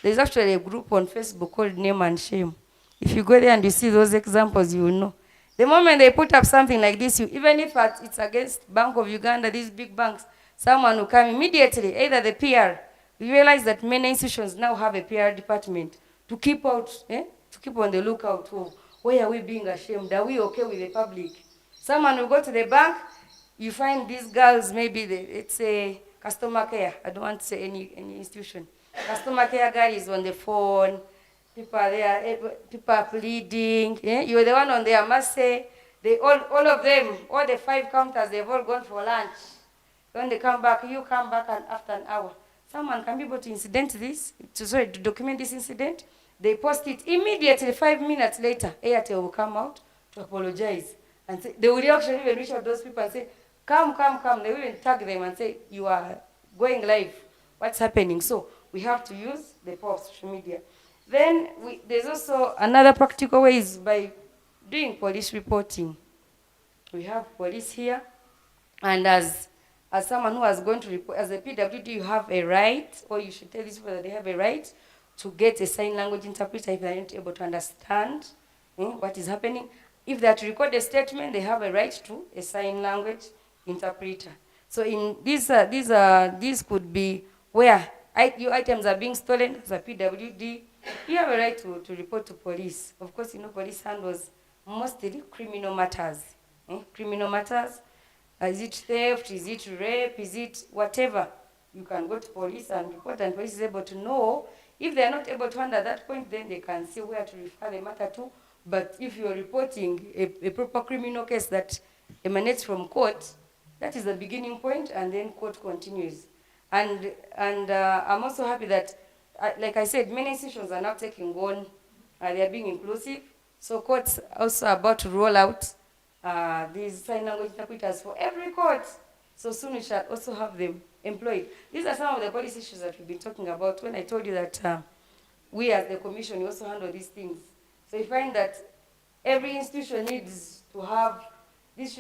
There's actually a group on Facebook called Name and Shame. If you go there and you see those examples, you will know. The moment they put up something like this, even if it's against Bank of Uganda, these big banks, someone will come immediately, either the PR. We realize that many institutions now have a PR department to keep out, to keep on the lookout of where are we being ashamed? Are we okay with the public? Someone will go to the bank, you find these girls, maybe it's a customer care. I don't want to say any institution. Customer care guy is on the phone. People are there, people are pleading. You're the one on there, I must say. All of them, all the 5 counters, they've all gone for lunch. When they come back, you come back after an hour. Someone can be able to to document this incident. They post it immediately, 5 minutes later, Airtel will come out to apologize. And say, they will actually even reach out those people and say, come. They will even tag them and say, you are going live. What's happening? So we have to use the power of social media. Then there's also another practical way is by doing police reporting. We have police here, and as someone who is going to report, as a PWD, you have a right, or you should tell these people that they have a right to get a sign language interpreter if they're not able to understand what is happening. If they are to record a statement, they have a right to a sign language interpreter. So in these could be where your items are being stolen as a PWD. You have a right to report to police. Of course, police handles mostly criminal matters. Criminal matters. Is it theft? Is it rape? Is it whatever? You can go to police and report, and police is able to know. If they are not able to handle that point, then they can see where to refer the matter to. But if you're reporting a proper criminal case that emanates from court, that is the beginning point, and then court continues. And I'm also happy that, like I said, many institutions are now taking on, they are being inclusive. So courts also are about to roll out these sign language interpreters for every court. So soon we shall also have them employed. These are some of the policy issues that we've been talking about when I told you that we as the commission, we also handle these things. So you find that every institution needs to have this,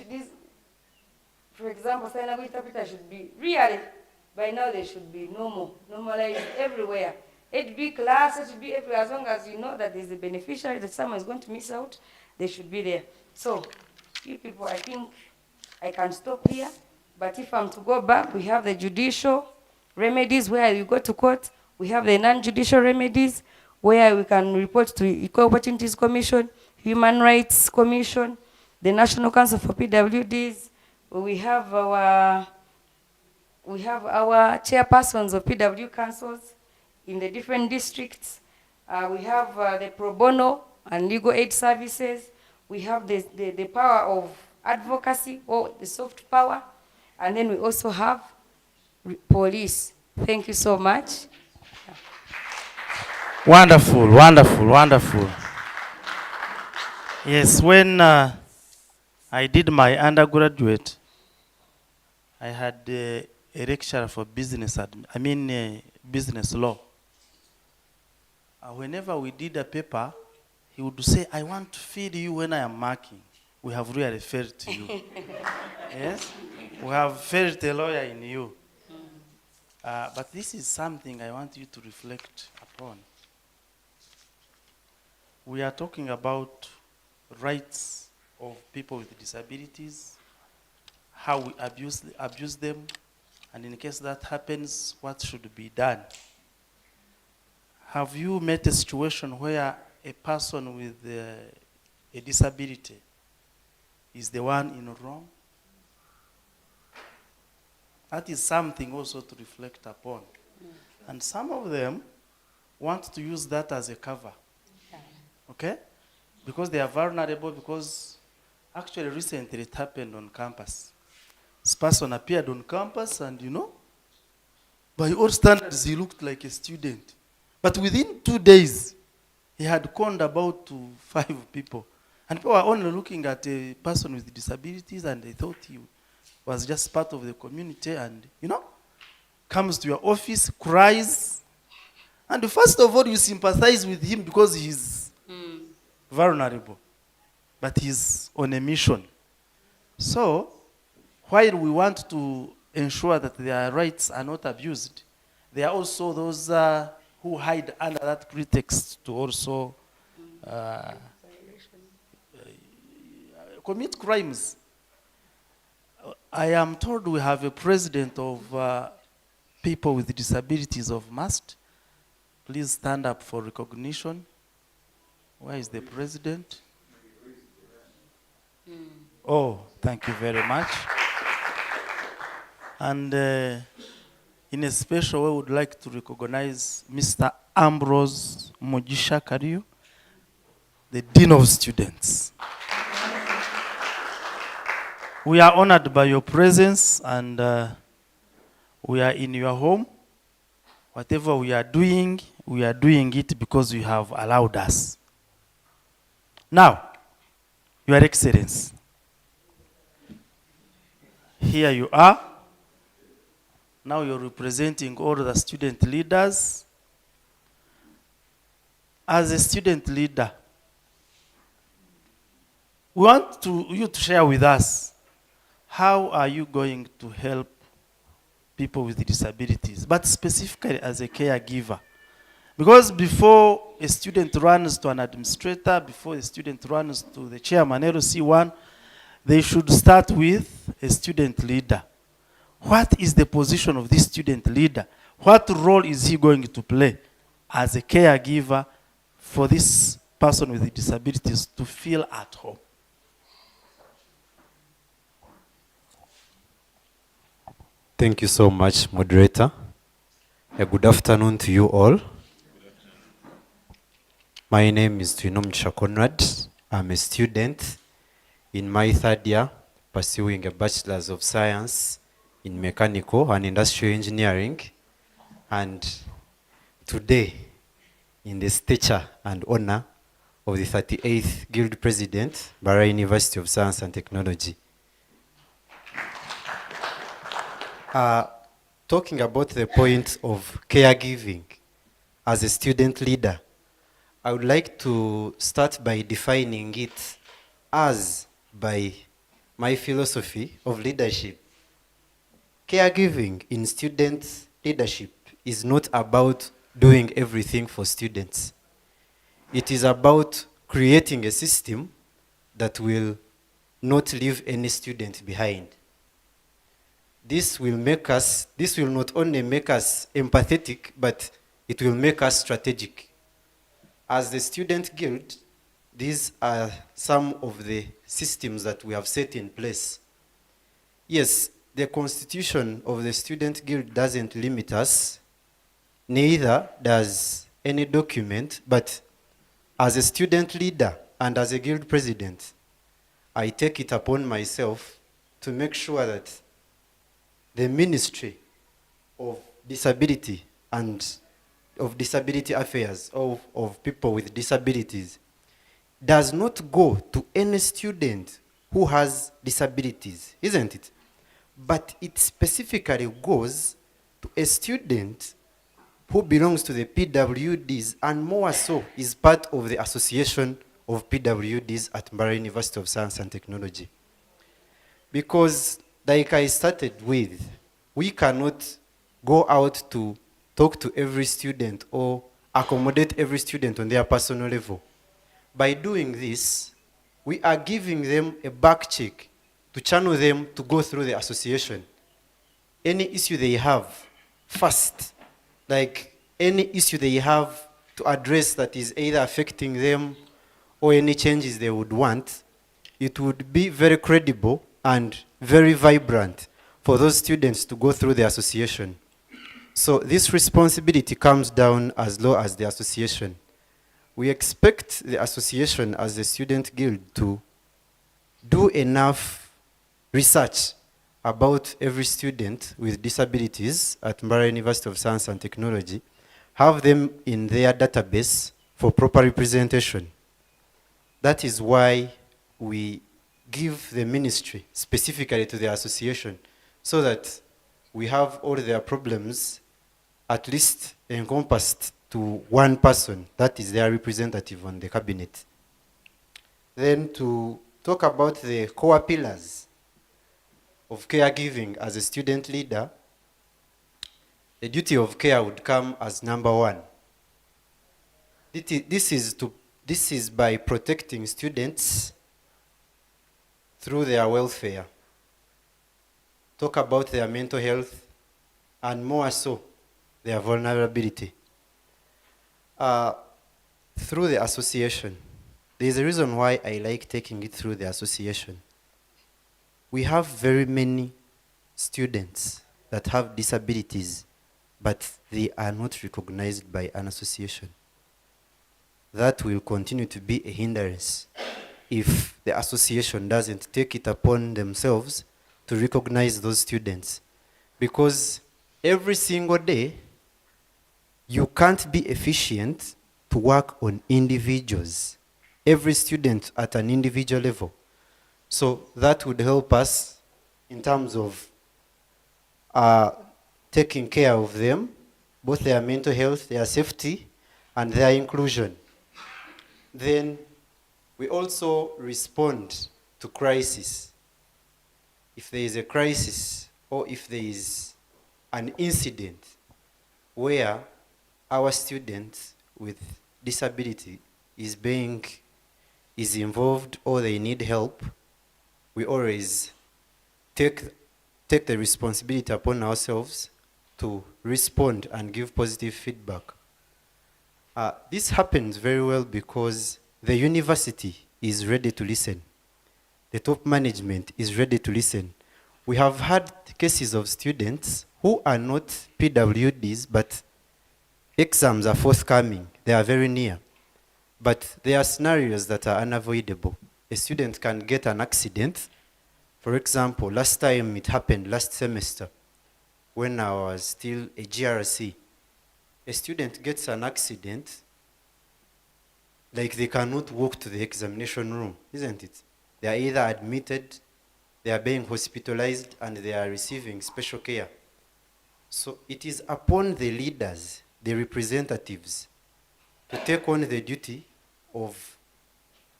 for example, sign language interpreter should be really, by now they should be normalized everywhere. HB class, HB everywhere, as long as you know that there's a beneficiary that someone is going to miss out, they should be there. So, you people, I think I can stop here, but if I'm to go back, we have the judicial remedies where you go to court. We have the non-judicial remedies where we can report to Equal Opportunities Commission, Human Rights Commission, the National Council for PWDs. We have our chairpersons of PW councils in the different districts. We have the pro bono and legal aid services. We have the power of advocacy, or the soft power. And then we also have police. Thank you so much. Wonderful, wonderful, wonderful. Yes, when I did my undergraduate, I had a lecturer for business law. Whenever we did a paper, he would say, I want to feed you when I am marking. We have really failed to you. Yes? We have failed a lawyer in you. But this is something I want you to reflect upon. We are talking about rights of people with disabilities, how we abuse them, and in case that happens, what should be done. Have you met a situation where a person with a disability is the one in wrong? That is something also to reflect upon. And some of them want to use that as a cover. Okay? Because they are vulnerable, because actually recently it happened on campus. This person appeared on campus and, by all standards, he looked like a student. But within 2 days, he had conned about 5 people. And people were only looking at a person with disabilities, and they thought was just part of the community and, comes to your office, cries. And first of all, you sympathize with him because he's vulnerable. But he's on a mission. So, while we want to ensure that their rights are not abused, there are also those who hide under that pretext to also commit crimes. I am told we have a president of people with disabilities of MUST. Please stand up for recognition. Where is the president? Oh, thank you very much. And in a special way, we would like to recognize Mr. Ambrose Mojisha Kariu, the Dean of Students. We are honored by your presence and we are in your home. Whatever we are doing it because you have allowed us. Now, Your Excellency, here you are. Now you're representing all the student leaders. As a student leader, we want you to share with us how are you going to help people with disabilities, but specifically as a caregiver. Because before a student runs to an administrator, before a student runs to the chairman, LC1, they should start with a student leader. What is the position of this student leader? What role is he going to play as a caregiver for this person with disabilities to feel at home? Thank you so much, moderator. A good afternoon to you all. My name is Twinomcha Conrad. I'm a student in my third year, pursuing a Bachelor's of Science in Mechanical and Industrial Engineering. And today, in the stature and honor of the 38th Guild President, Mbarara University of Science and Technology. Talking about the point of caregiving as a student leader, I would like to start by defining it as by my philosophy of leadership. Caregiving in student leadership is not about doing everything for students. It is about creating a system that will not leave any student behind. This will not only make us empathetic, but it will make us strategic. As the Student Guild, these are some of the systems that we have set in place. Yes, the constitution of the Student Guild doesn't limit us, neither does any document, but as a student leader and as a guild president, I take it upon myself to make sure that the Ministry of Disability and of Disability Affairs of people with disabilities does not go to any student who has disabilities, isn't it? But it specifically goes to a student who belongs to the PWDs and more so is part of the Association of PWDs at Mbarara University of Science and Technology. Because like I started with, we cannot go out to talk to every student or accommodate every student on their personal level. By doing this, we are giving them a back check to channel them to go through the association. Any issue they have first, like any issue they have to address that is either affecting them or any changes they would want, it would be very credible and very vibrant for those students to go through the association. So this responsibility comes down as low as the association. We expect the association as a student guild to do enough research about every student with disabilities at Mbarara University of Science and Technology, have them in their database for proper representation. That is why we give the ministry specifically to the association so that we have all their problems at least encompassed to one person that is their representative on the cabinet. Then to talk about the core pillars of caregiving as a student leader, the duty of care would come as number one. This is by protecting students through their welfare. Talk about their mental health and more so, their vulnerability. Through the association, there's a reason why I like taking it through the association. We have very many students that have disabilities, but they are not recognized by an association. That will continue to be a hindrance if the association doesn't take it upon themselves to recognize those students. Because every single day, you can't be efficient to work on individuals. Every student at an individual level. So that would help us in terms of taking care of them, both their mental health, their safety, and their inclusion. Then we also respond to crisis. If there is a crisis or if there is an incident where our student with disability is involved or they need help, we always take the responsibility upon ourselves to respond and give positive feedback. This happens very well because the university is ready to listen. The top management is ready to listen. We have had cases of students who are not PWDs, but exams are forthcoming. They are very near. But there are scenarios that are unavoidable. A student can get an accident. For example, last time it happened last semester when I was still a GRC. A student gets an accident, like they cannot walk to the examination room, isn't it? They are either admitted, they are being hospitalized, and they are receiving special care. So it is upon the leaders, the representatives, to take on the duty of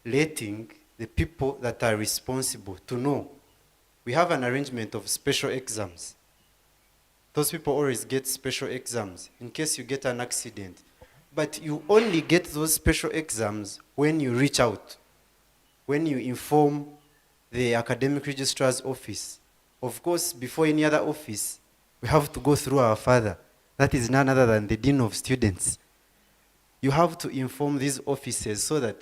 letting the people that are responsible to know. We have an arrangement of special exams. Those people always get special exams in case you get an accident. But you only get those special exams when you reach out, when you inform the academic registrar's office. Of course, before any other office, we have to go through our father. That is none other than the dean of students. You have to inform these offices so that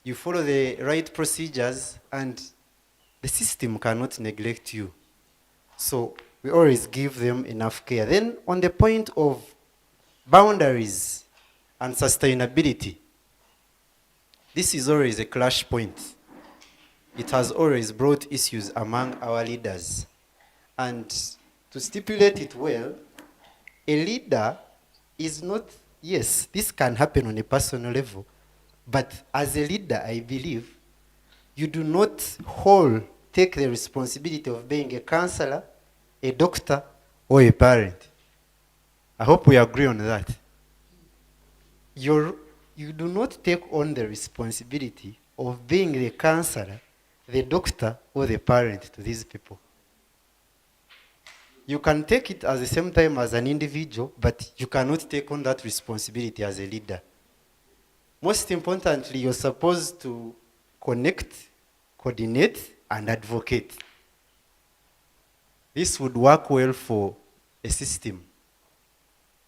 you follow the right procedures and the system cannot neglect you. So we always give them enough care. Then on the point of boundaries and sustainability, this is always a clash point. It has always brought issues among our leaders. And to stipulate it well, a leader is not, yes, this can happen on a personal level, but as a leader, I believe, you do not take the responsibility of being a counselor, a doctor, or a parent. I hope we agree on that. You do not take on the responsibility of being the counselor, the doctor, or the parent to these people. You can take it at the same time as an individual, but you cannot take on that responsibility as a leader. Most importantly, you're supposed to connect, coordinate, and advocate. This would work well for a system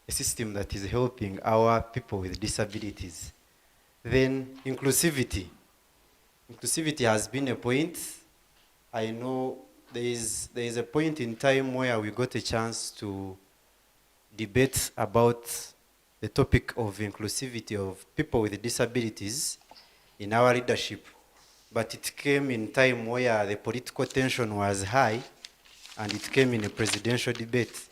that is helping our people with disabilities. Then inclusivity. Inclusivity has been a point. I know there is a point in time where we got a chance to debate about the topic of inclusivity of people with disabilities in our leadership. But it came in time where the political tension was high and it came in a presidential debate.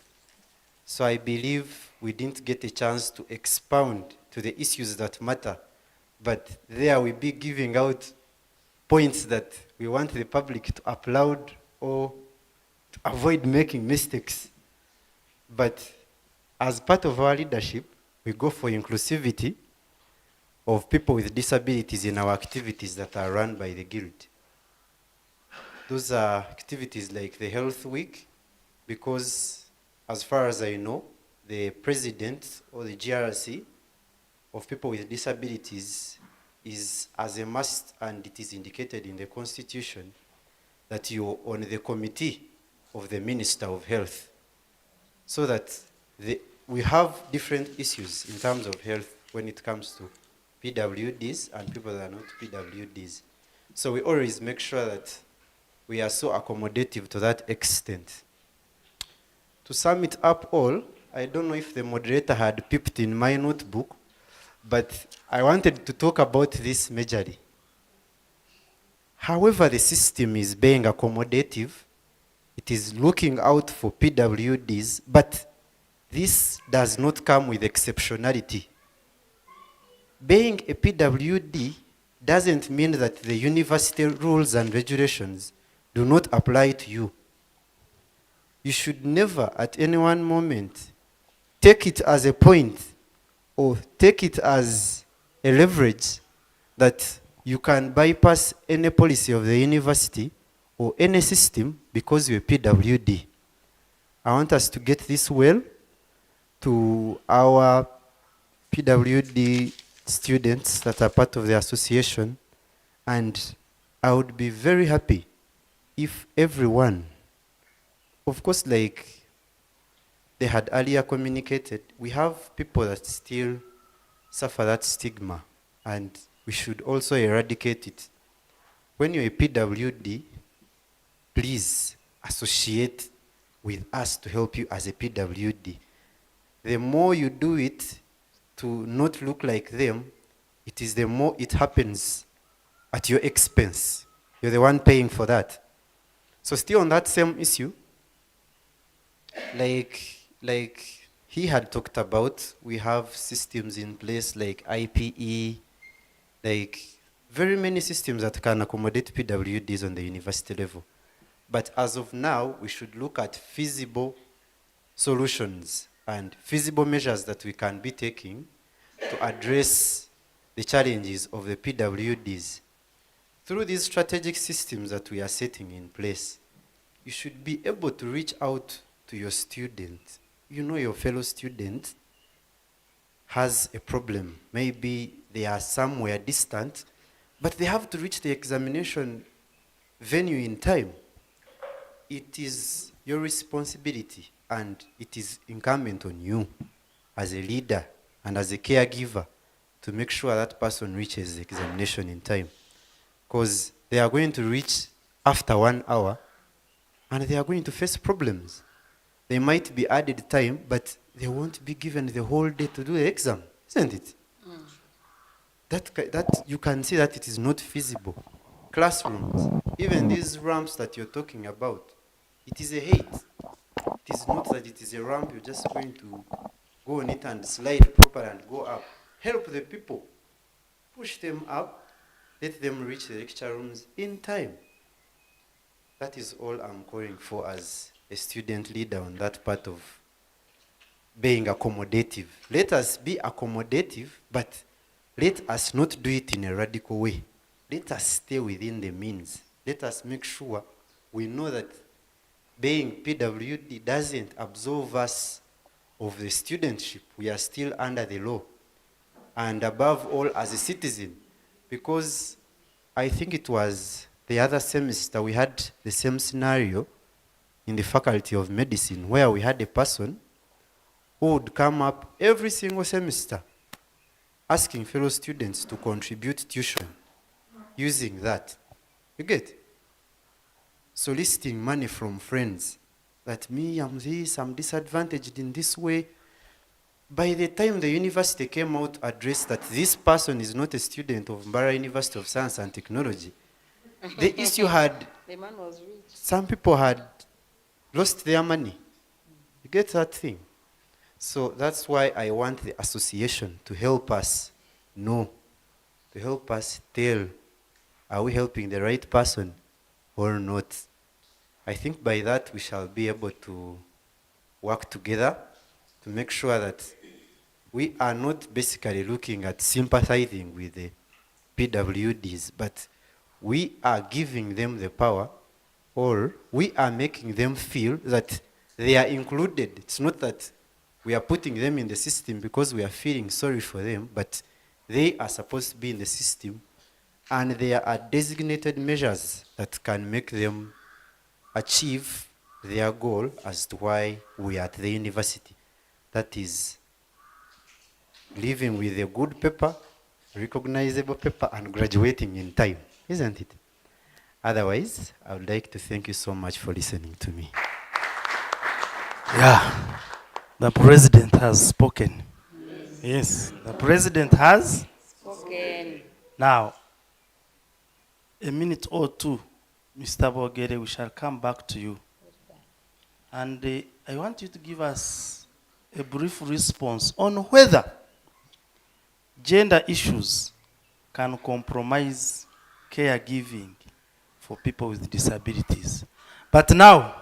So I believe we didn't get a chance to expound to the issues that matter. But there we be giving out points that we want the public to applaud or to avoid making mistakes. But as part of our leadership, we go for inclusivity of people with disabilities in our activities that are run by the Guild. Those are activities like the Health Week, because as far as I know, the president or the GRC of people with disabilities is as a must, and it is indicated in the Constitution that you're on the committee of the Minister of Health, so that we have different issues in terms of health when it comes to PWDs and people that are not PWDs. So we always make sure that we are so accommodative to that extent. To sum it up all, I don't know if the moderator had picked in my notebook, but I wanted to talk about this majorly. However, the system is being accommodative. It is looking out for PWDs, but this does not come with exceptionality. Being a PWD doesn't mean that the university rules and regulations do not apply to you. You should never, at any one moment, take it as a point or take it as a leverage that you can bypass any policy of the university or any system because you're a PWD. I want us to get this well to our PWD students that are part of the association, and I would be very happy if everyone, of course, like they had earlier communicated, we have people that still suffer that stigma, and we should also eradicate it. When you're a PWD, please associate with us to help you as a PWD. The more you do it to not look like them, it is the more it happens at your expense. You're the one paying for that. So still on that same issue, like he had talked about, we have systems in place like IPE, like very many systems that can accommodate PWDs on the university level. But as of now, we should look at feasible solutions and feasible measures that we can be taking to address the challenges of the PWDs. Through these strategic systems that we are setting in place, you should be able to reach out to your student. You know your fellow student has a problem. Maybe they are somewhere distant, but they have to reach the examination venue in time. It is your responsibility, and it is incumbent on you as a leader and as a caregiver to make sure that person reaches the examination in time. Because they are going to reach after 1 hour, and they are going to face problems. They might be added time, but they won't be given the whole day to do the exam, isn't it? That you can see that it is not feasible. Classrooms, even these ramps that you're talking about, it is a height. It is not that it is a ramp, you're just going to go on it and slide properly and go up. Help the people. Push them up. Let them reach the lecture rooms in time. That is all I'm calling for as a student leader on that part of being accommodative. Let us be accommodative, but let us not do it in a radical way. Let us stay within the means. Let us make sure we know that being PWD doesn't absolve us of the studentship. We are still under the law. And above all, as a citizen, because I think it was the other semester we had the same scenario in the Faculty of Medicine, where we had a person who would come up every single semester asking fellow students to contribute tuition using that. You get? Soliciting money from friends that me, I'm this, I'm disadvantaged in this way. By the time the university came out addressed that this person is not a student of Mbarara University of Science and Technology, the issue had, The man was rich. some people had lost their money. You get that thing? So that's why I want the association to help us know, to help us tell are we helping the right person or not? I think by that we shall be able to work together to make sure that we are not basically looking at sympathizing with the PWDs, but we are giving them the power, or we are making them feel that they are included. It's not that we are putting them in the system because we are feeling sorry for them, but they are supposed to be in the system, and there are designated measures that can make them achieve their goal as to why we are at the university. That is living with a good paper, recognizable paper, and graduating in time, isn't it? Otherwise, I would like to thank you so much for listening to me. Yeah, the president has spoken. Yes, the president has spoken. Now, a minute or two, Mr. Bogere, we shall come back to you. And I want you to give us a brief response on whether gender issues can compromise caregiving for people with disabilities. But now,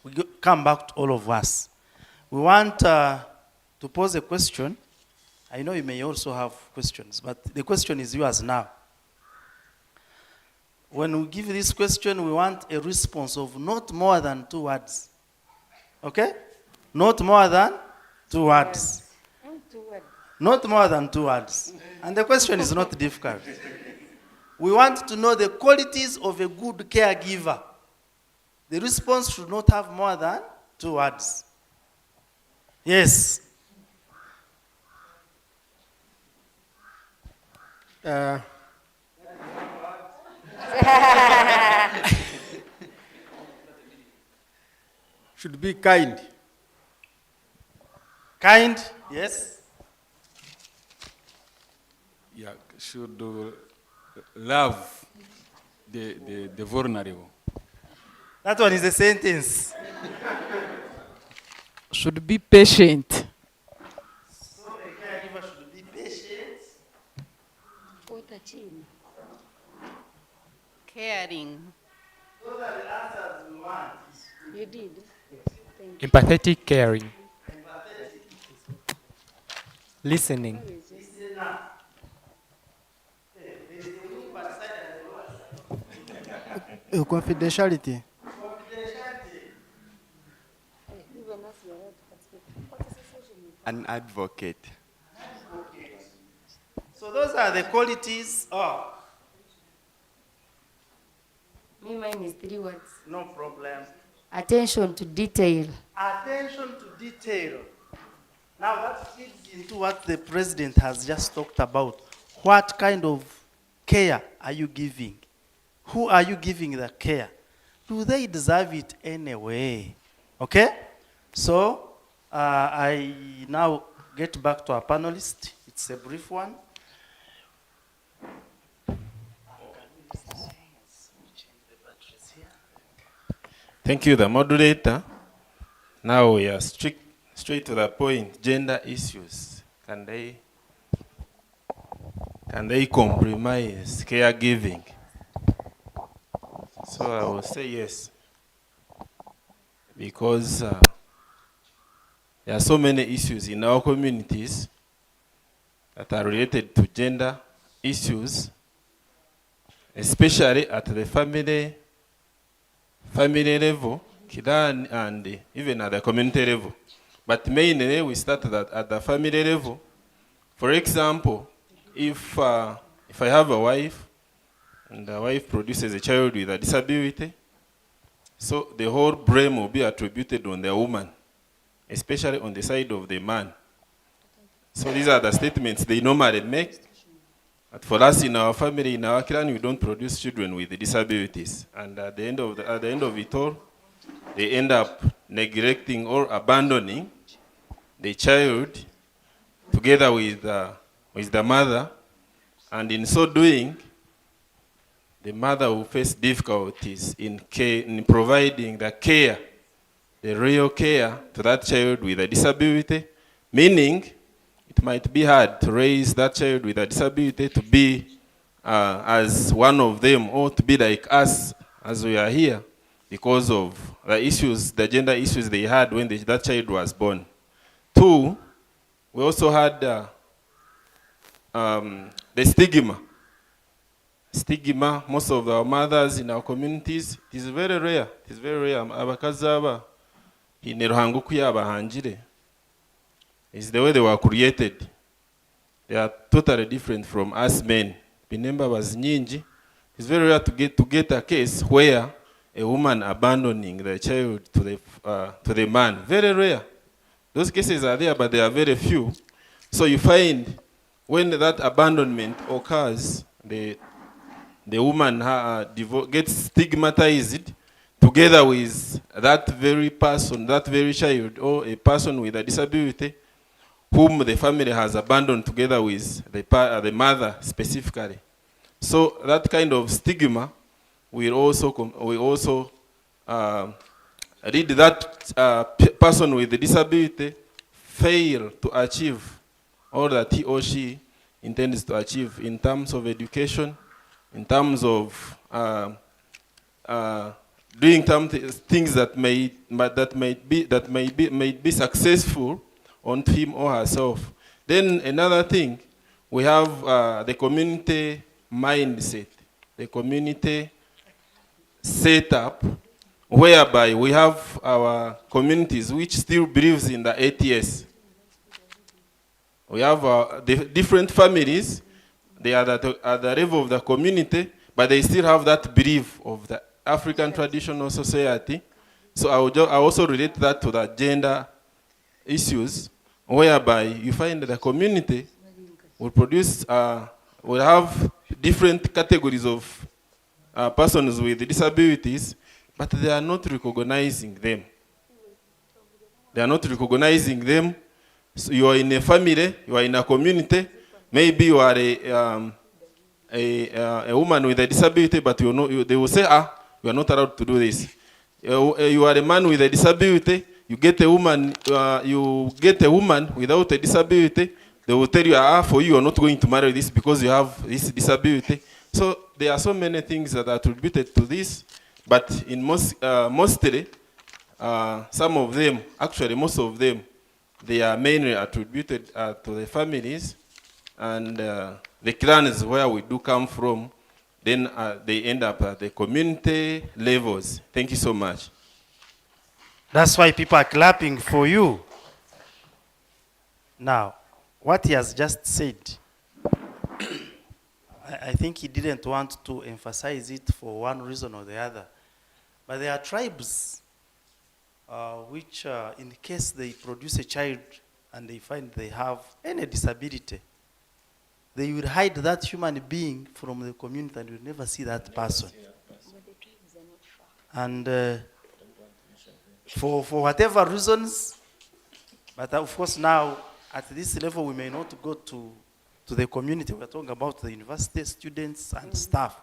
we come back to all of us. We want to pose a question. I know you may also have questions, but the question is yours now. When we give this question, we want a response of not more than 2 words. Okay? Not more than 2 words. Not more than 2 words. And the question is not difficult. We want to know the qualities of a good caregiver. The response should not have more than 2 words. Yes. Should be kind. Kind, yes. Yeah, should love the vulnerable. That one is a sentence. Should be patient. So a caregiver should be patient. Caring. Those are the answers we want. You did. Empathetic caring. Listening. Confidentiality. An advocate. So those are the qualities of. Me, mine is 3 words. No problem. Attention to detail. Attention to detail. Now that feeds into what the president has just talked about. What kind of care are you giving? Who are you giving the care? Do they deserve it anyway? Okay? So I now get back to our panelist. It's a brief one. Thank you, the moderator. Now we are straight to the point. Gender issues. Can they compromise caregiving? So I will say yes. Because there are so many issues in our communities that are related to gender issues, especially at the family level, and even at the community level. But mainly we start that at the family level. For example, if I have a wife, and the wife produces a child with a disability, so the whole blame will be attributed on the woman, especially on the side of the man. So these are the statements they normally make. But for us in our family, in our clan, we don't produce children with disabilities. And at the end of it all, they end up neglecting or abandoning the child together with the mother. And in so doing, the mother will face difficulties in providing the care, the real care to that child with a disability, meaning it might be hard to raise that child with a disability to be as one of them, or to be like us as we are here, because of the issues, the gender issues they had when that child was born. 2, we also had the stigma. Stigma, most of our mothers in our communities, it is very rare. It is very rare. Abakazaba, ineruhangu kuyaba hanjire. It's the way they were created. They are totally different from us men. Remember, was nyinji. It's very rare to get a case where a woman abandoning the child to the man. Very rare. Those cases are there, but they are very few. So you find when that abandonment occurs, the woman gets stigmatized together with that very person, that very child, or a person with a disability, whom the family has abandoned together with the mother specifically. So that kind of stigma will also lead that person with the disability fail to achieve all that he or she intends to achieve in terms of education, in terms of doing things that may be successful on him or herself. Then another thing, we have the community mindset, the community setup, whereby we have our communities which still believes in the ATS. We have the different families, they are at the level of the community, but they still have that belief of the African traditional society. So I also relate that to the gender issues, whereby you find that the community will produce, will have different categories of persons with disabilities, but they are not recognizing them. They are not recognizing them. So you are in a family, you are in a community, maybe you are a woman with a disability, but they will say, you are not allowed to do this. You are a man with a disability, you get a woman without a disability, they will tell you, for you are not going to marry this because you have this disability. So there are so many things that are attributed to this, but in mostly, some of them, actually most of them, they are mainly attributed to the families and the clans where we do come from. Then they end up at the community levels. Thank you so much. That's why people are clapping for you. Now, what he has just said, I think he didn't want to emphasize it for one reason or the other. But there are tribes which, in case they produce a child and they find they have any disability, they will hide that human being from the community and will never see that person. And for whatever reasons, but of course now, at this level, we may not go to the community. We're talking about the university students and staff.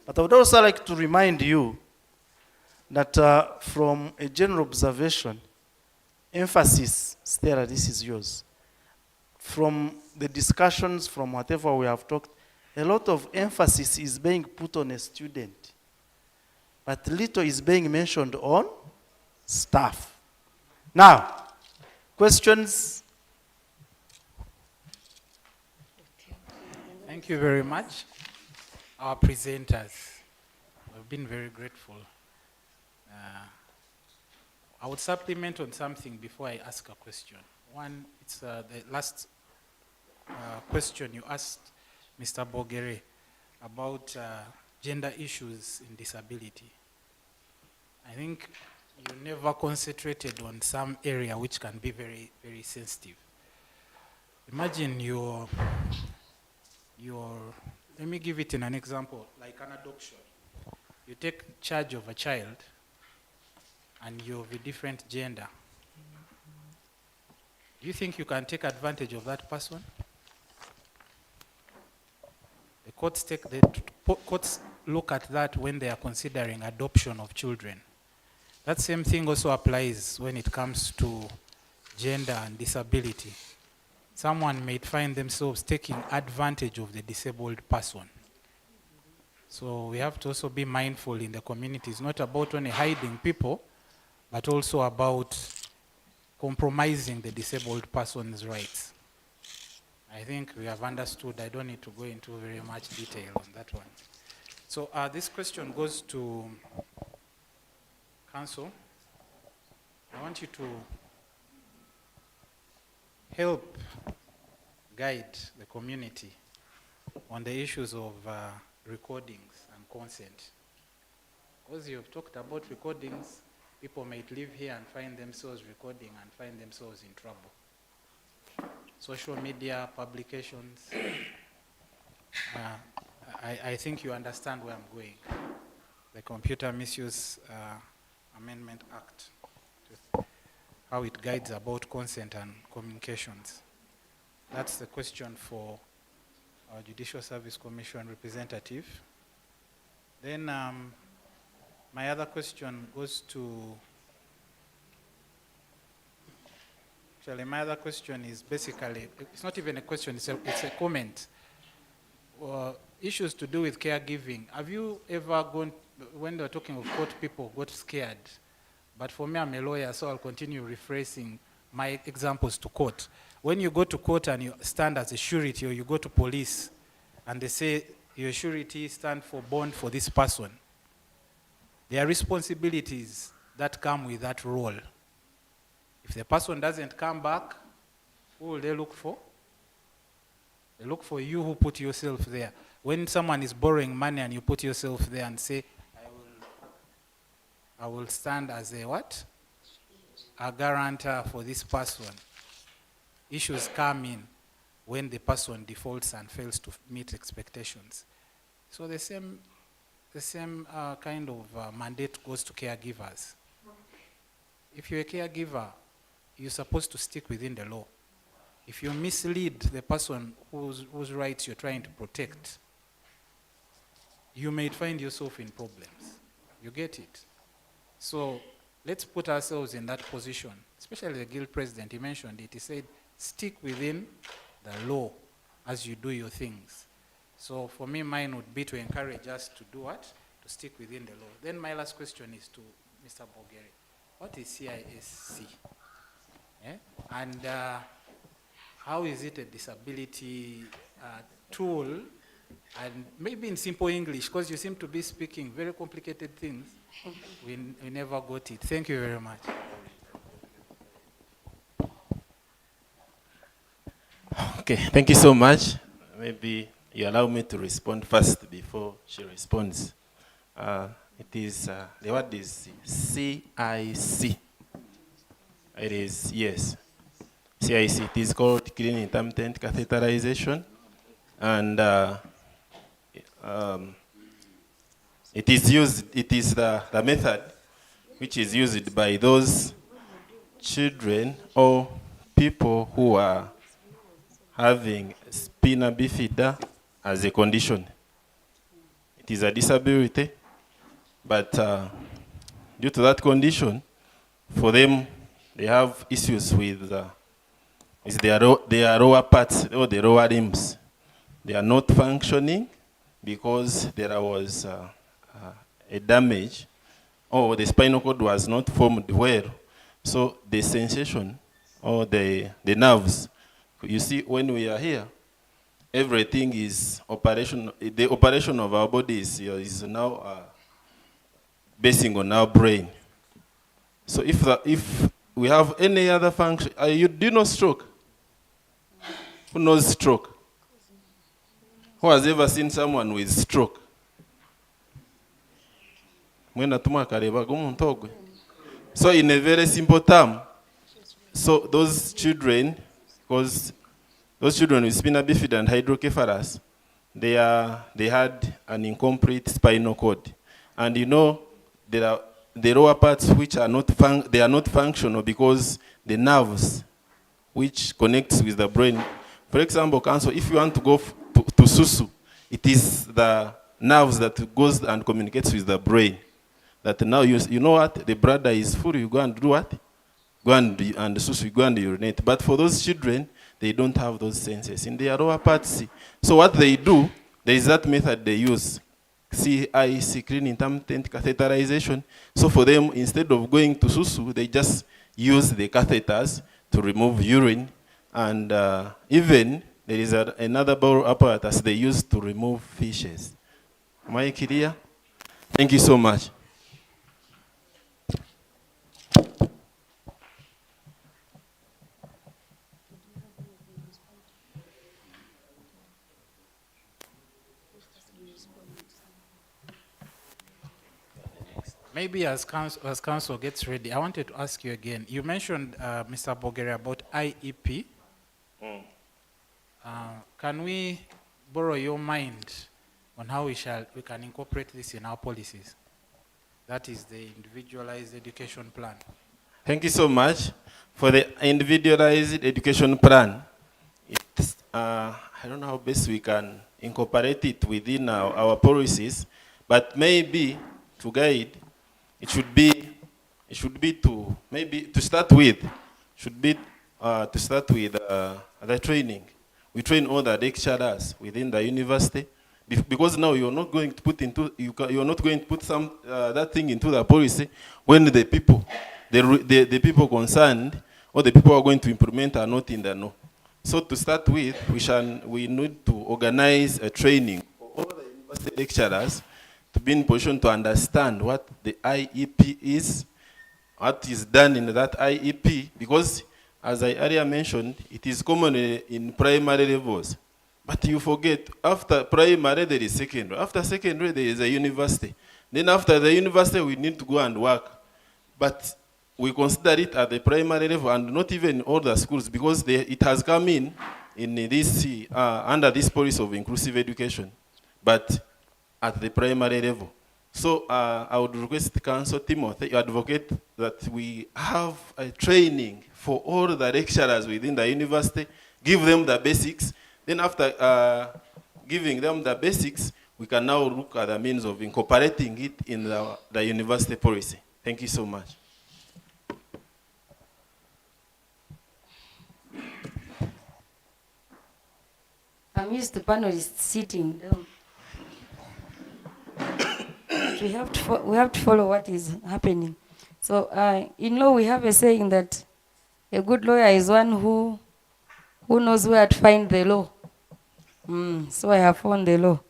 But I would also like to remind you that from a general observation, emphasis, Stella, this is yours. From the discussions, from whatever we have talked, a lot of emphasis is being put on a student, but little is being mentioned on staff. Now, questions? Thank you very much. Our presenters, we've been very grateful. I would supplement on something before I ask a question. One, it's the last question you asked Mr. Bogere about gender issues in disability. I think you never concentrated on some area which can be very, very sensitive. Imagine let me give it in an example, like an adoption. You take charge of a child and you're of a different gender. Do you think you can take advantage of that person? The courts look at that when they are considering adoption of children. That same thing also applies when it comes to gender and disability. Someone may find themselves taking advantage of the disabled person. So we have to also be mindful in the community. It's not about only hiding people, but also about compromising the disabled person's rights. I think we have understood. I don't need to go into very much detail on that one. So this question goes to Council. I want you to help guide the community on the issues of recordings and consent. Because you've talked about recordings, people might live here and find themselves recording and find themselves in trouble. Social media, publications. I think you understand where I'm going. The Computer Misuse Amendment Act, how it guides about consent and communications. That's the question for our Judicial Service Commission representative. Then my other question goes to, actually my other question is basically, it's not even a question, it's a comment. Issues to do with caregiving. Have you ever gone, when they were talking of court, people got scared? But for me, I'm a lawyer, so I'll continue rephrasing my examples to court. When you go to court and you stand as a surety, or you go to police and they say your surety stand for bond for this person, there are responsibilities that come with that role. If the person doesn't come back, who will they look for? They look for you who put yourself there. When someone is borrowing money and you put yourself there and say, I will stand as a what? A guarantor for this person. Issues come in when the person defaults and fails to meet expectations. So the same kind of mandate goes to caregivers. If you're a caregiver, you're supposed to stick within the law. If you mislead the person whose rights you're trying to protect, you may find yourself in problems. You get it? So let's put ourselves in that position. Especially the guild president, he mentioned it. He said, stick within the law as you do your things. So for me, mine would be to encourage us to do what? To stick within the law. Then my last question is to Mr. Bogere. What is CISC? And how is it a disability tool? And maybe in simple English, because you seem to be speaking very complicated things, we never got it. Thank you very much. Okay, thank you so much. Maybe you allow me to respond first before she responds. It is, the word is CIC. It is, yes. CIC, it is called clean intermittent catheterization. And it is the method which is used by those children or people who are having spina bifida as a condition. It is a disability, but due to that condition, for them, they have issues with their lower parts or the lower limbs. They are not functioning because there was a damage or the spinal cord was not formed well. So the sensation or the nerves, you see when we are here, everything is operation. The operation of our body is now basing on our brain. So if we have any other function, you do know stroke? Who knows stroke? Who has ever seen someone with stroke? So in a very simple term, so those children, because those children with spina bifida and hydrocephalus, they had an incomplete spinal cord. And you know, there are the lower parts which are not functional because the nerves which connects with the brain. For example, cancer, if you want to go to Susu, it is the nerves that goes and communicates with the brain. That now you know what, the bladder is full, you go and do what? Go and Susu, you go and urinate. But for those children, they don't have those senses in their lower parts. So what they do, there is that method they use, CIC, clean intermittent catheterization. So for them, instead of going to SUSU, they just use the catheters to remove urine. And even there is another bowel apparatus they use to remove fishes. Am I clear? Thank you so much. Maybe as council gets ready, I wanted to ask you again. You mentioned, Mr. Bogere, about IEP. Can we borrow your mind on how we can incorporate this in our policies? That is the individualized education plan. Thank you so much. For the individualized education plan, it's, I don't know how best we can incorporate it within our policies, but maybe to guide, it should be to, maybe to start with, the training. We train all the lecturers within the university, because now you're not going to put that thing into the policy when the people, the people concerned or the people who are going to implement are not in the know. So to start with, we need to organize a training for all the university lecturers to be in position to understand what the IEP is, what is done in that IEP, because as I earlier mentioned, it is common in primary levels. But you forget, after primary there is secondary. After secondary there is a university. Then after the university we need to go and work. But we consider it at the primary level and not even all the schools, because it has come in this, under this policy of inclusive education, but at the primary level. So I would request Council Timothy, you advocate that we have a training for all the lecturers within the university, give them the basics. Then after giving them the basics, we can now look at the means of incorporating it in the university policy. Thank you so much. I'm used to panelists sitting down. We have to follow what is happening. So in law we have a saying that a good lawyer is one who knows where to find the law. So I have found the law.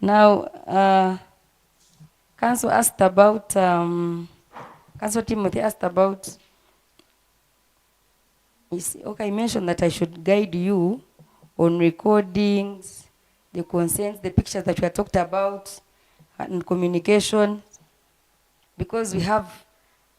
Now, Council asked about, Council Timothy asked about, okay, I mentioned that I should guide you on recordings, the consents, the pictures that we have talked about, and communication, because we have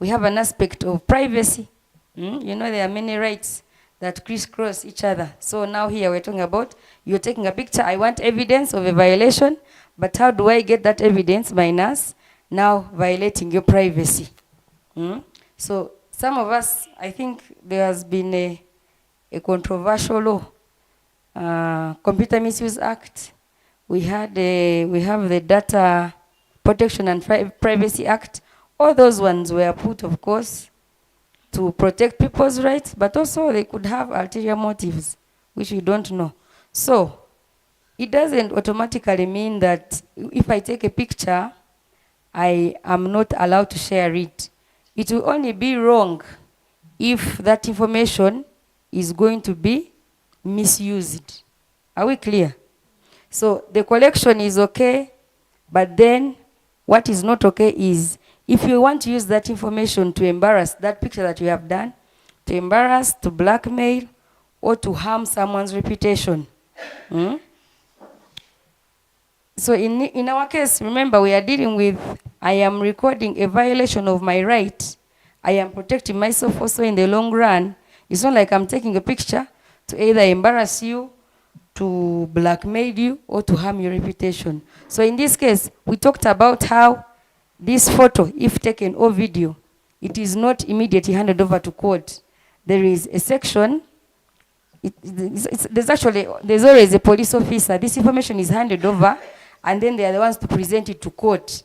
an aspect of privacy. You know, there are many rights that crisscross each other. So now here we're talking about, you're taking a picture, I want evidence of a violation, but how do I get that evidence minus now violating your privacy? So some of us, I think there has been a controversial law, Computer Misuse Act. We have the Data Protection and Privacy Act. All those ones were put, of course, to protect people's rights, but also they could have ulterior motives, which we don't know. So it doesn't automatically mean that if I take a picture, I am not allowed to share it. It will only be wrong if that information is going to be misused. Are we clear? So the collection is okay, but then what is not okay is if you want to use that information to embarrass, that picture that you have done, to embarrass, to blackmail, or to harm someone's reputation. So in our case, remember, we are dealing with, I am recording a violation of my right. I am protecting myself also in the long run. It's not like I'm taking a picture to either embarrass you, to blackmail you, or to harm your reputation. So in this case, we talked about how this photo, if taken or video, it is not immediately handed over to court. There is a section, there's always a police officer. This information is handed over, and then they are the ones to present it to court.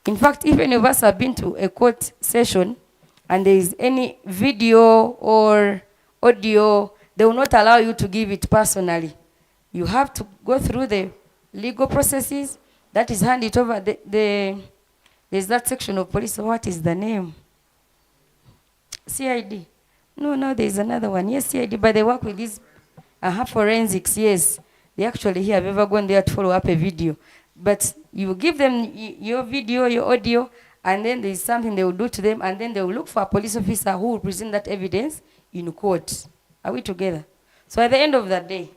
In fact, if any of us have been to a court session, and there is any video or audio, they will not allow you to give it personally. You have to go through the legal processes, that is handed over. There's that section of police. What is the name? CID. No, there's another one. Yes, CID, but they work with these forensics, yes. They actually here have ever gone there to follow up a video. But you give them your video, your audio, and then there's something they will do to them, and then they will look for a police officer who will present that evidence in court. Are we together? So at the end of the day,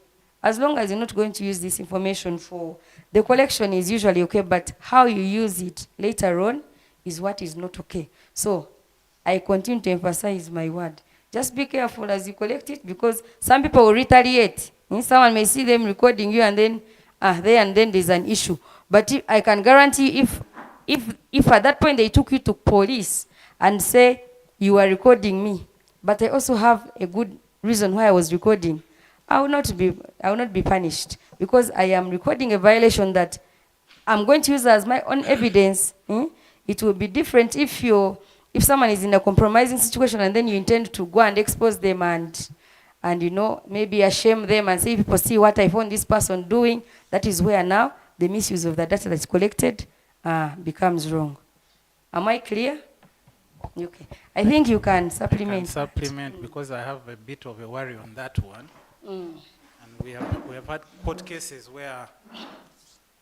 as long as you're not going to use this information for, the collection is usually okay, but how you use it later on is what is not okay. So I continue to emphasize my word. Just be careful as you collect it, because some people will retaliate. Someone may see them recording you and then there's an issue. But I can guarantee if at that point they took you to police and say you are recording me, but I also have a good reason why I was recording, I will not be punished, because I am recording a violation that I'm going to use as my own evidence. It will be different if someone is in a compromising situation and then you intend to go and expose them and maybe ashame them and say, people see what I found this person doing. That is where now the misuse of the data that's collected becomes wrong. Am I clear? Okay. I think you can supplement. I can supplement because I have a bit of a worry on that one. And we have had court cases where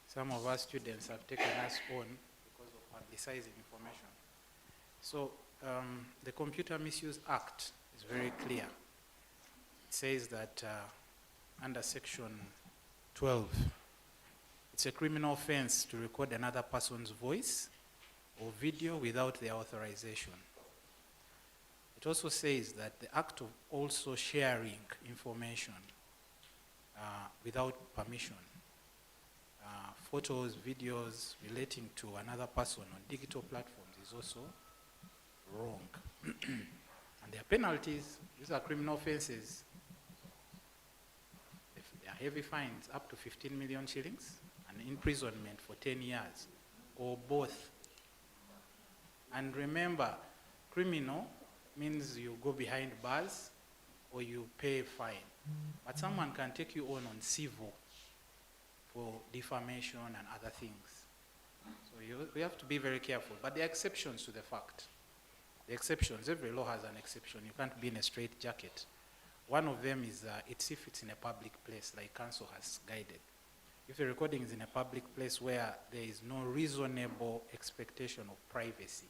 some of our students have taken us on because of publicizing information. So the Computer Misuse Act is very clear. It says that under Section 12, it's a criminal offense to record another person's voice or video without their authorization. It also says that the act of also sharing information without permission, photos, videos relating to another person on digital platforms is also wrong. And there are penalties. These are criminal offenses. There are heavy fines up to 15 million shillings and imprisonment for 10 years or both. And remember, criminal means you go behind bars or you pay a fine. But someone can take you on civil for defamation and other things. So we have to be very careful. But there are exceptions to the fact. The exceptions, every law has an exception. You can't be in a straight jacket. One of them is it's if it's in a public place, like council has guided. If the recording is in a public place where there is no reasonable expectation of privacy,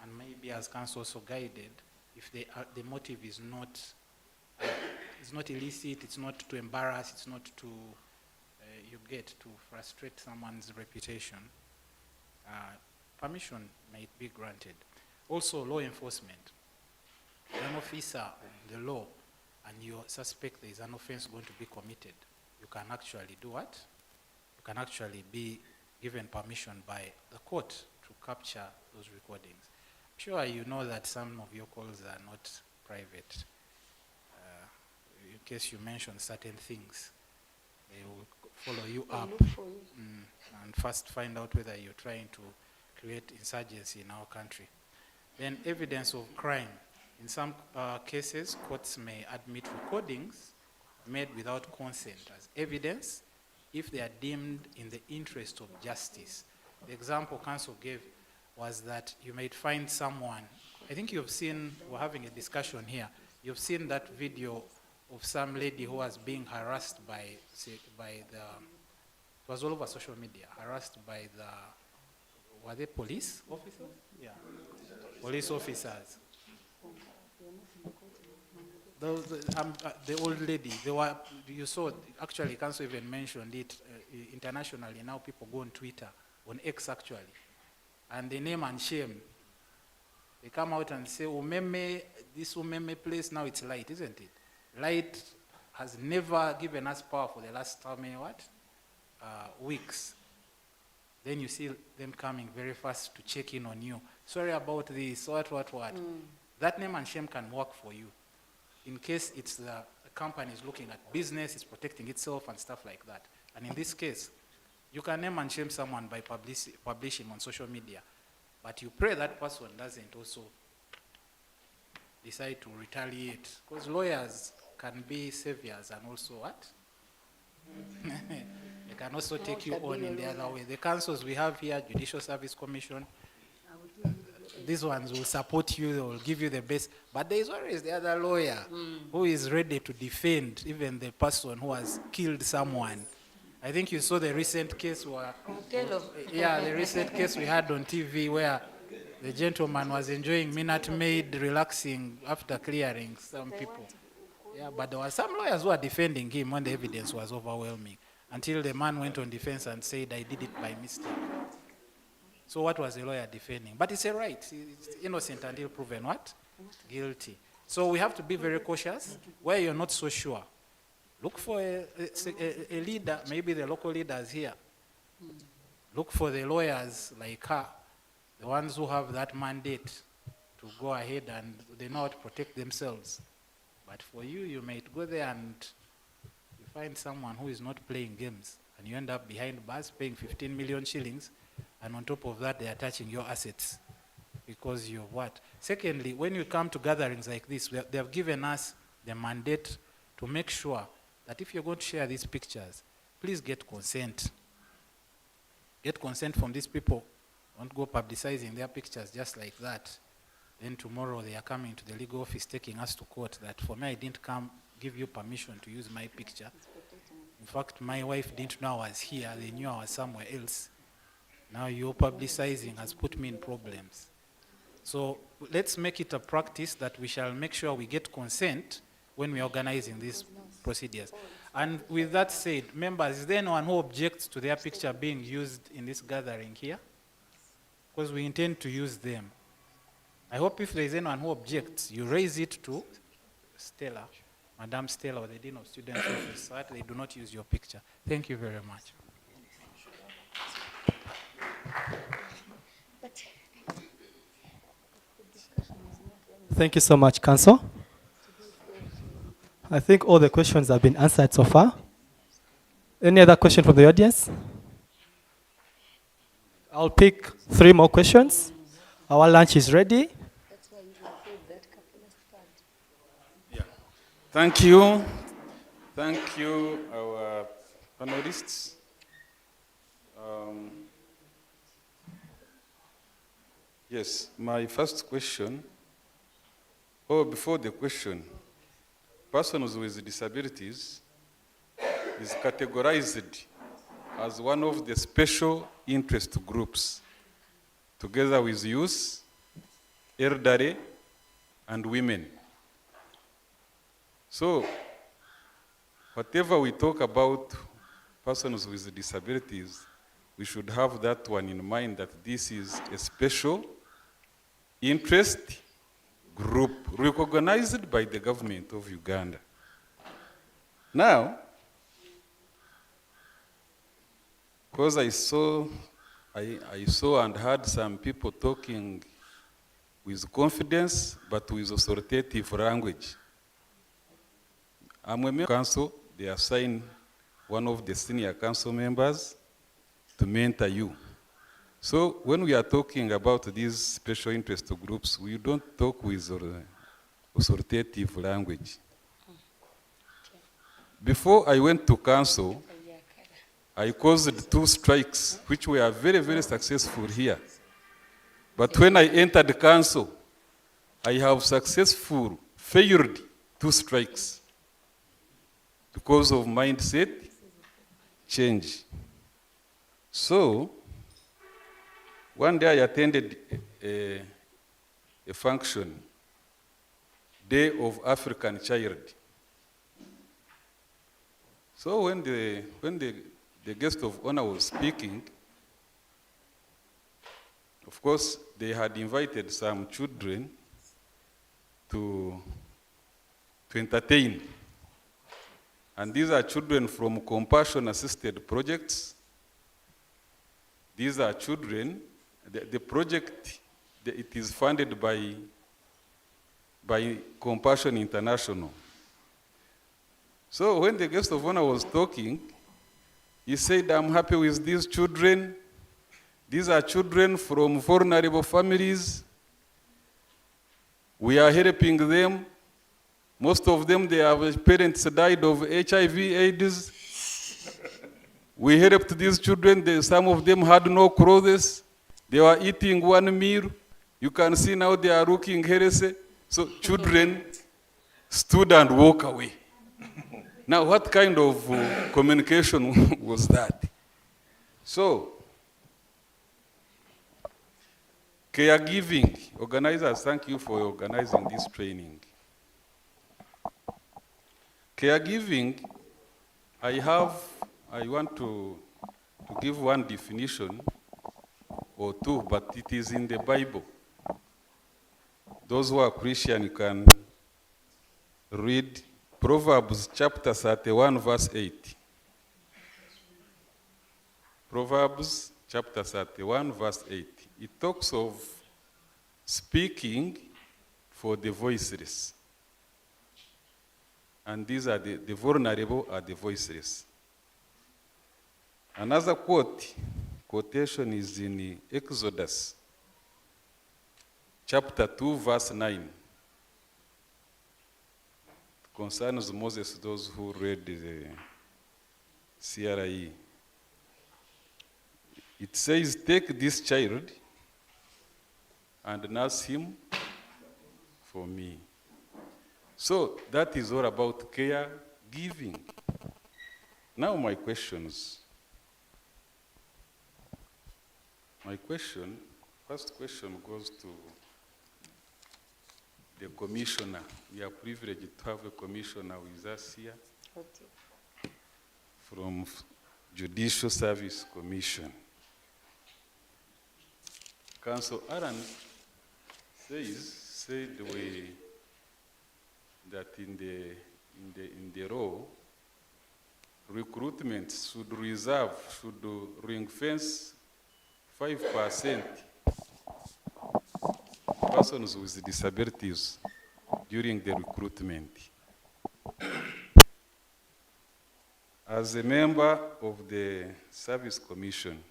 and maybe as council also guided, if the motive is not illicit, it's not to embarrass, it's not to to frustrate someone's reputation, permission might be granted. Also, law enforcement. An officer of the law and you suspect there is an offense going to be committed, you can actually do what? You can actually be given permission by the court to capture those recordings. I'm sure you know that some of your calls are not private. In case you mention certain things, they will follow you up and first find out whether you're trying to create insurgency in our country. Then evidence of crime. In some cases, courts may admit recordings made without consent as evidence if they are deemed in the interest of justice. The example council gave was that you might find someone, I think you've seen, we're having a discussion here, you've seen that video of some lady who was being harassed by the, it was all over social media, harassed by the, were they police officers? Yeah, police officers. The old lady, you saw, actually council even mentioned it internationally. Now people go on Twitter, on X actually, and they name and shame. They come out and say, Umeme, this Umeme place, now it's Light, isn't it? Light has never given us power for the last how many weeks. Then you see them coming very fast to check in on you. Sorry about this, what. That name and shame can work for you. In case it's the company is looking at business, it's protecting itself and stuff like that. And in this case, you can name and shame someone by publishing on social media. But you pray that person doesn't also decide to retaliate. Because lawyers can be saviors and also what? They can also take you on in the other way. The councils we have here, Judicial Service Commission, these ones will support you, they will give you the best. But there is always the other lawyer who is ready to defend even the person who has killed someone. I think you saw the recent case where, the recent case we had on TV where the gentleman was enjoying Minute Maid, relaxing after clearing some people. Yeah, but there were some lawyers who were defending him when the evidence was overwhelming, until the man went on defense and said, I did it by mistake. So what was the lawyer defending? But it's a right. It's innocent until proven what? Guilty. So we have to be very cautious where you're not so sure. Look for a leader, maybe the local leaders here. Look for the lawyers like her, the ones who have that mandate to go ahead and they know how to protect themselves. But for you, you might go there and you find someone who is not playing games, and you end up behind bars paying 15 million shillings, and on top of that, they are touching your assets because you're what? Secondly, when you come to gatherings like this, they have given us the mandate to make sure that if you're going to share these pictures, please get consent. Get consent from these people. Don't go publicizing their pictures just like that. Then tomorrow they are coming to the legal office taking us to court that for me I didn't come give you permission to use my picture. In fact, my wife didn't know I was here. They knew I was somewhere else. Now your publicizing has put me in problems. So let's make it a practice that we shall make sure we get consent when we're organizing these procedures. And with that said, members, is there anyone who objects to their picture being used in this gathering here? Because we intend to use them. I hope if there is anyone who objects, you raise it to Stella, Madam Stella, or the Dean of Students Office, so that they do not use your picture. Thank you very much. Thank you so much, Council. I think all the questions have been answered so far. Any other question from the audience? I'll pick 3 more questions. Our lunch is ready. Yeah. Thank you. Thank you, our panelists. Yes, my first question, before the question, persons with disabilities is categorized as one of the special interest groups, together with youth, elderly, and women. So, whatever we talk about persons with disabilities, we should have that one in mind, that this is a special interest group recognized by the government of Uganda. Now, because I saw and heard some people talking with confidence, but with authoritative language. I'm a member of the council. They assign one of the senior council members to mentor you. So when we are talking about these special interest groups, we don't talk with authoritative language. Before I went to council, I caused 2 strikes, which were very, very successful here. But when I entered the council, I have failed 2 strikes because of mindset change. So, one day I attended a function, Day of African Child. So when the guest of honor was speaking, of course, they had invited some children to entertain. And these are children from compassion-assisted projects. These are children, the project, it is funded by Compassion International. So when the guest of honor was talking, he said, I'm happy with these children. These are children from vulnerable families. We are helping them. Most of them, their parents died of HIV/AIDS. We helped these children. Some of them had no clothes. They were eating one meal. You can see now they are looking healthy. So children stood and walked away. Now, what kind of communication was that? So, caregiving. Organizers, thank you for organizing this training. Caregiving, I want to give one definition or two, but it is in the Bible. Those who are Christian, you can read Proverbs chapter 31, verse 8. Proverbs chapter 31, verse 8. It talks of speaking for the voiceless. And these are the vulnerable are the voiceless. Another quotation is in Exodus chapter 2, verse 9. It concerns Moses, those who read the CRE. It says, take this child and nurse him for me. So that is all about care giving. Now my questions. First question goes to the commissioner. We are privileged to have a commissioner with us here from Judicial Service Commission. Council Aaron said that in the law, recruitment should ring fence 5% persons with disabilities during the recruitment. As a member of the Service Commission,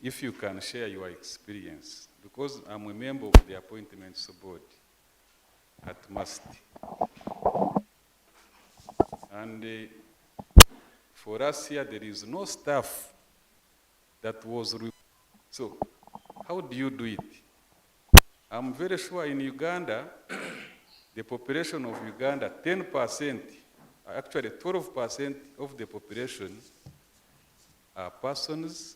if you can share your experience, because I'm a member of the Appointments Board at MAST. And for us here, there is no staff that was recruited. So, how do you do it? I'm very sure in Uganda, the population of Uganda, 10%, actually 12% of the population are persons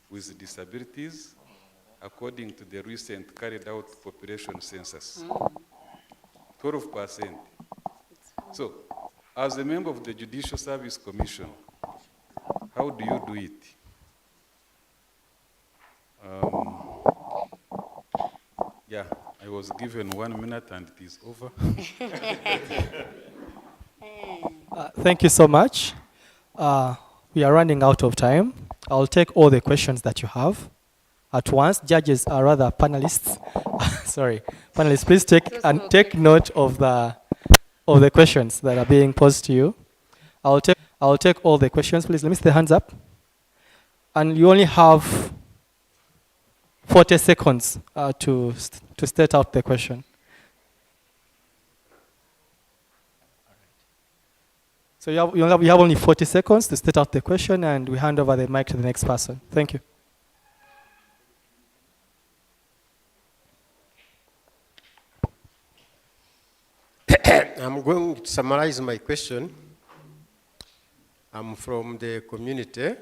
with disabilities, according to the recent carried out population census. 12%. So, as a member of the Judicial Service Commission, how do you do it? Yeah, I was given 1 minute and it is over. Thank you so much. We are running out of time. I'll take all the questions that you have at once. Judges are rather panelists. Sorry, panelists, please take note of the questions that are being posed to you. I'll take all the questions. Please let me see the hands up. And you only have 40 seconds to state out the question. So you have only 40 seconds to state out the question, and we hand over the mic to the next person. Thank you. I'm going to summarize my question. I'm from the community,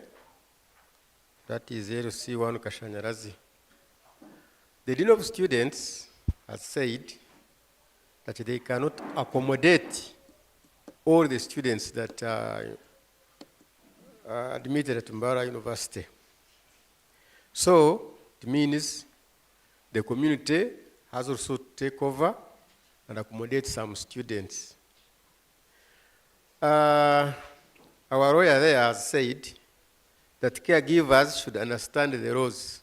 that is LC1 Kashanyarazi. The Dean of Students has said that they cannot accommodate all the students that are admitted at Mbarara University. So it means the community has also taken over and accommodate some students. Our lawyer there has said that caregivers should understand the laws.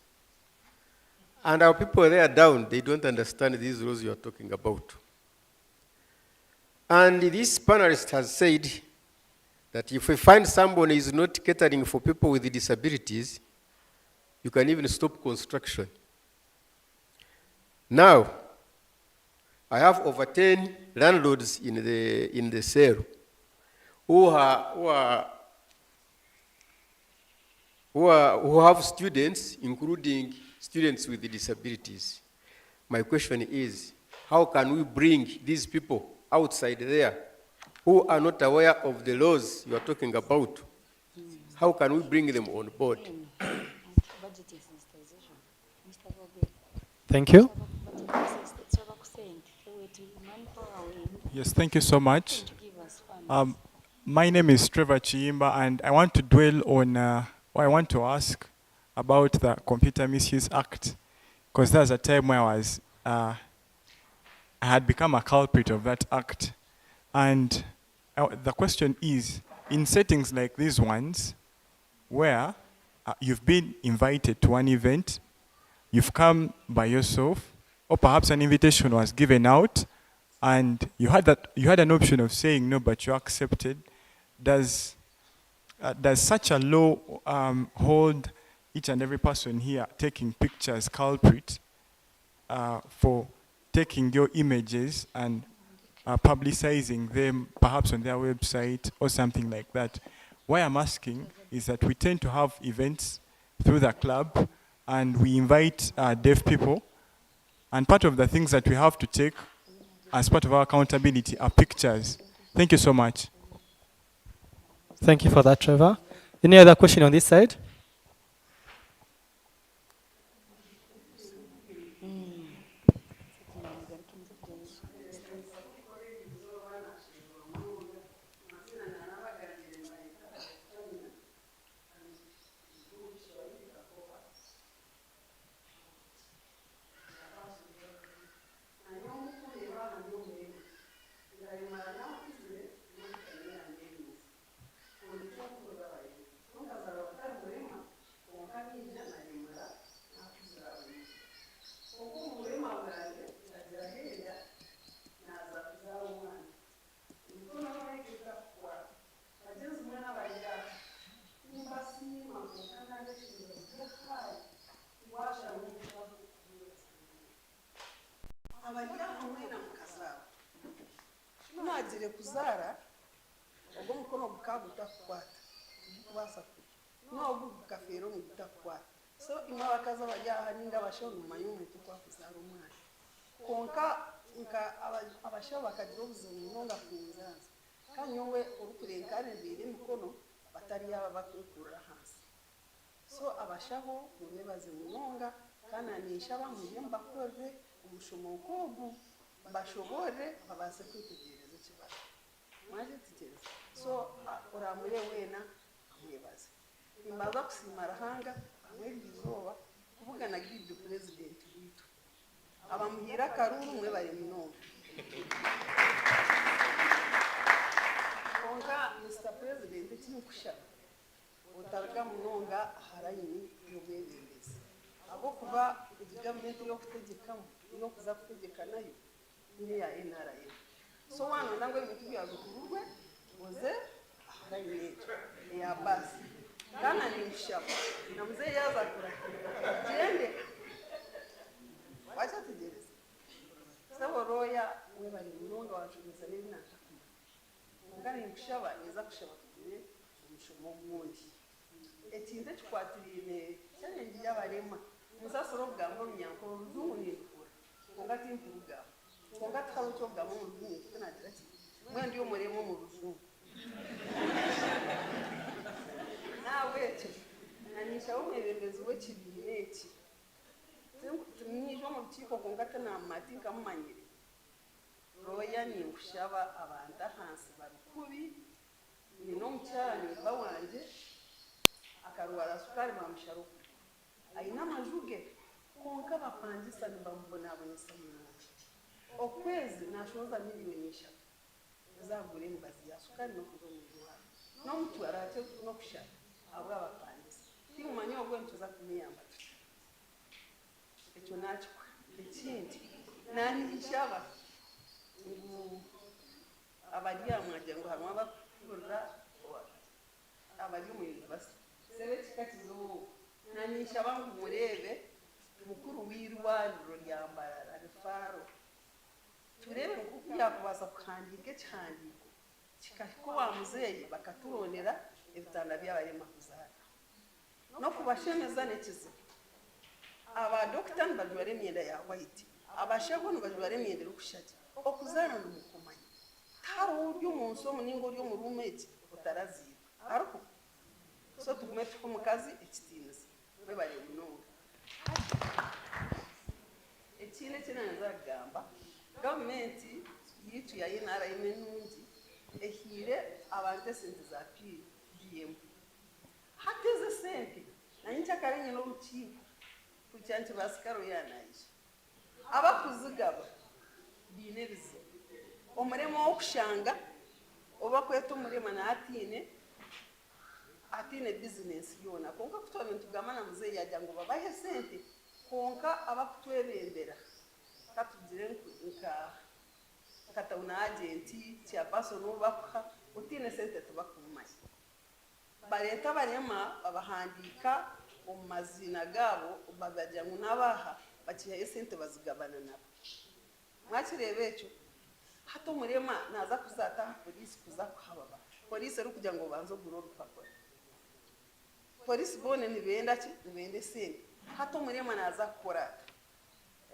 And our people there down, they don't understand these laws you are talking about. And this panelist has said that if we find someone is not catering for people with disabilities, you can even stop construction. Now, I have over 10 landlords in the cell who are who have students, including students with disabilities. My question is, how can we bring these people outside there who are not aware of the laws you are talking about? How can we bring them on board? Thank you. Yes, thank you so much. My name is Trevor Chiimba, and I want to dwell on, or I want to ask about the Computer Misuse Act, because there's a time where I had become a culprit of that act. And the question is, in settings like these ones, where you've been invited to an event, you've come by yourself, or perhaps an invitation was given out, and you had an option of saying no, but you accepted. Does such a law hold each and every person here taking pictures culprit for taking your images and publicizing them perhaps on their website or something like that? Why I'm asking is that we tend to have events through the club and we invite deaf people, and part of the things that we have to take as part of our accountability are pictures. Thank you so much. Thank you for that, Trevor. Any other question on this side? Mwagire kuzara ubwo mukono gukaguta kwata kubasa no gukafero muguta kwata so imabakaza bajaha ninga bashona mayumu tukwa kuzara umwana konka nka abasho bakagira ubuzima nonga kunzaza kanyongwe urukurenkane biri mukono batari yaba bakukura hasi so abashaho mubebaze munonga kana nishaba muyemba koze umushomo kogu bashobore babase kwitegereza kibazo mwaje titegereza so uramure wena mwebaze imbaza kusimara hanga amwe bizoba kuvugana gidi president witu abamuhira karuru mwe bari munonga onga Mr. President kimukusha utaga munonga harayini yobwebembezi abo kuba government yo kutegekamo yo kuza kutegeka nayo ni ya NRM so wano ndangwe ibintu byagukurwe uze harayini ya basi kana ni mshaba na mzee yaza kurakira jende wacha tugereza sabo roya we bari munonga wacumiza n'ibinaka ngani mshaba neza kushaba kugire umushomo gundi etinde twatirine challenge y'abarema musasoro bwambo nyanko ruzungu ni kura ngati mpuruga ngati kawo cyo bwambo ruzungu tunagira ki mwe ndiyo muremo mu ruzungu nawe cyo nanisha umwebembezi we kibineki tumnyisho mu kiko ngata na matinga mumanyire roya ni ushaba abanda hansi barukubi ni no mcyani bawanje akarwara sukari mamusharo aina majuge konka bapangisa mbambona abonesa munsi okwezi nashoza miliyoni 3 zagure mbazi ya sukari no kuzomuzwa no mtu arate no kushaka abwa bapangisa timumanyo gwe ntuza kumiyamba echo nacho ekindi nani ishaba abadiya mwaje ngo harimo abakurura abadi mu university sebe kikatizo nani ishaba ngo murebe mukuru wirwaniro rya Mbarara rifaro turebe kuko yakubasa kukandike cyandiko kikako wa muzeyi bakaturonera ebitanda by'abari makuzana nokubashemeza nekizibu abadokita nibajwara emyenda ya white abashaho nibajwara emyenda erikushagi okuzaana nimukumanya tihariho ori omu nsi omu ninga ori omu ruumu egi otaraziirwe hariho so tugume tuha omukazi ekitiinisa webare munonga ekindi ekinanza kugamba gavumenti yitu ya NRM nungi ehiire abantu esente za PDM hati ezi sente nanyikyakare nyine orukiiko kugira nti basikaro yanaija abakuzigaba biine ebizibu omurema w'okushanga oba kweta omurema atiine bizinesi yoona konka kutwara nitugamba na muzeeyi yajya ngu babahe sente konka abakutwebembera katugire nka town agenti chairperson obakuha otiine sente tubakumanya bareeta barema babahandiika omu mazina gaabo babajya ngu nabaha bakihayo sente bazigabana nabo mwakireeba ekyo hati omurema naza kuzaata aha polisi kuza kuhababa polisi eri kugira ngu banze ogure orupapura polisi boone nibenda ki nibenda esente hati omurema naza kukora ati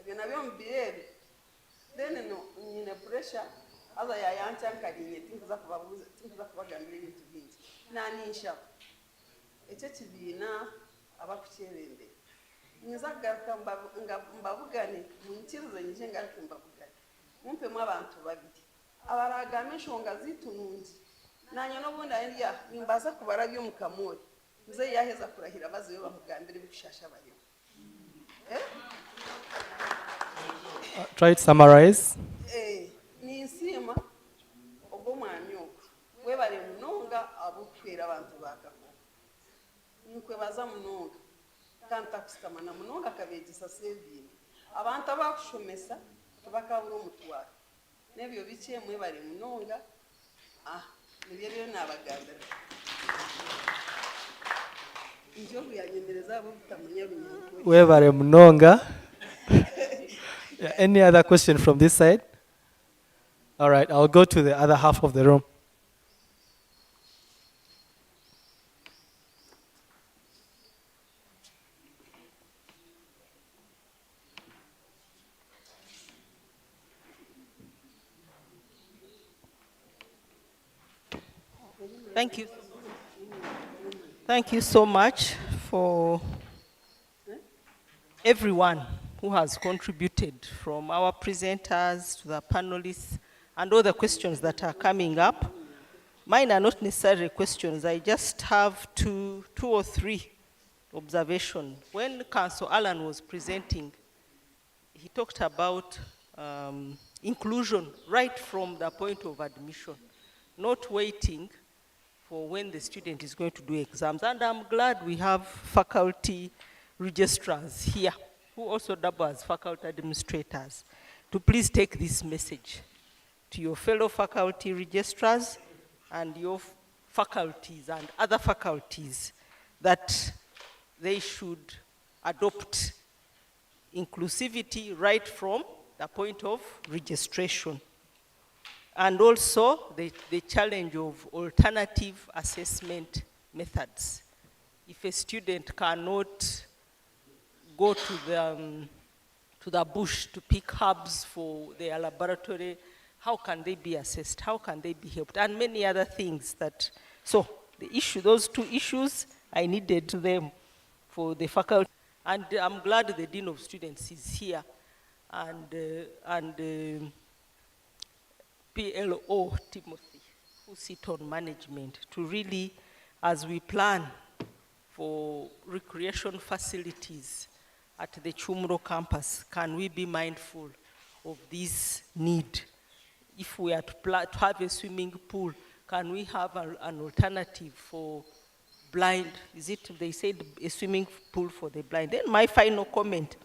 ebyo nabyo mubireebe then nyine pressure aza yayanca nkarinye tinkuza kubagambira ebintu bingi naninshaba ekyo kibiina abakukyebembera nyinza kugaruka mbabugane munkirize nyije ngaruke mbabugane mumpemu abantu babiri abaragamba enshonga ziitu nungi nanye n'obundi ayendiya nimbaza kubarabya omu kamoori muzeeyi yaheza kurahira bazibe bamugambire ebikushasha barimu Try to summarize. Ninsiima ogwo mwami ogwo webale munonga ab'okufeera abantu bakako nkwebaza munonga kandi takusitamana munonga kabeegisa sevingi abantu abakushomesa tebakabura omutwaro n'ebyo bikye mwebale munonga nibyo byo nabagambira njogu yanyemereza abo butamanya runyankore Webare munonga. Yeah, any other question from this side? All right, I'll go to the other half of the room. Thank you. Thank you so much for everyone who has contributed, from our presenters to the panelists and all the questions that are coming up. Mine are not necessarily questions. I just have two or three observations. When Councillor Alan was presenting, he talked about inclusion right from the point of admission, not waiting for when the student is going to do exams. And I'm glad we have faculty registrars here who also double as faculty administrators to please take this message to your fellow faculty registrars and your faculties and other faculties that they should adopt inclusivity right from the point of registration. And also the challenge of alternative assessment methods. If a student cannot go to the bush to pick herbs for their laboratory, how can they be assessed? How can they be helped? And many other things that, so the issue, those two issues, I needed them for the faculty. And I'm glad the Dean of Students is here and PLO Timothy, who sit on management, to really, as we plan for recreation facilities at the Chumro campus, can we be mindful of this need? If we are to have a swimming pool, can we have an alternative for blind? Is it, they said, a swimming pool for the blind? Then my final comment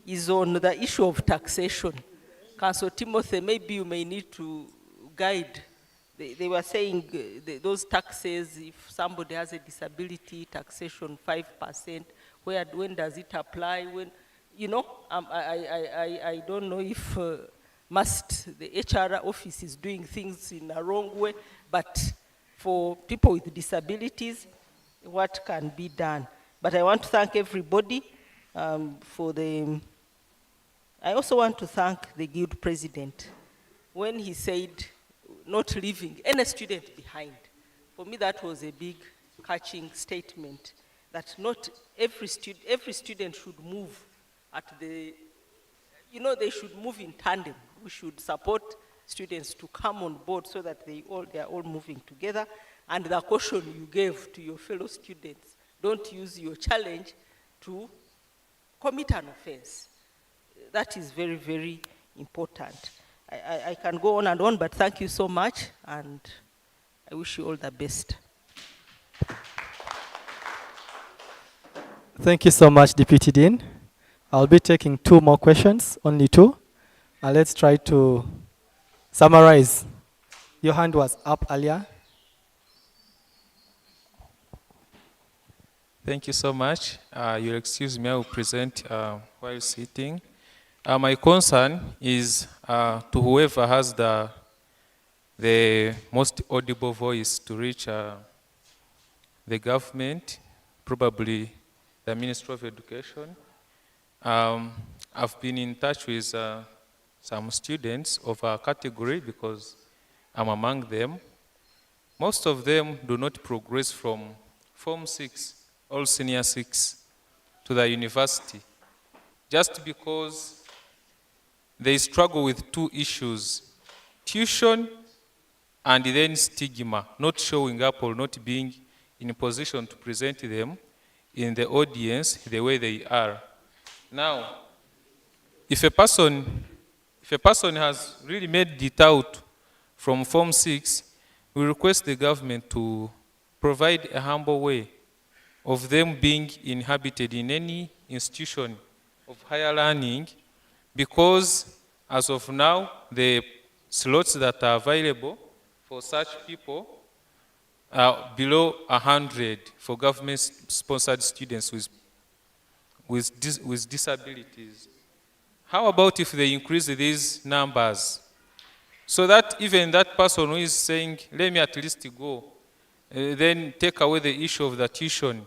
is on the issue of taxation. Councillor Timothy, maybe you may need to guide. They were saying those taxes, if somebody has a disability, taxation 5%, when does it apply? When, you know, I don't know if the HR office is doing things in a wrong way, but for people with disabilities, what can be done? But I want to thank everybody for the... I also want to thank the guild president when he said not leaving any student behind. For me, that was a big catching statement, that not every student should move at the, they should move in tandem. We should support students to come on board so that they are all moving together. And the caution you gave to your fellow students, don't use your challenge to commit an offense. That is very, very important. I can go on and on, but thank you so much, and I wish you all the best. Thank you so much, Deputy Dean. I'll be taking 2 more questions, only 2. And let's try to summarize. Your hand was up earlier. Thank you so much. You'll excuse me, I will present while sitting. My concern is to whoever has the most audible voice to reach the government, probably the Ministry of Education. I've been in touch with some students of our category because I'm among them. Most of them do not progress from Form 6 or Senior 6 to the university, just because they struggle with 2 issues: tuition and then stigma, not showing up or not being in a position to present them in the audience the way they are. Now, if a person has really made it out from Form 6, we request the government to provide a humble way of them being inhabited in any institution of higher learning, because as of now, the slots that are available for such people are below 100 for government-sponsored students with disabilities. How about if they increase these numbers so that even that person who is saying, let me at least go, then take away the issue of the tuition,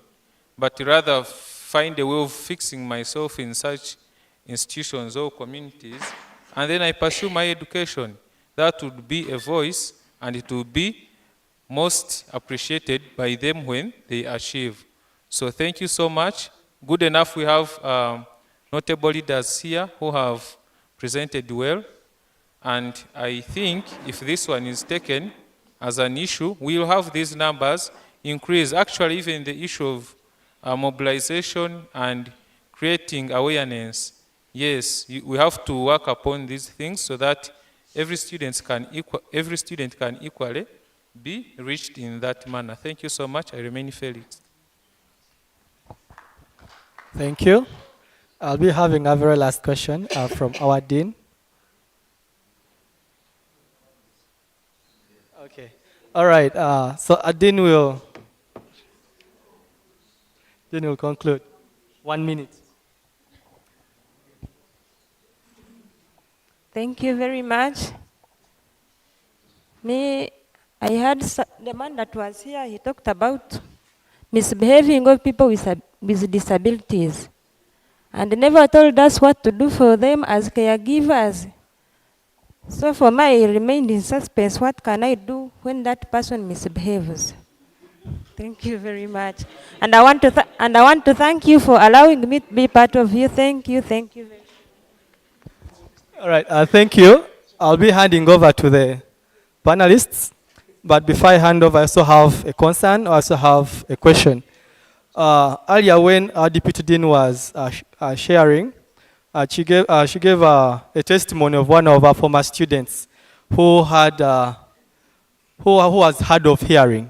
but rather find a way of fixing myself in such institutions or communities, and then I pursue my education. That would be a voice, and it will be most appreciated by them when they achieve. So thank you so much. Good enough we have notable leaders here who have presented well, and I think if this one is taken as an issue, we will have these numbers increase. Actually, even the issue of mobilization and creating awareness, yes, we have to work upon these things so that every student can equally be reached in that manner. Thank you so much. I remain Felix. Thank you. I'll be having a very last question from our Dean. Okay. All right. So Dean will conclude. 1 minute. Thank you very much. I heard the man that was here, he talked about misbehaving of people with disabilities, and never told us what to do for them as caregivers. So for me, I remained in suspense. What can I do when that person misbehaves? Thank you very much. And I want to thank you for allowing me to be part of you. Thank you. Thank you very much. All right. Thank you. I'll be handing over to the panelists. But before I hand over, I also have a concern. I also have a question. Earlier, when our Deputy Dean was sharing, she gave a testimony of one of our former students who was hard of hearing.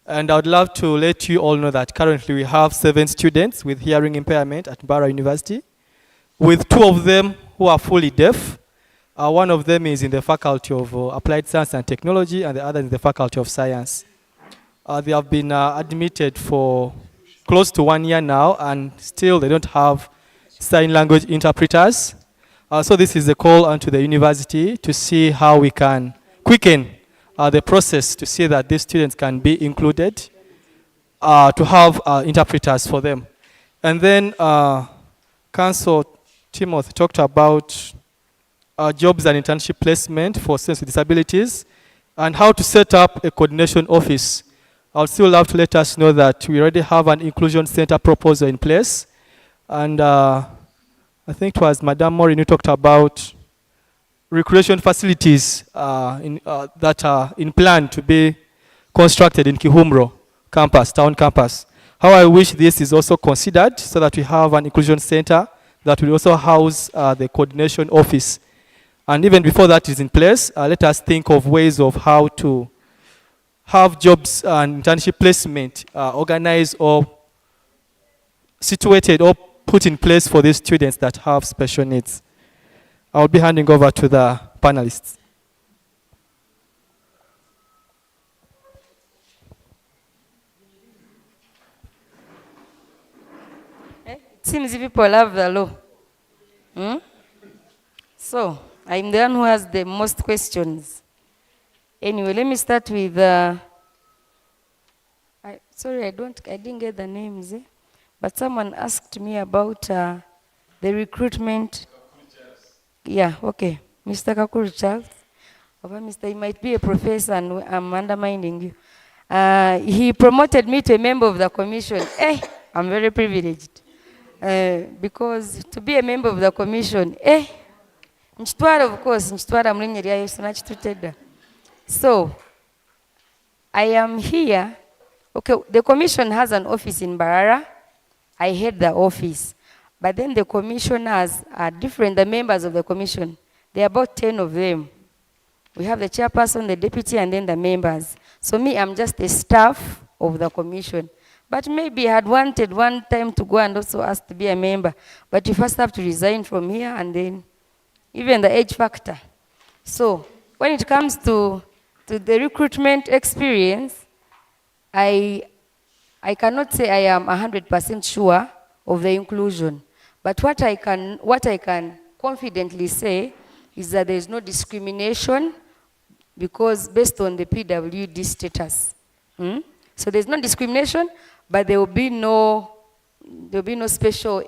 And I would love to let you all know that currently we have 7 students with hearing impairment at Mbarara University, with 2 of them who are fully deaf. One of them is in the Faculty of Applied Science and Technology, and the other in the Faculty of Science. They have been admitted for close to 1 year now, and still they don't have sign language interpreters. So this is a call onto the university to see how we can quicken the process to see that these students can be included, to have interpreters for them. And then Council Timothy talked about jobs and internship placement for students with disabilities and how to set up a coordination office. I would still love to let us know that we already have an inclusion center proposal in place. And I think it was Madame Morin who talked about recreation facilities that are in plan to be constructed in Kihumro campus, town campus. How I wish this is also considered so that we have an inclusion center that will also house the coordination office. And even before that is in place, let us think of ways of how to have jobs and internship placement organized or situated or put in place for these students that have special needs. I'll be handing over to the panelists. It seems people love the law. So, I'm the one who has the most questions. Anyway, let me start with, sorry, I didn't get the names, but someone asked me about the recruitment. Yeah, okay. Mr. Kakuru Charles. Mr. He might be a professor and I'm undermining you. He promoted me to a member of the commission. I'm very privileged. Because to be a member of the commission, of course, so, I am here. Okay, the commission has an office in Mbarara. I head the office. But then the commissioners are different, the members of the commission. There are about 10 of them. We have the chairperson, the deputy, and then the members. So me, I'm just a staff of the commission. But maybe I had wanted one time to go and also ask to be a member. But you first have to resign from here and then even the age factor. So when it comes to the recruitment experience, I cannot say I am 100% sure of the inclusion. But what I can confidently say is that there is no discrimination because based on the PWD status. So there's no discrimination, but there will be no special,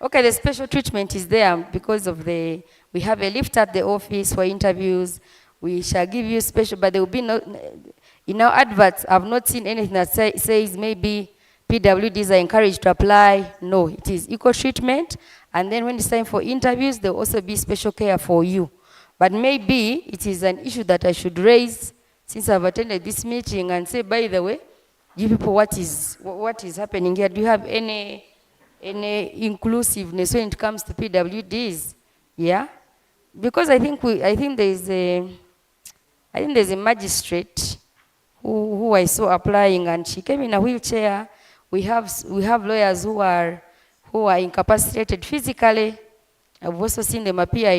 okay, the special treatment is there because of we have a lift at the office for interviews. We shall give you special, but there will be no, in our adverts, I've not seen anything that says maybe PWDs are encouraged to apply. No, it is equal treatment. And then when it's time for interviews, there will also be special care for you. But maybe it is an issue that I should raise since I've attended this meeting and say, by the way, give people what is happening here. Do you have any inclusiveness when it comes to PWDs? Yeah? Because I think there's a magistrate who I saw applying and she came in a wheelchair. We have lawyers who are incapacitated physically. I've also seen them appear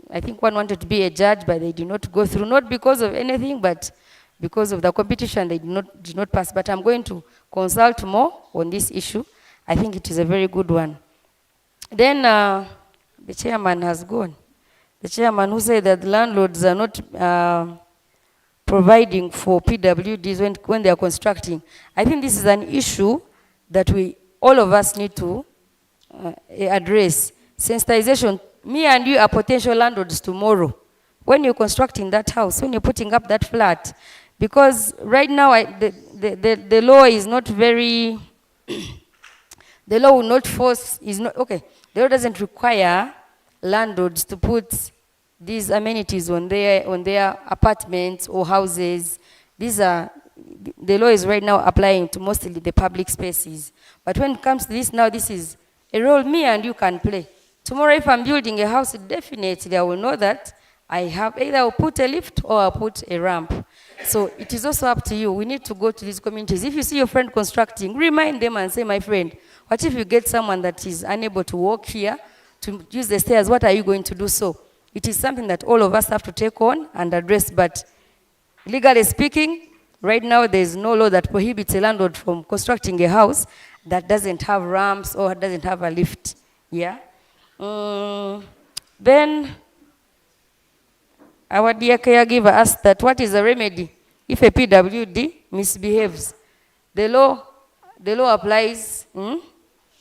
I think one wanted to be a judge, but they did not go through, not because of anything, but because of the competition, they did not pass. But I'm going to consult more on this issue. I think it is a very good one. Then the chairman has gone. The chairman who said that landlords are not providing for PWDs when they are constructing. I think this is an issue that all of us need to address. Sensitization. Me and you are potential landlords tomorrow. When you're constructing that house, when you're putting up that flat, because right now the law is not very, the law will not force, okay, the law doesn't require landlords to put these amenities on their apartments or houses. The law is right now applying to mostly the public spaces. But when it comes to this now, this is a role me and you can play. Tomorrow if I'm building a house, definitely I will know that I have either I'll put a lift or I'll put a ramp. So it is also up to you. We need to go to these communities. If you see your friend constructing, remind them and say, my friend, what if you get someone that is unable to walk here, to use the stairs, what are you going to do? So it is something that all of us have to take on and address. But legally speaking, right now there is no law that prohibits a landlord from constructing a house that doesn't have ramps or doesn't have a lift. Yeah. Then our dear caregiver asked that what is the remedy if a PWD misbehaves? The law the law applies,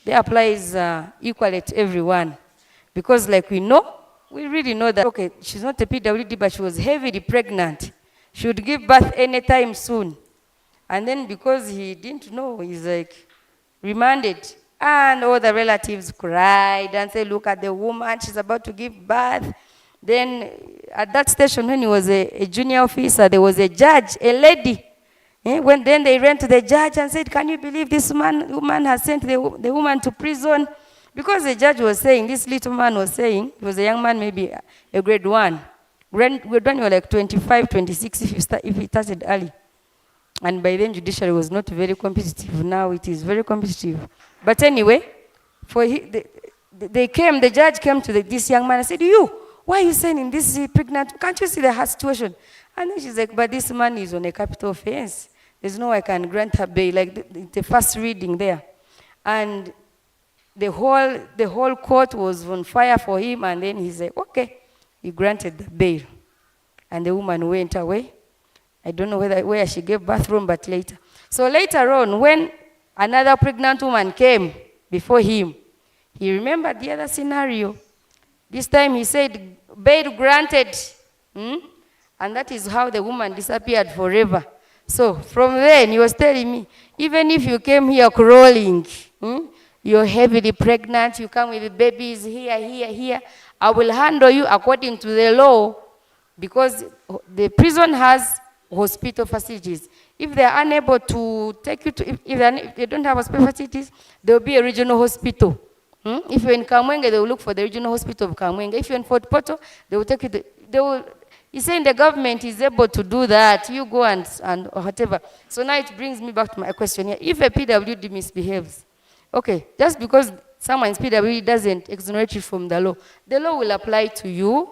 they applies equally to everyone. Because like we really know that, okay, she's not a PWD, but she was heavily pregnant. She would give birth anytime soon. And then because he didn't know, he's like remanded. And all the relatives cried and said, look at the woman, she's about to give birth. Then at that station, when he was a junior officer, there was a judge, a lady. When then they ran to the judge and said, can you believe this woman has sent the woman to prison? Because the judge was saying, this little man was saying, he was a young man, maybe a grade 1. Grade 1, you were like 25, 26 if he started early. And by then, judiciary was not very competitive. Now it is very competitive. But anyway, the judge came to this young man and said, why are you sending this pregnant? Can't you see the her situation? And then she's like, but this man is on a capital offense. There's no way I can grant her bail, like the first reading there. And the whole court was on fire for him, and then he said, okay, he granted the bail. And the woman went away. I don't know where she gave birth from, but later. So later on, when another pregnant woman came before him, he remembered the other scenario. This time he said, bail granted. And that is how the woman disappeared forever. So from then, he was telling me, even if you came here crawling, you're heavily pregnant, you come with the babies here, I will handle you according to the law, because the prison has hospital facilities. If they are unable to take you to, if they don't have hospital facilities, there will be a regional hospital. If you're in Kamwenge, they will look for the regional hospital of Kamwenge. If you're in Fort Portal, they will take you to, he's saying the government is able to do that. You go and whatever. So now it brings me back to my question here. If a PWD misbehaves, okay, just because someone's PWD doesn't exonerate you from the law will apply to you,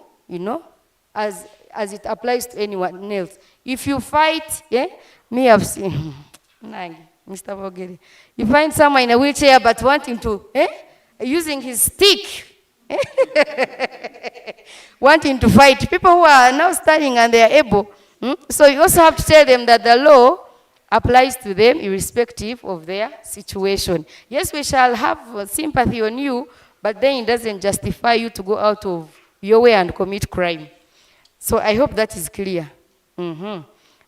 as it applies to anyone else. If you fight, me I've seen, Mr. Bogeri, you find someone in a wheelchair but wanting to, using his stick, wanting to fight. People who are now standing and they are able. So you also have to tell them that the law applies to them irrespective of their situation. Yes, we shall have sympathy on you, but then it doesn't justify you to go out of your way and commit crime. So I hope that is clear.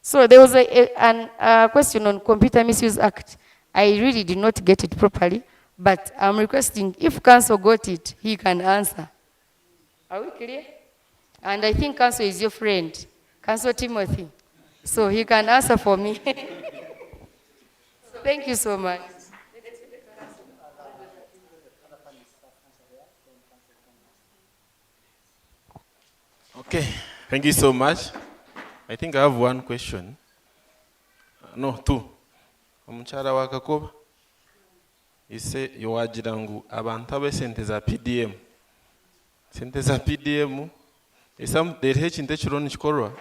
So there was a question on Computer Misuse Act. I really did not get it properly, but I'm requesting if Council got it, he can answer. Are we clear? And I think Council is your friend, Council Timothy. So he can answer for me. Thank you so much. Okay, thank you so much. I think I have one question. No, two. Omuchara wakakoba. Ise yowagira ngu abantu ab'esente za PDM. Sente za PDM eriho ekintu ekiriho nikikorwa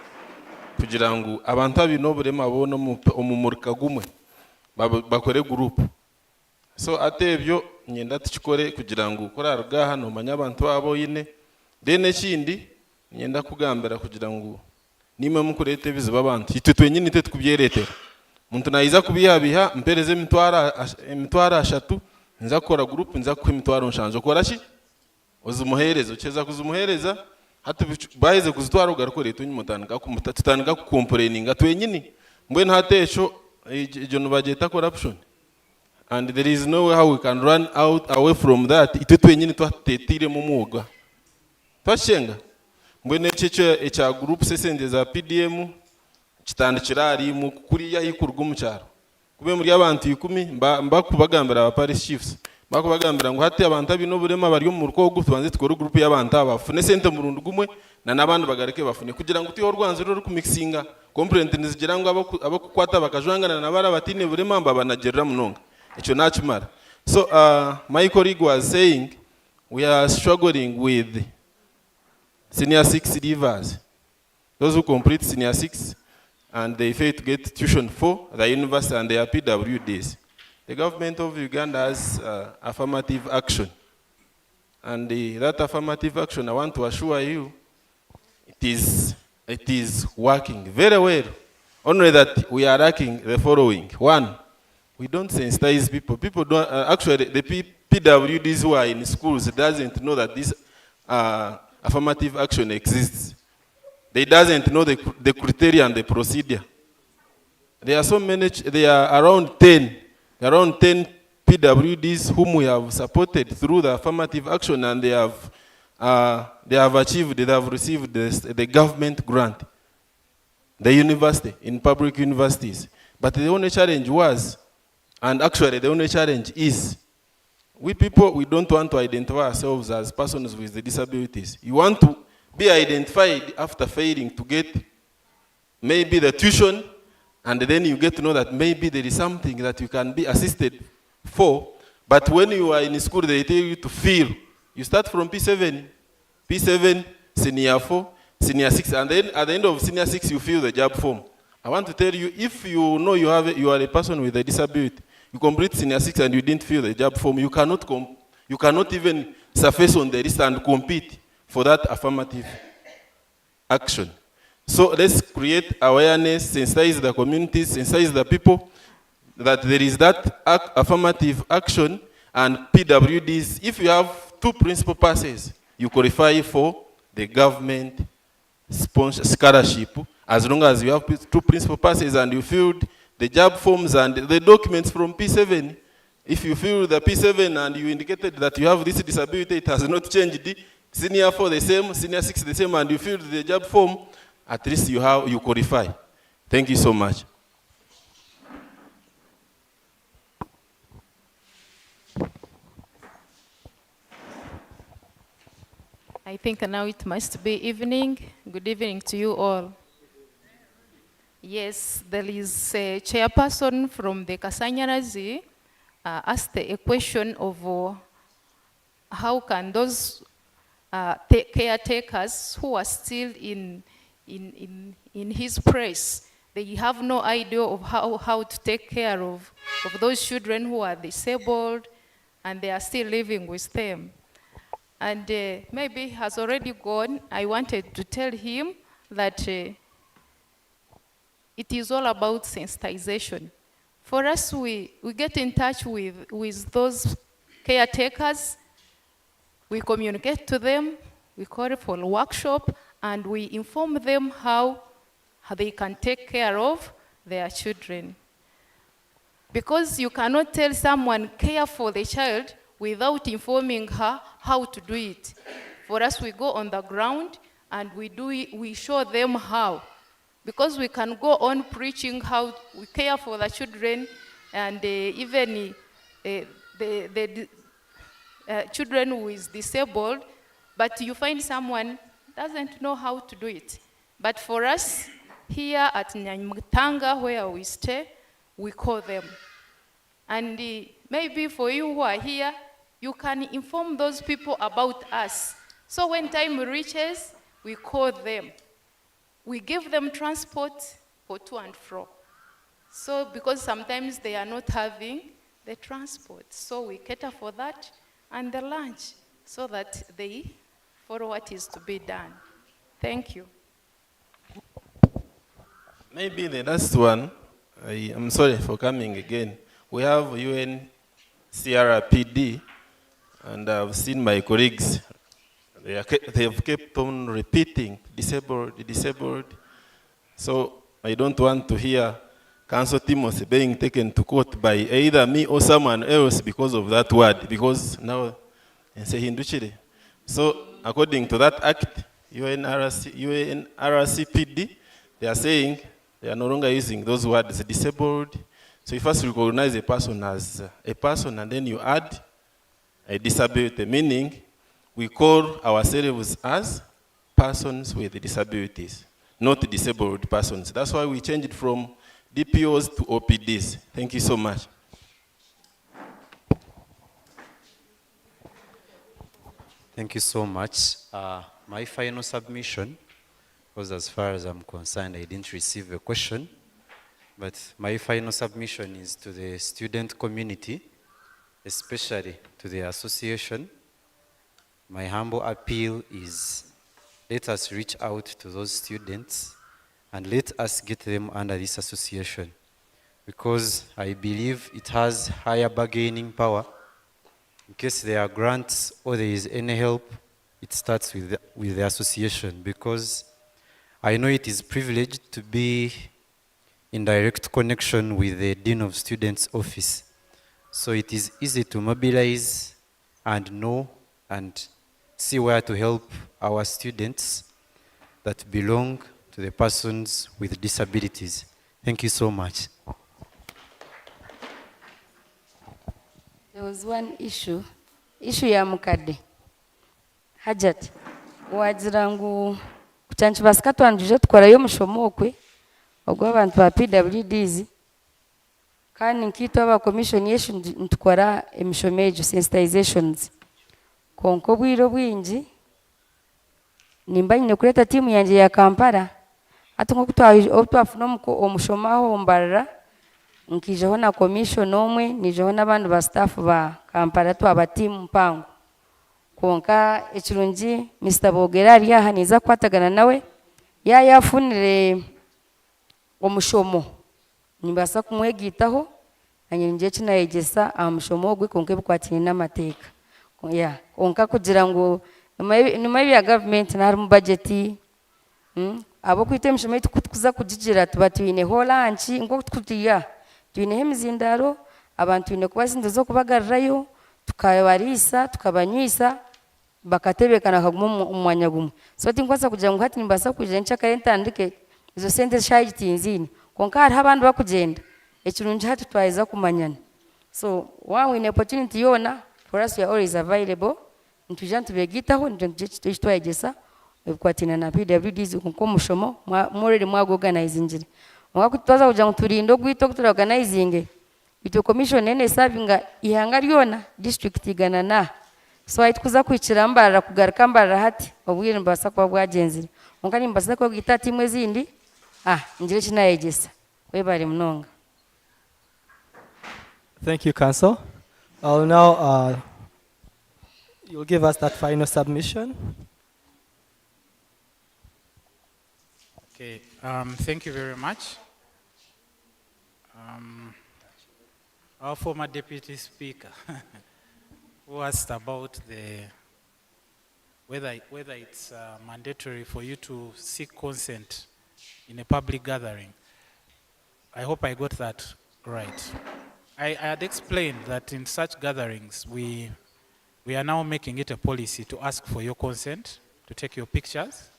kugira ngu abantu abine oburema boona omu murika gumwe bakore group. So ate ebyo nyenda tukikore kugira ngu koraruga hano omanye abantu abo oyine. Then ekindi nyenda kugambira kugira ngu nimwe mukureta ebizibu abantu itwe twenyine ite tukubyeretera. Muntu nayiza kubihabiha mpereze emitwaro 3 nza kukora group nza kuha emitwaro 5 okora ki ozumuhereza ukeza kuzumuhereza hati bayize kuzitwara ugarukore tutandika kukomplaininga twenyine mbwe ntatecho ijo nubageta corruption, and there is no way how we can run out away from that. Itwe twenyine twatetire mu mwuga twashenga mbwe nechecho echa group sesende za PDM kitandikira ari mu kuriya yikurwa mu cyaro kube muri abantu 10 mbakubagambira aba parish chiefs bakubagambira ngo hati abantu abino burema bari mu ruko tubanze tukora group y'abantu abafune sente mu rundu gumwe na nabandi bagareke bafune kugira ngo tiho rwanziro ruri kumixinga complaint nizigira ngo abo kukwata bakajwangana na bara batine burema mbabanagerera munonga echo nachimara. So my colleague was saying we are struggling with senior 6 leavers, those who complete senior 6 and they fail to get tuition for the university and their PWDs. The government of Uganda has affirmative action. And that affirmative action, I want to assure you, it is working very well. Only that we are lacking the following. 1, we don't sensitize people. People don't, actually, the PWDs who are in schools doesn't know that this affirmative action exists. They doesn't know the criteria and the procedure. There are so many, there are around 10 PWDs whom we have supported through the affirmative action, and they have achieved, they have received the government grant, the university, in public universities. But the only challenge was, and actually the only challenge is, we people, we don't want to identify ourselves as persons with the disabilities. You want to be identified after failing to get maybe the tuition, and then you get to know that maybe there is something that you can be assisted for. But when you are in school, they tell you to feel. You start from P7, senior 4, senior 6, and then at the end of senior 6, you fill the job form. I want to tell you, if you know you are a person with a disability, you complete senior 6 and you didn't fill the job form, you cannot even surface on the list and compete for that affirmative action. So let's create awareness, sensitize the communities, sensitize the people that there is that affirmative action, and PWDs, if you have 2 principal passes, you qualify for the government scholarship, as long as you have 2 principal passes and you filled the job forms and the documents from P7. If you fill the P7 and you indicated that you have this disability, it has not changed. Senior 4 the same, senior 6 the same, and you filled the job form, at least you qualify. Thank you so much. I think now it must be evening. Good evening to you all. Yes, there is a chairperson from the Kasanyarazi asked a question of how can those caretakers who are still in his place, they have no idea of how to take care of those children who are disabled and they are still living with them. And maybe he has already gone. I wanted to tell him that it is all about sensitization. For us, we get in touch with those caretakers, we communicate to them, we call for a workshop, and we inform them how they can take care of their children. Because you cannot tell someone care for the child without informing her how to do it. For us, we go on the ground and we show them how. Because we can go on preaching how we care for the children, and even the children who is disabled, but you find someone doesn't know how to do it. But for us, here at Nyamutanga, where we stay, we call them. And maybe for you who are here, you can inform those people about us. So when time reaches, we call them. We give them transport for to and fro. So because sometimes they are not having the transport. So we cater for that and the lunch so that they follow what is to be done. Thank you. Maybe the last one, I'm sorry for coming again. We have UNCRPD, and I've seen my colleagues, they have kept on repeating, disabled. So I don't want to hear Council Timothy being taken to court by either me or someone else because of that word, because now, so according to that act, UNRCPD, they are saying they are no longer using those words, disabled. So you first recognize a person as a person, and then you add a disability, meaning we call ourselves as persons with disabilities, not disabled persons. That's why we changed from DPOs to OPDs. Thank you so much. Thank you so much. My final submission, because as far as I'm concerned, I didn't receive a question, but my final submission is to the student community, especially to the association. My humble appeal is, let us reach out to those students and let us get them under this association. because I believe it has higher bargaining power. In case there are grants or there is any help, it starts with the association, because I know it is privileged to be in direct connection with the Dean of Students office. So it is easy to mobilize and know and see where to help our students that belong to the persons with disabilities. Thank you so much. There was one issue ya mukadde. Hajat, wagira ngu kuchanchi basikatwanjuje tukorayo mushomo okwe ogw'abantu ba PWDs kandi nkitwa aba commission yeshu ntukora emishomo ejo sensitizations konko bwiro bwingi nimba nyine kuleta timu yanje ya Kampala ati nko twafuna omushomaho Mbarara nkijeho na commission omwe nijeho n'abantu ba staff ba Kampala twaba timu mpango konka ekirungi Mr. Bogera ali aha niza kwatagana nawe yafunire omushomo nimbasa kumwegitaho nanje kinayegesa amushomo ogwe konka bikwatine n'amateeka konka kugira ngo nyuma ya government na mu budget abo kwita emishomo yitu kuza kugigira tuba twine holanchi ngo tukutiya twine emizindaro abantu twine kuba zinzo zo kubagarirayo tukabarisa tukabanywisa bakatebekana kaguma umwanya gumwe so tinkwasa kugira ngo hati nimbasa kugira nchaka entandike izo sente shayitinzini konka hari abantu bakugenda ekirungi hati twaiza kumanyana so one in opportunity yona for us we are always available ntujya tubegitaho nje twayegesa ebikwatina na PWDs konko mushomo murere mwagoganizingire mwakutwaza kugira ngo turinde gwito kuturorganizing ito commission nene savinga ihanga ryona district igana na so ayitukuza kwicira Mbarara kugaruka Mbarara hati obwire mbasa kwa bwagenzire onkani mbasa ko gita timwe zindi njire kinayegesa webale mnonga. Thank you, Council. I'll now you'll give us that final submission. Okay, thank you very much. Our former Deputy Speaker who asked about whether it's mandatory for you to seek consent in a public gathering. I hope I got that right. I had explained that in such gatherings, we are now making it a policy to ask for your consent to take your pictures,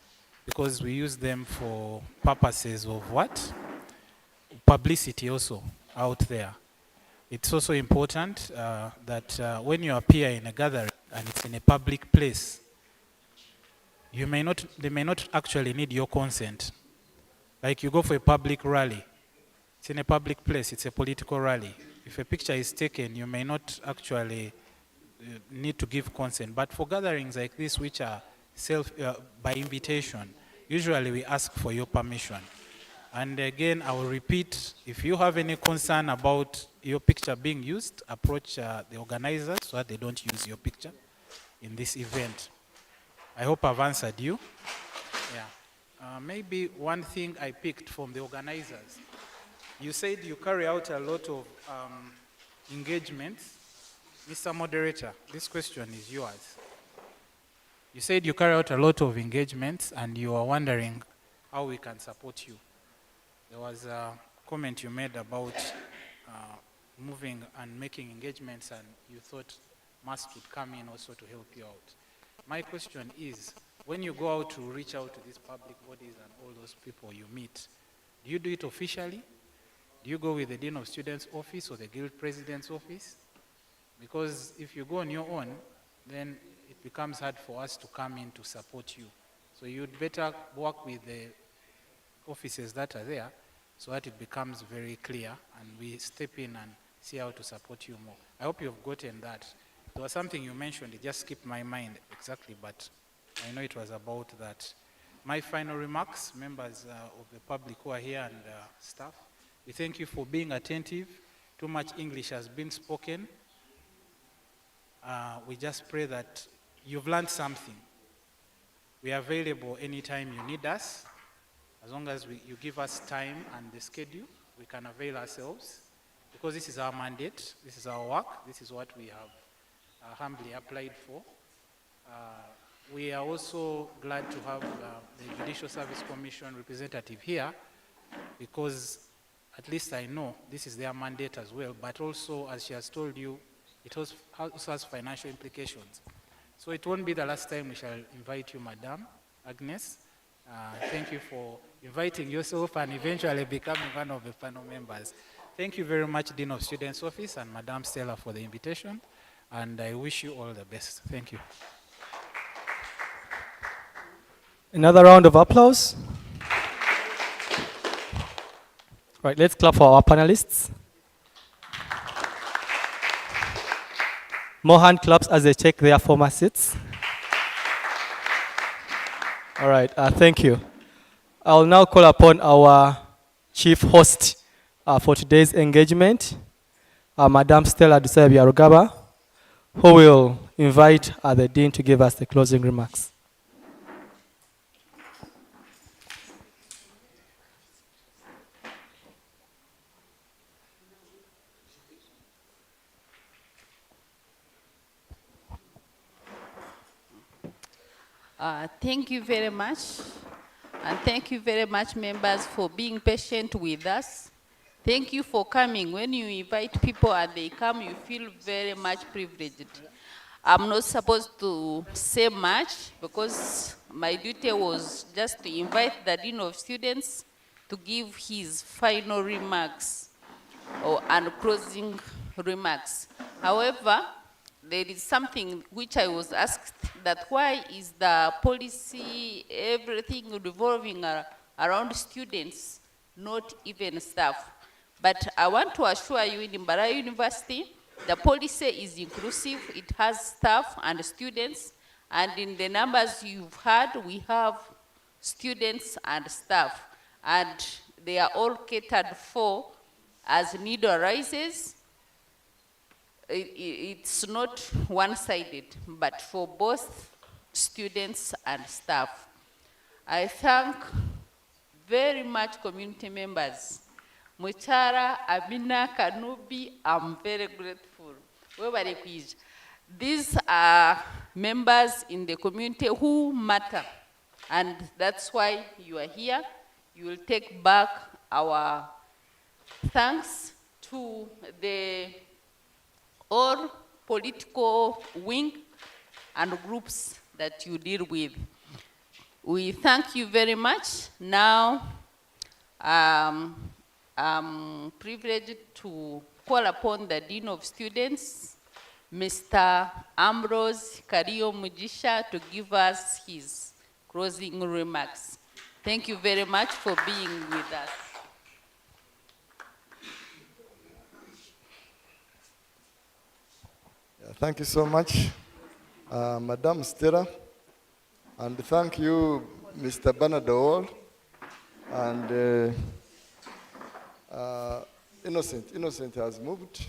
because we use them for purposes of what? Publicity also out there. It's also important that when you appear in a gathering and it's in a public place, they may not actually need your consent. Like you go for a public rally, it's in a public place, it's a political rally. If a picture is taken, you may not actually need to give consent. But for gatherings like this, which are by invitation, usually we ask for your permission. And again, I will repeat, if you have any concern about your picture being used, approach the organizers so that they don't use your picture in this event. I hope I've answered you. Yeah. Maybe one thing I picked from the organizers. You said you carry out a lot of engagements. Mr. Moderator, this question is yours. You said you carry out a lot of engagements and you are wondering how we can support you. There was a comment you made about moving and making engagements, and you thought MAST would come in also to help you out. My question is, when you go out to reach out to these public bodies and all those people you meet, do you do it officially? Do you go with the Dean of Students office or the Guild President's office? Because if you go on your own, then it becomes hard for us to come in to support you. So you'd better work with the offices that are there so that it becomes very clear and we step in and see how to support you more. I hope you've gotten that. There was something you mentioned, it just skipped my mind exactly, but I know it was about that. My final remarks, members of the public who are here and staff, we thank you for being attentive. Too much English has been spoken. We just pray that you've learned something. We are available anytime you need us, as long as you give us time and the schedule, we can avail ourselves, because this is our mandate, this is our work, this is what we have humbly applied for. We are also glad to have the Judicial Service Commission representative here, because at least I know this is their mandate as well, but also, as she has told you, it also has financial implications. So it won't be the last time we shall invite you, Madam Agnes. Thank you for inviting yourself and eventually becoming one of the panel members. Thank you very much, Dean of Students Office and Madam Stella, for the invitation, and I wish you all the best. Thank you. Another round of applause. Right, let's clap for our panelists. More hand claps as they take their former seats. All right, thank you. I'll now call upon our chief host for today's engagement, Madam Stella Dusaya-Byarugaba, who will invite the Dean to give us the closing remarks. Thank you very much. And thank you very much, members, for being patient with us. Thank you for coming. When you invite people and they come, you feel very much privileged. I'm not supposed to say much because my duty was just to invite the Dean of Students to give his final remarks and closing remarks. However, there is something which I was asked, that why is the policy, everything revolving around students, not even staff? But I want to assure you, in Mbarara University, the policy is inclusive. It has staff and students, and in the numbers you've heard, we have students and staff, and they are all catered for as need arises. It's not one-sided, but for both students and staff. I thank very much community members. Muchara, Amina, Kanubi, I'm very grateful. These are members in the community who matter, and that's why you are here. You will take back our thanks to the all political wing and groups that you deal with. We thank you very much. Now, I'm privileged to call upon the Dean of Students, Mr. Ambrose Kariyo Mujisha, to give us his closing remarks. Thank you very much for being with us. Thank you so much, Madam Stella, and thank you, Mr. Bernard Owol, and Innocent has moved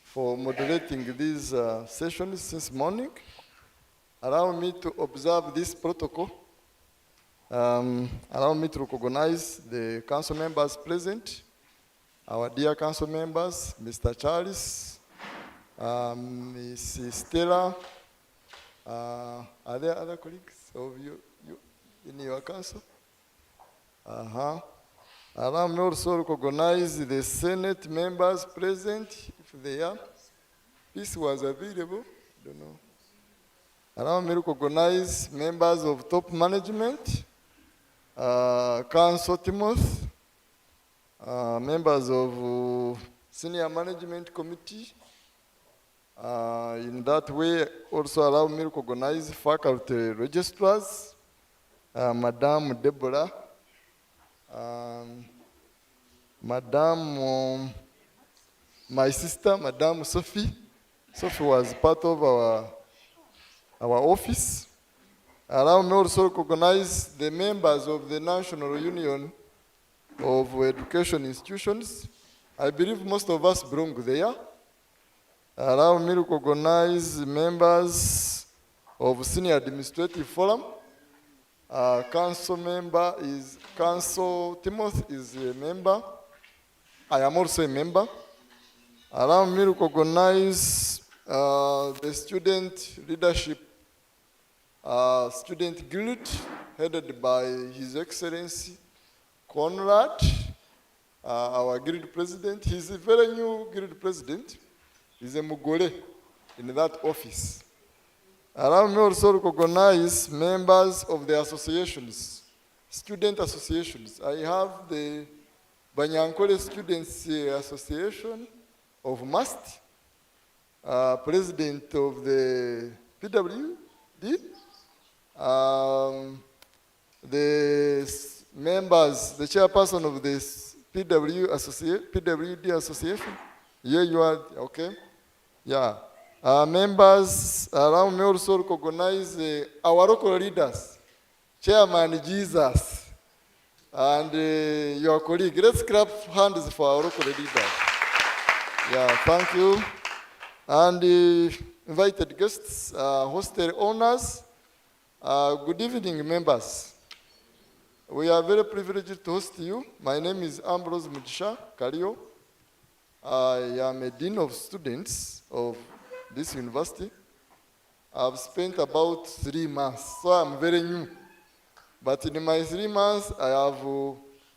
for moderating these sessions since morning. Allow me to observe this protocol. Allow me to recognize the council members present, our dear council members, Mr. Charles, Ms. Stella. Are there other colleagues of you in your council? Allow me also recognize the Senate members present, if they are. Peace was available, I don't know. Allow me recognize members of top management, Council Timothy, members of Senior Management Committee. In that way, also allow me to recognize faculty registrars, Madam Deborah, Madam, my sister, Madam Sophie. Sophie was part of our office. Allow me also to recognize the members of the National Union of Education Institutions. I believe most of us belong there. Allow me to recognize members of Senior Administrative Forum. Council member is, Council Timothy is a member. I am also a member. Allow me to recognize the student leadership, student guild, headed by His Excellency Conrad, our guild president. He's a very new guild president. He's a Mugole in that office. Allow me also to recognize members of the associations, student associations. I have the Banyankole Students Association of MAST, president of the PWD, the members, the chairperson of this PWD Association. Here you are, okay? Yeah. Members, allow me also to recognize our local leaders, Chairman Jesus, and your colleague. Let's clap hands for our local leaders. Yeah, thank you. And invited guests, hostel owners, good evening, members. We are very privileged to host you. My name is Ambrose Mugisha Kario. I am a dean of students of this university. I've spent about 3 months, so I'm very new. But in my 3 months, I have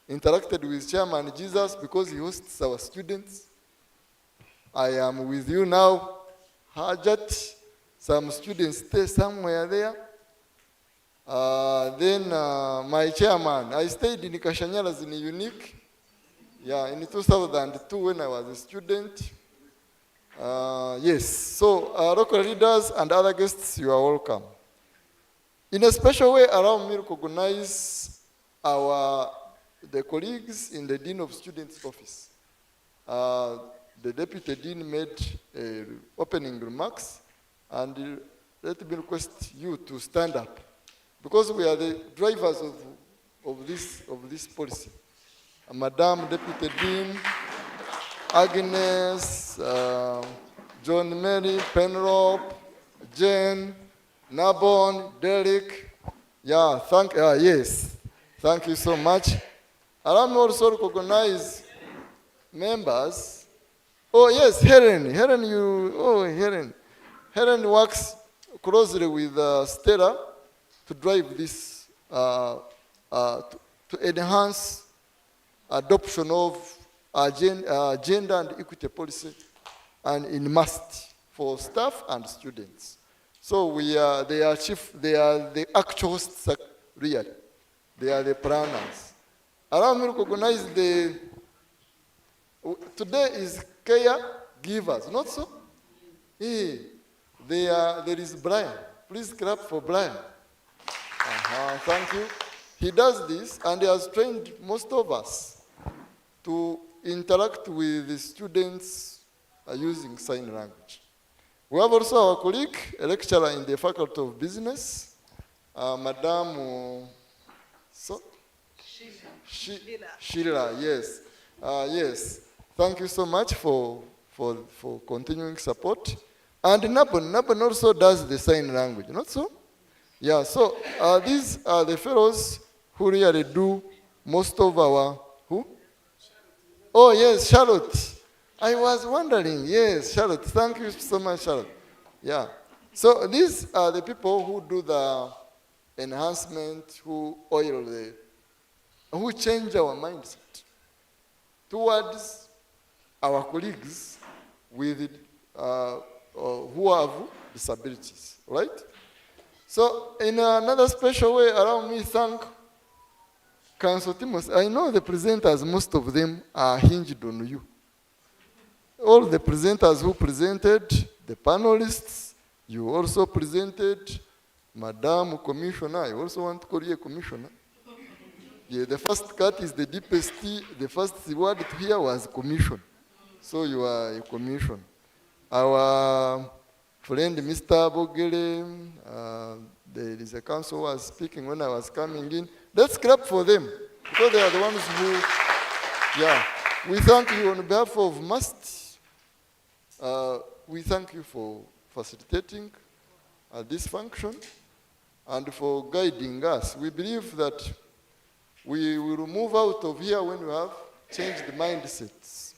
interacted with Chairman Jesus because he hosts our students. I am with you now. Hajat, some students stay somewhere there. Then my chairman, I stayed in Kashanyalas in Unique. Yeah, in 2002 when I was a student. Yes, so local leaders and other guests, you are welcome. In a special way, allow me to recognize the colleagues in the Dean of Students office. The Deputy Dean made opening remarks, and let me request you to stand up, because we are the drivers of this policy. Madam Deputy Dean, Agnes, John Mary, Penrop, Jane, Nabon, Derek. Yeah, yes. Thank you so much. Allow me also to recognize members. Oh yes, Helen, Helen works closely with Stella to drive this, to enhance adoption of gender and equity policy and in MAST for staff and students. So they are the actual hosts, really. They are the planners. Allow me to recognize today is caregivers, not so? There is Brian. Please clap for Brian. Thank you. He does this, and he has trained most of us to interact with the students using sign language. We have also our colleague, a lecturer in the Faculty of Business, Madam Sheila, yes. Yes. Thank you so much for continuing support. And Nabon also does the sign language, not so? Yeah, so these are the fellows who really do most of our, who? Oh yes, Charlotte. I was wondering, yes, Charlotte. Thank you so much, Charlotte. Yeah. So these are the people who do the enhancement, who who change our mindset towards our colleagues with who have disabilities, right? So in another special way, allow me to thank Council Timothy. I know the presenters, most of them are hinged on you. All the presenters who presented, the panelists, you also presented, Madam Commissioner, I also want to call you a commissioner. Yeah, the first cut is the deepest, the first word to hear was commission. So you are a commission. Our friend Mr. Bogele, there is a council who was speaking when I was coming in. Let's clap for them, because they are the ones who, yeah. We thank you on behalf of MAST. We thank you for facilitating this function and for guiding us. We believe that we will move out of here when we have changed the mindsets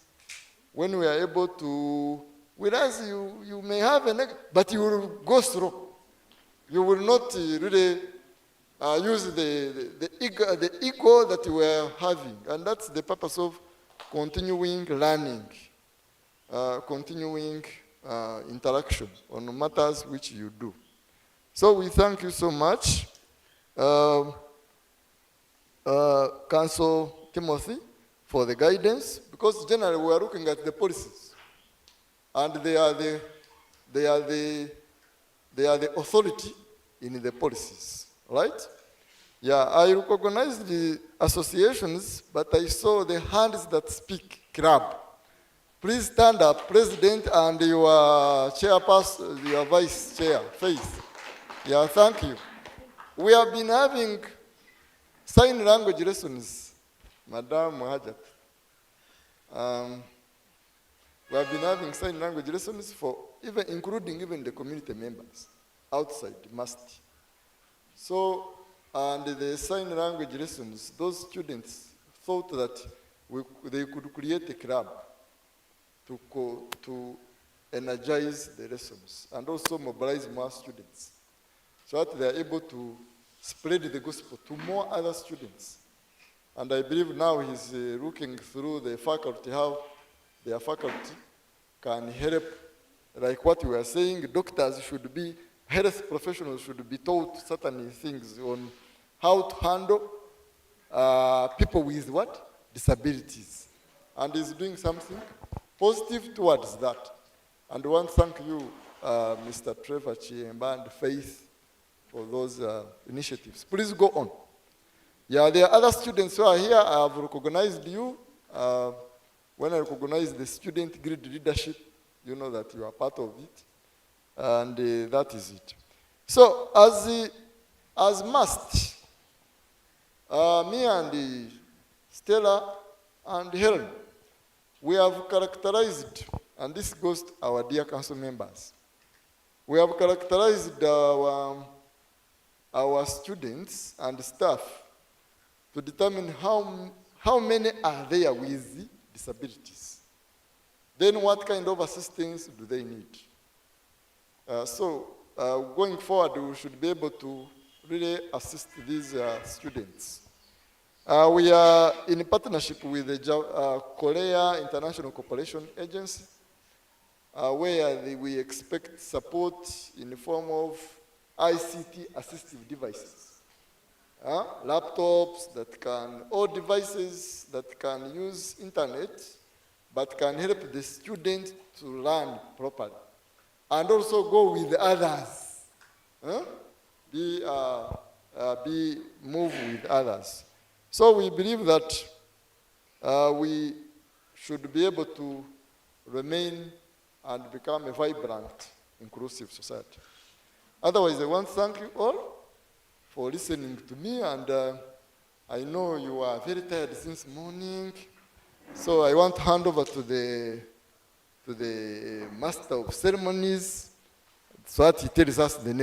when we are able to, whereas you may have but you will go slow. You will not really use the ego that we are having. And that's the purpose of continuing learning, continuing interaction on matters which you do. So we thank you so much, Council Timothy, for the guidance, because generally we are looking at the policies, and they are the authority in the policies, right? Yeah, I recognize the associations, but I saw the hands that speak club. Please stand up, President and your chairperson, your vice chair, Faith. Yeah, thank you. We have been having sign language lessons, Madam Hajat. We have been having sign language lessons for including even the community members outside must. So, and the sign language lessons, those students thought that they could create a club to energize the lessons and also mobilize more students so that they are able to spread the gospel to more other students. And I believe now he's looking through the faculty, how their faculty can help, like what we are saying, doctors should be, health professionals should be taught certain things on how to handle people with what? Disabilities. And he's doing something positive towards that. And I want to thank you, Mr. Trevor Chiemba and Faith, for those initiatives. Please go on. Yeah, there are other students who are here. I have recognized you. When I recognize the student grid leadership, you know that you are part of it. And that is it. So, as must, me and Stella and Helen, we have characterized, and this goes to our dear council members, we have characterized our students and staff to determine how many are there with disabilities. Then what kind of assistance do they need? So going forward, we should be able to really assist these students. We are in partnership with the Korea International Cooperation Agency, where we expect support in the form of ICT assistive devices. Laptops that can, or devices that can use internet, but can help the student to learn properly. And also go with others. Be move with others. So we believe that we should be able to remain and become a vibrant, inclusive society. Otherwise, I want to thank you all for listening to me, and I know you are very tired since morning, so I want to hand over to the master of ceremonies so that he tells us the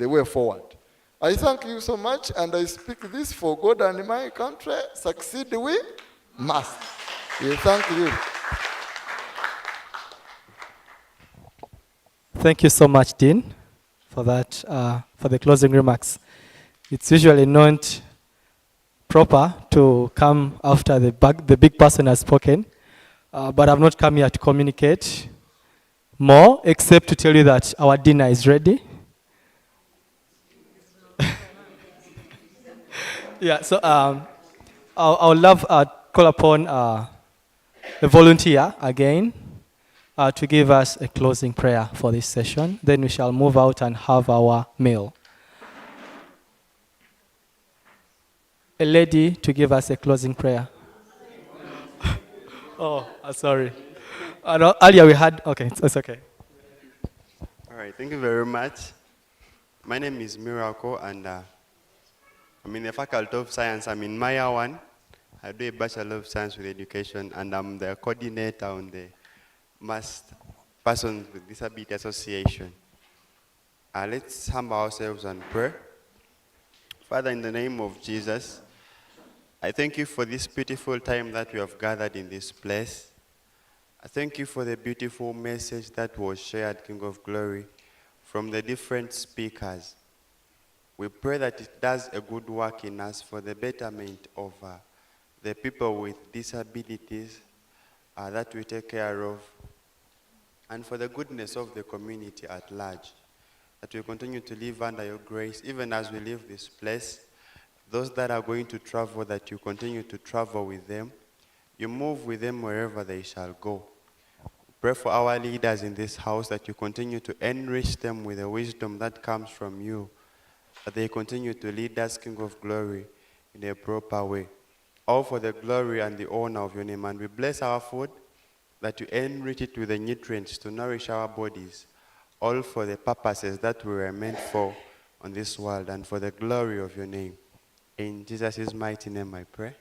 way forward. I thank you so much, and I speak this for God and my country. Succeed we must. Thank you. Thank you so much, Dean, for that, for the closing remarks. It's usually not proper to come after the big person has spoken, but I've not come here to communicate more, except to tell you that our dinner is ready. Yeah, so I would love to call upon a volunteer again to give us a closing prayer for this session. Then we shall move out and have our meal. A lady to give us a closing prayer. Oh, sorry. Earlier we had, okay, it's okay. All right, thank you very much. My name is Miracle, and I'm in the Faculty of Science. I'm in my year 1. I do a Bachelor of Science with Education, and I'm the coordinator on the Persons with Disabilities Association. Let's humble ourselves and pray. Father, in the name of Jesus, I thank you for this beautiful time that we have gathered in this place. Thank you for the beautiful message that was shared, King of Glory, from the different speakers. We pray that it does a good work in us for the betterment of the people with disabilities that we take care of, and for the goodness of the community at large, that we continue to live under your grace, even as we leave this place. Those that are going to travel, that you continue to travel with them. You move with them wherever they shall go. Pray for our leaders in this house, that you continue to enrich them with the wisdom that comes from you, that they continue to lead us, King of Glory, in a proper way. All for the glory and the honor of your name. And we bless our food, that you enrich it with the nutrients to nourish our bodies, all for the purposes that we were meant for on this world, and for the glory of your name. In Jesus' mighty name I pray.